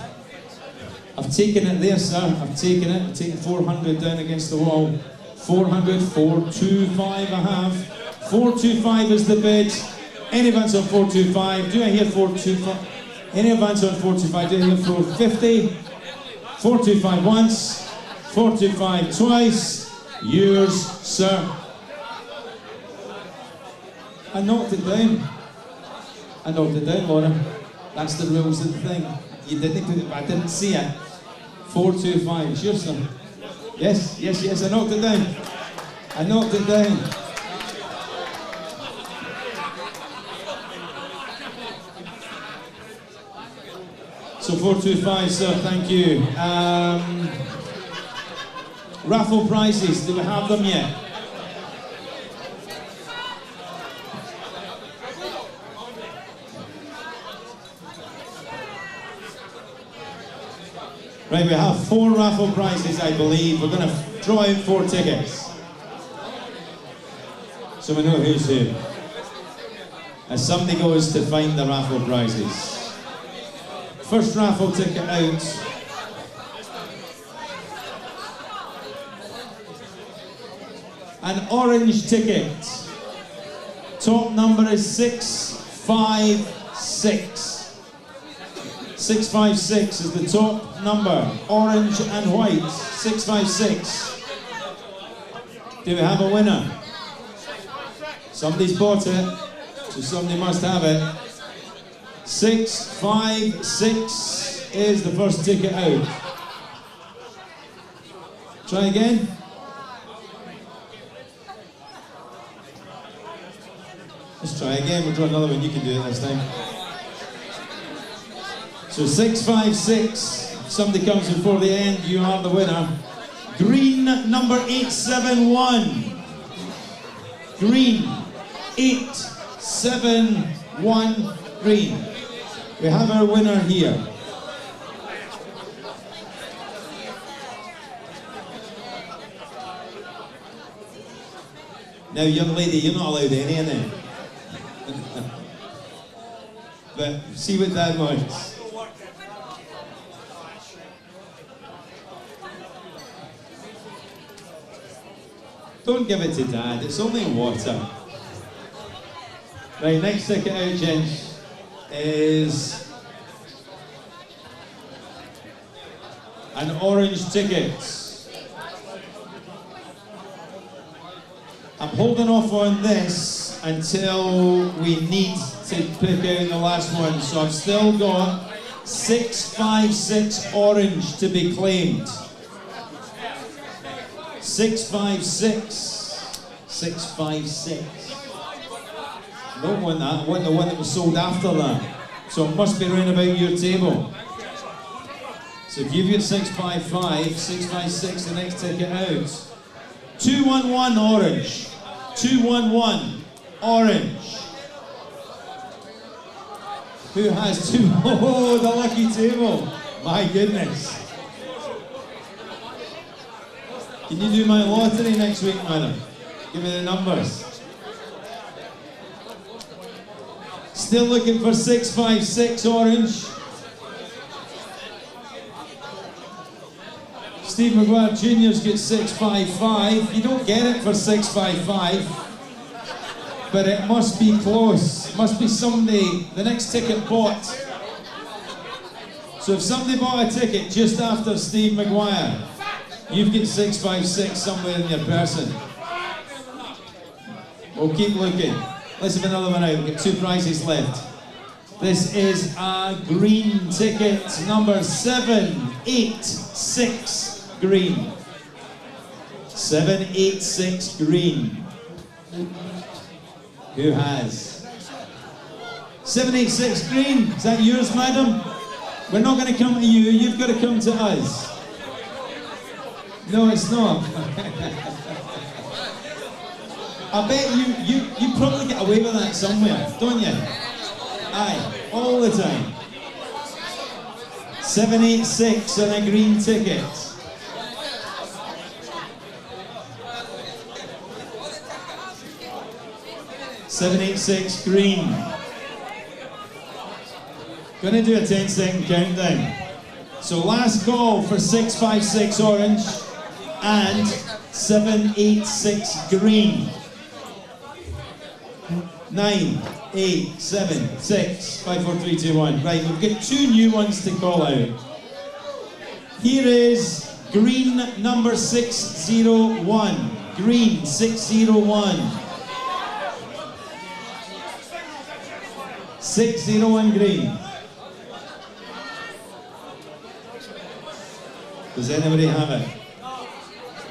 E: I've taken it there, sir. I've taken it. I've taken 400 down against the wall. 400. 425 I have. 425 is the bid. Any advance on 425? Do I hear 425? Any advance on 425? Do I hear 450? 425 once. 425 twice. Yours, sir. I knocked it down. I knocked it down, Laura. That's the rules of the thing. You didn't put it, but I didn't see it. 425. It's yours, sir. Yes, yes, yes. I knocked it down. I knocked it down. So 425, sir, thank you. Raffle prizes, do we have them yet? Right, we have 4 raffle prizes, I believe. We're going to draw out 4 tickets. So we know who's who. As somebody goes to find the raffle prizes. First raffle ticket out. An orange ticket. Top number is 656. 656 is the top number. Orange and white. 656. Do we have a winner? Somebody's bought it, so somebody must have it. 656 is the first ticket out. Try again. Let's try again, we'll draw another one, you can do it this time. So 656, if somebody comes before the end, you are the winner. Green number 871. Green 871 green. We have our winner here. Now, young lady, you're not allowed any in there. But see what Dad wants. Don't give it to Dad, it's only water. Right, next ticket out, gents, is an orange ticket. I'm holding off on this until we need to pick out the last one, so I've still got 656 orange to be claimed. 656. 656. I don't want that, I want the one that was sold after that. So it must be round about your table. So if you've got 655, 656, the next ticket out. 211 orange. 211 orange. Who has two? Oh, the lucky table. My goodness. Can you do my lottery next week, madam? Give me the numbers. Still looking for 656 orange. Steve McGuire Jr.'s got 655. You don't get it for 655. But it must be close. Must be somebody, the next ticket bought. So if somebody bought a ticket just after Steve McGuire, you've got 656 somewhere in your person. We'll keep looking. Let's have another one out. We've got 2 prizes left. This is a green ticket, number 786 green. 786 green. Who has? 786 green. Is that yours, madam? We're not going to come to you. You've got to come to us. No, it's not. I bet you probably get away with that somewhere, don't you? Aye, all the time. 786 on a green ticket. $786 green. Gonna do a 10-second countdown. So last call for 656 orange and 786 green. 9, 8, 7, 6, 5, 4, 3, 2, 1. Right, we've got 2 new ones to call out. Here is green number 601. Green 601. 601 green. Does anybody have it?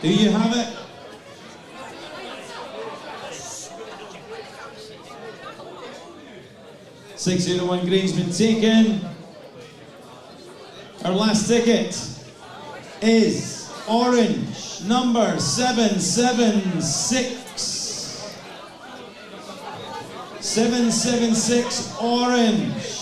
E: Do you have it? $601 green's been taken. Our last ticket is orange, number 776. 776 orange.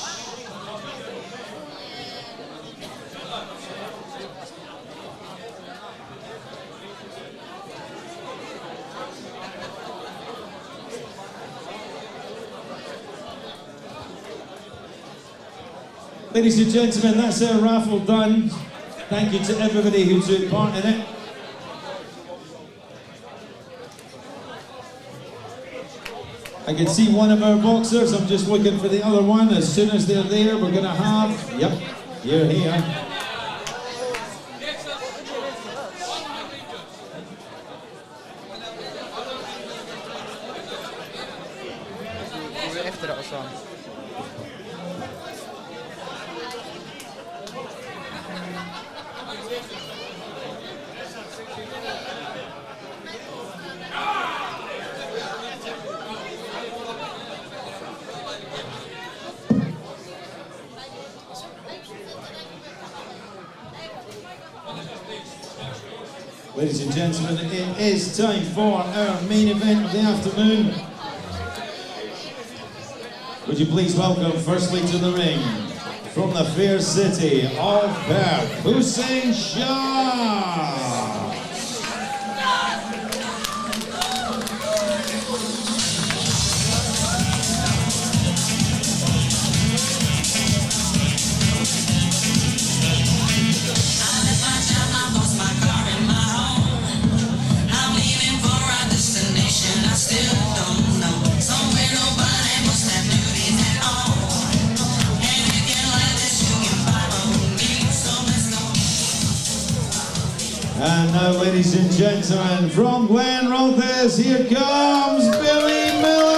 E: Ladies and gentlemen, that's our raffle done. Thank you to everybody who took part in it. I can see one of our boxers. I'm just looking for the other one. As soon as they're there, we're going to have... Yep, you're here. Ladies and gentlemen, it is time for our main event of the afternoon. Would you please welcome firstly to the ring, from the fair city of Perth, Hussein Shah. And now, ladies and gentlemen, from Glenrothes, here comes Billy Miller!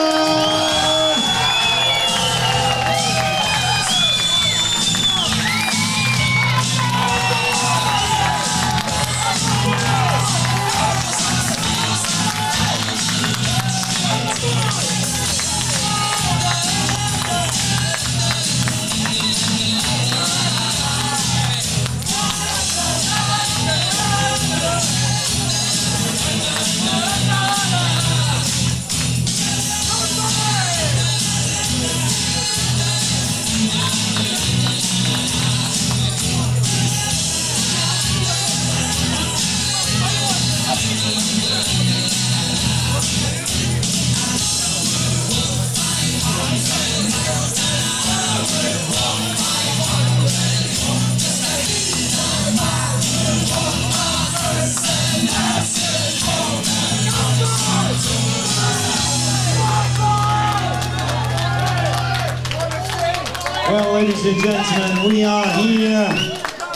E: Well, ladies and gentlemen, we are here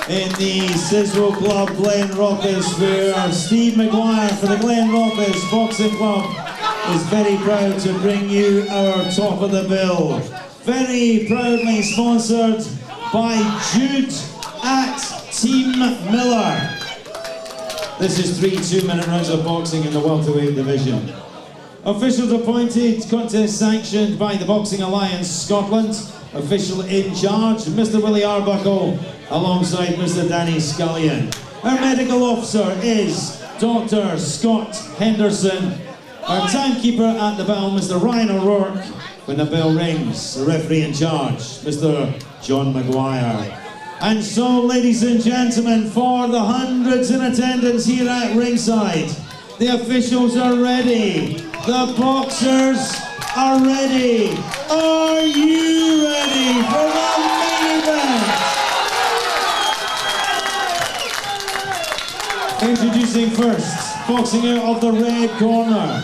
E: in the CISWO Club Glenrothes, where Steve Maguire for the Glenrothes Boxing Club is very proud to bring you our top of the bill. Very proudly sponsored by Jude at Team Miller. This is 3 2-minute rounds of boxing in the welterweight division. Officials appointed, contest sanctioned by the Boxing Alliance Scotland. Official in charge, Mr. Willie Arbuckle, alongside Mr. Danny Scullion. Our medical officer is Dr. Scott Henderson. Our timekeeper at the bell, Mr. Ryan O'Rourke. When the bell rings, the referee in charge, Mr. John Maguire. And so, ladies and gentlemen, for the hundreds in attendance here at ringside, the officials are ready. The boxers are ready. Are you ready for the main event? Introducing first, boxing out of the red corner,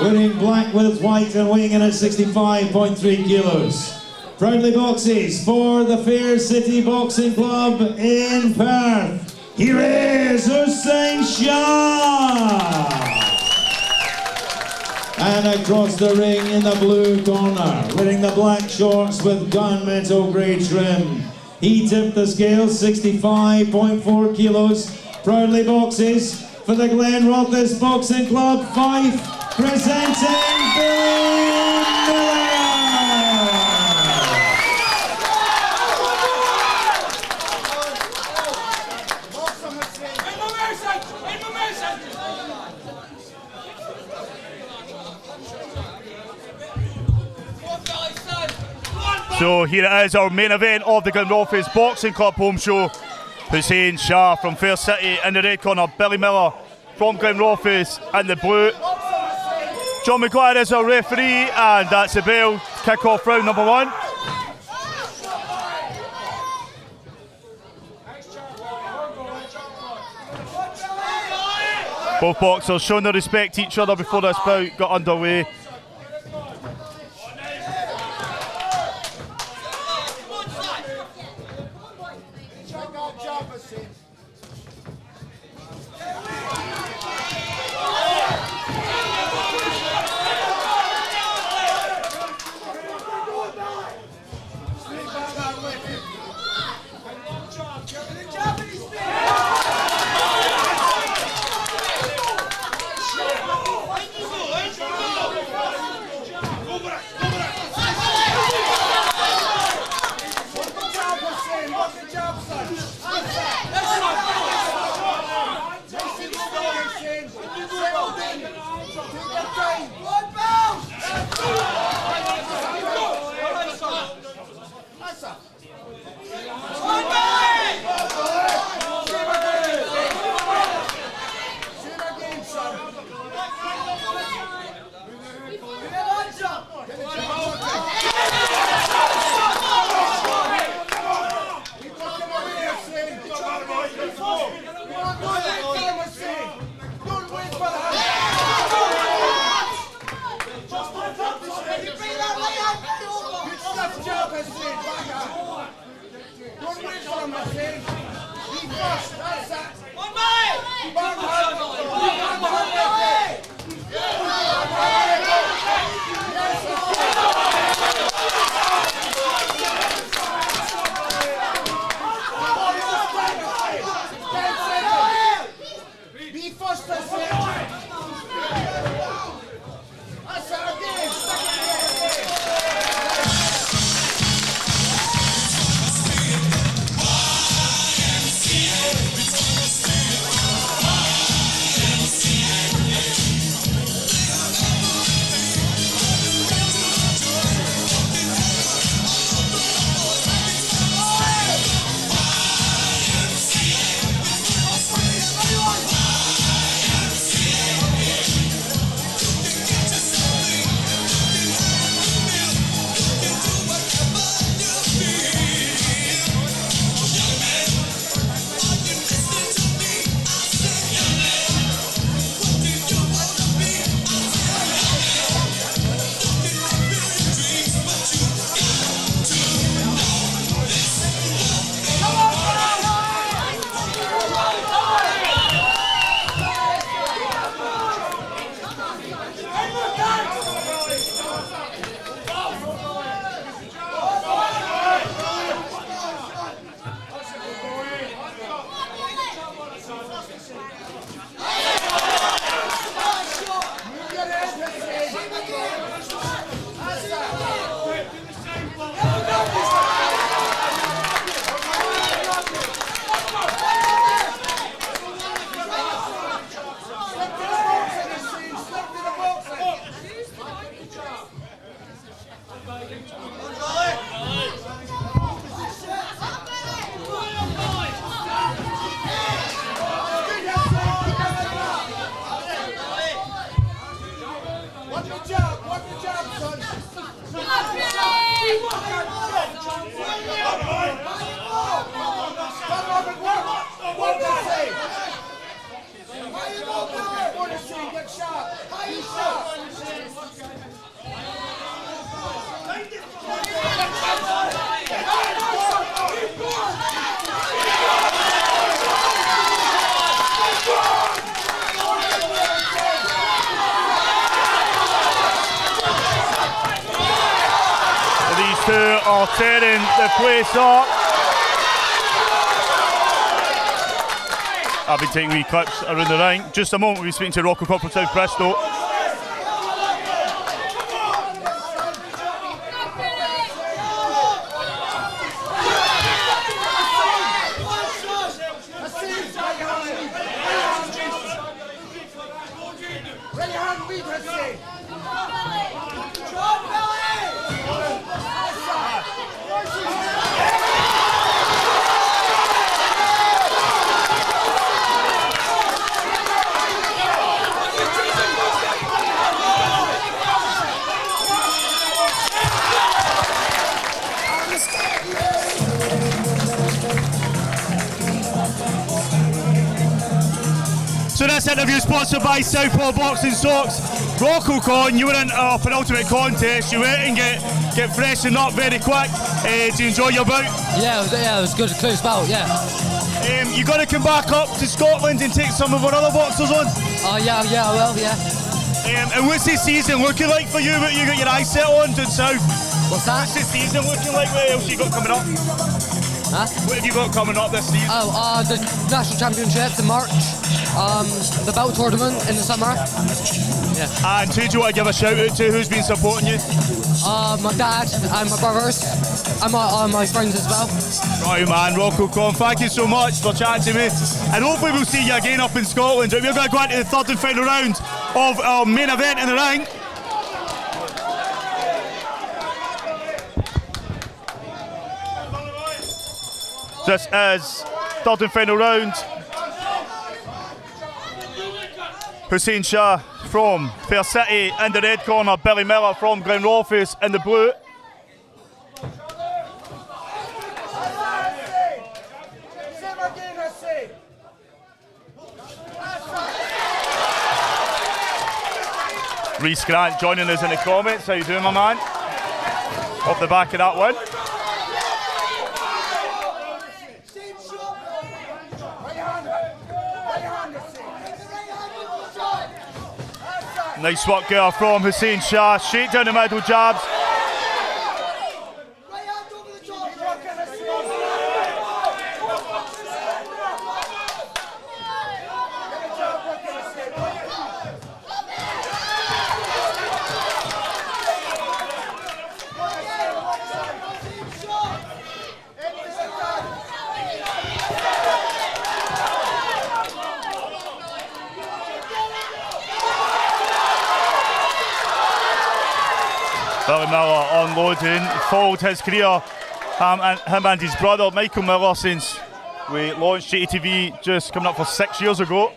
E: wearing black with white and weighing in at 65.3 kilos. Proudly boxes for the Fair City Boxing Club in Perth. Here is Hussein Shah. And across the ring in the blue corner, wearing the black shorts with gunmetal grey trim. He tipped the scales, 65.4 kilos. Proudly boxes for the Glenrothes Boxing Club, Fife, presenting Billy Miller.
D: So here it is, our main event of the Glenrothes Boxing Club home show. Hussein Shah from Fair City in the red corner, Billy Miller from Glenrothes in the blue. John Maguire is our referee, and that's the bell. Kick off round number 1. Both boxers showing their respect to each other before this bout got underway. These two are tearing the place up. I've been taking wee clips around the ring. Just a moment, we'll be speaking to Rocco Cup from South Bristol. interview sponsored by Southpaw Boxing Socks. Rocco Con, you were in our penultimate contest. You went and get freshened up very quick. Did you enjoy your bout?
N: Yeah, it was good, close bout, yeah.
D: You got to come back up to Scotland and take some of our other boxers on?
N: Oh, yeah, I will, yeah.
D: And what's the season looking like for you? What you got your eyes set on down south?
N: What's that?
D: What's the season looking like? What else you got coming up?
N: Huh?
D: What have you got coming up this season?
N: The National Championships in March, the bout tournament in the summer. Yeah.
D: And who do you want to give a shout out to? Who's been supporting you?
N: My dad and my brothers and my friends as well.
D: Right, man, Rocco Con, thank you so much for chatting to me. And hopefully we'll see you again up in Scotland. We're going to go into the third and final round of our main event in the ring. This is third and final round. Hussein Shah from Fair City in the red corner, Billy Miller from Glenrothes in the blue. Reece Grant joining us in the comments. How you doing, my man? Off the back of that one. Nice work there from Hussein Shah, straight down the middle jabs. Billy Miller unloading, followed his career, him and his brother Michael Miller, since we launched JATV just coming up for 6 years ago.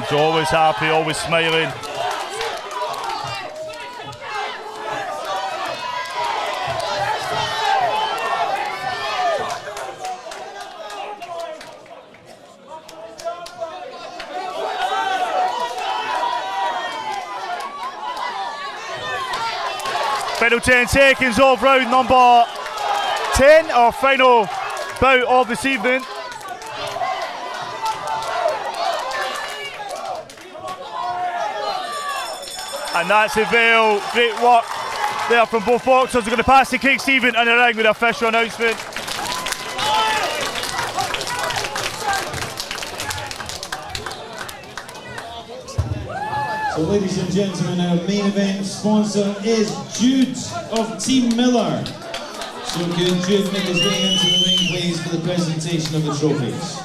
D: He's always happy, always smiling. Final 10 seconds of round number 10, our final bout of this evening. And that's the bell. Great work there from both boxers. We're going to pass to Craig Stephen in the ring with the official announcement.
E: So ladies and gentlemen, our main event sponsor is Jude of Team Miller. So could Jude make his way into the ring, please, for the presentation of the trophies.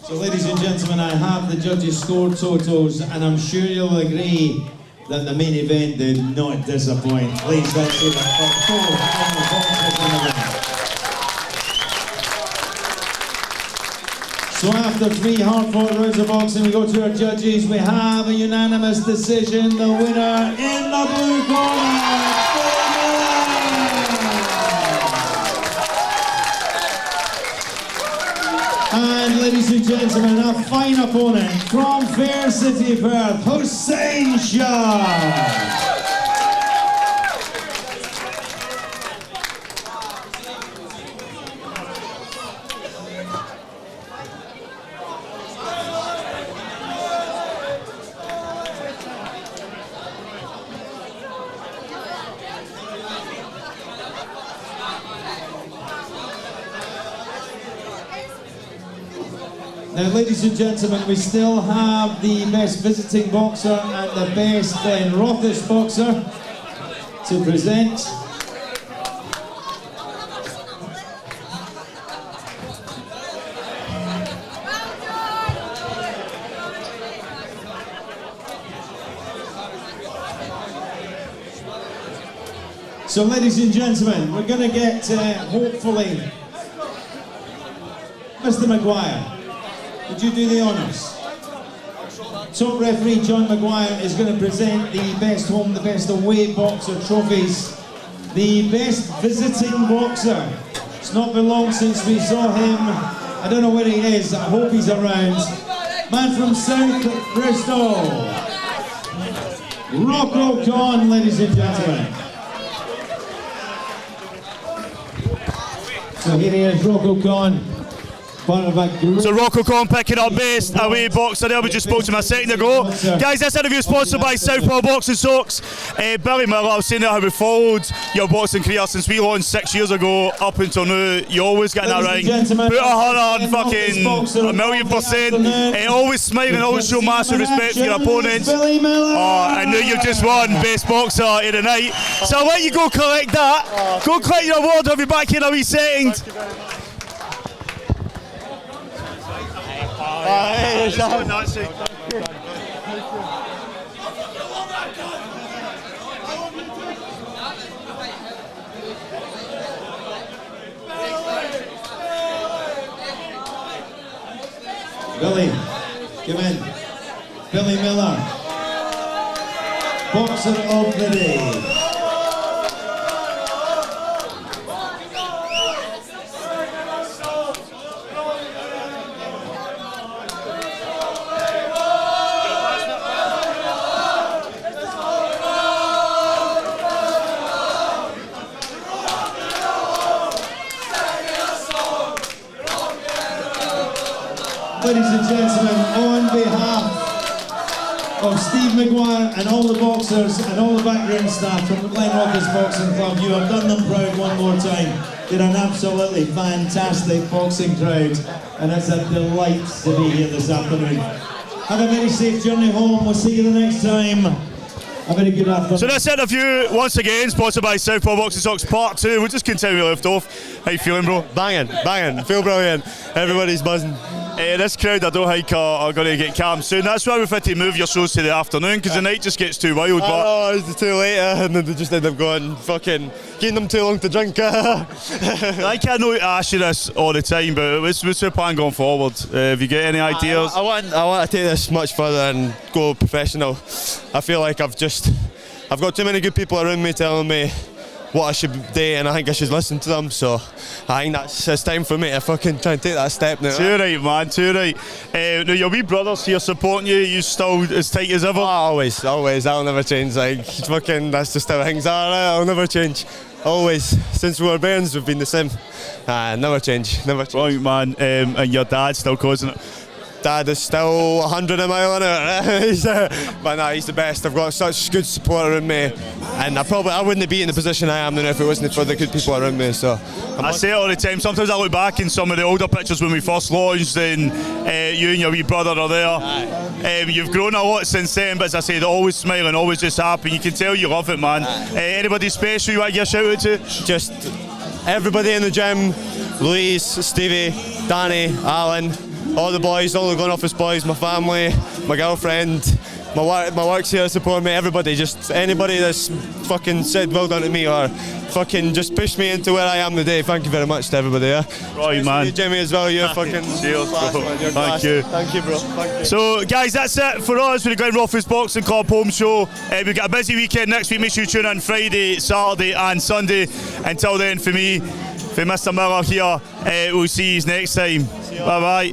E: So ladies and gentlemen, I have the judges' score totals, and I'm sure you'll agree that the main event did not disappoint. Please let's give it for four boxers in the ring. So after 3 hard-fought rounds of boxing, we go to our judges. We have a unanimous decision. The winner in the blue corner, and ladies and gentlemen, a fine opponent from Fair City, Perth, Hussein Shah. Now, ladies and gentlemen, we still have the best visiting boxer and the best Glenrothes boxer to present. So, ladies and gentlemen, we're going to get, hopefully, Mr. Maguire. Would you do the honours? Top referee John Maguire is going to present the best home, the best away boxer trophies. The best visiting boxer. It's not been long since we saw him. I don't know where he is. I hope he's around. Man from South Bristol. Rocco Khan, ladies and gentlemen. So here he is, Rocco Khan.
D: So Rocco Khan picking up best away boxer there. We just spoke to him a second ago. Guys, this interview is sponsored by Southpaw Boxing Socks. Billy Miller, I was saying there how we followed your boxing career since we launched 6 years ago up until now. You always get in that ring. Put a 1,000,000%. Always smiling, always show massive respect for your opponents. I knew you've just won best boxer of the night. So I'll let you go collect that. Go collect your award. I'll be back in a wee second.
E: Billy, come in. Billy Miller, boxer of the day. Ladies and gentlemen, on behalf of Steve Maguire and all the boxers and all the background staff from the Glenrothes Boxing Club, you have done them proud one more time. They're an absolutely fantastic boxing crowd, and it's a delight to be here this afternoon. Have a very safe journey home. We'll see you the next time. A very good afternoon.
D: So this interview, once again, sponsored by Southpaw Boxing Socks Part 2. We'll just continue where we left off. How you feeling, bro?
O: Banging. Feel brilliant. Everybody's buzzing.
D: This crowd, I don't think are going to get calm soon. That's why we've had to move your shows to the afternoon, because the night just gets too wild.
O: But it's too late, and then they just end up going fucking giving them too long to drink.
D: I know to ask you this all the time, but what's your plan going forward? Have you got any ideas?
O: I want to take this much further and go professional. I feel like I've got too many good people around me telling me what I should do, and I think I should listen to them. So I think it's time for me to fucking try and take that step now.
D: Too right, man, too right. Now your wee brother's here supporting you. You still as tight as ever?
O: Always. That'll never change. Like fucking, that's just how things are. That'll never change. Always, since we were bairns, we've been the same. Never change.
D: Right, man. And your dad's still causing it?
O: Dad is still 100 a mile an hour. But nah, he's the best. I've got such good support around me, and I wouldn't be in the position I am now if it wasn't for the good people around me. So
D: I say it all the time. Sometimes I look back in some of the older pictures when we first launched, and you and your wee brother are there. You've grown a lot since then, but as I said, always smiling, always just happy. You can tell you love it, man. Anybody special you want to give a shout out to?
O: Just everybody in the gym: Louise, Stevie, Danny, Alan. All the boys, all the Glenrothes boys, my family, my girlfriend, my work's here supporting me, everybody, just anybody that's fucking said well done to me or fucking just pushed me into where I am today. Thank you very much to everybody, yeah?
D: Right, man.
O: You, Jimmy, as well, you're fucking
D: cheers, bro. Thank you.
O: Thank you, bro. Thank you.
D: So, guys, that's it for us with the Glenrothes Boxing Club home show. We've got a busy weekend next week. Make sure you tune in Friday, Saturday and Sunday. Until then, for me, for Mr. Miller here, we'll see you next time. Bye-bye.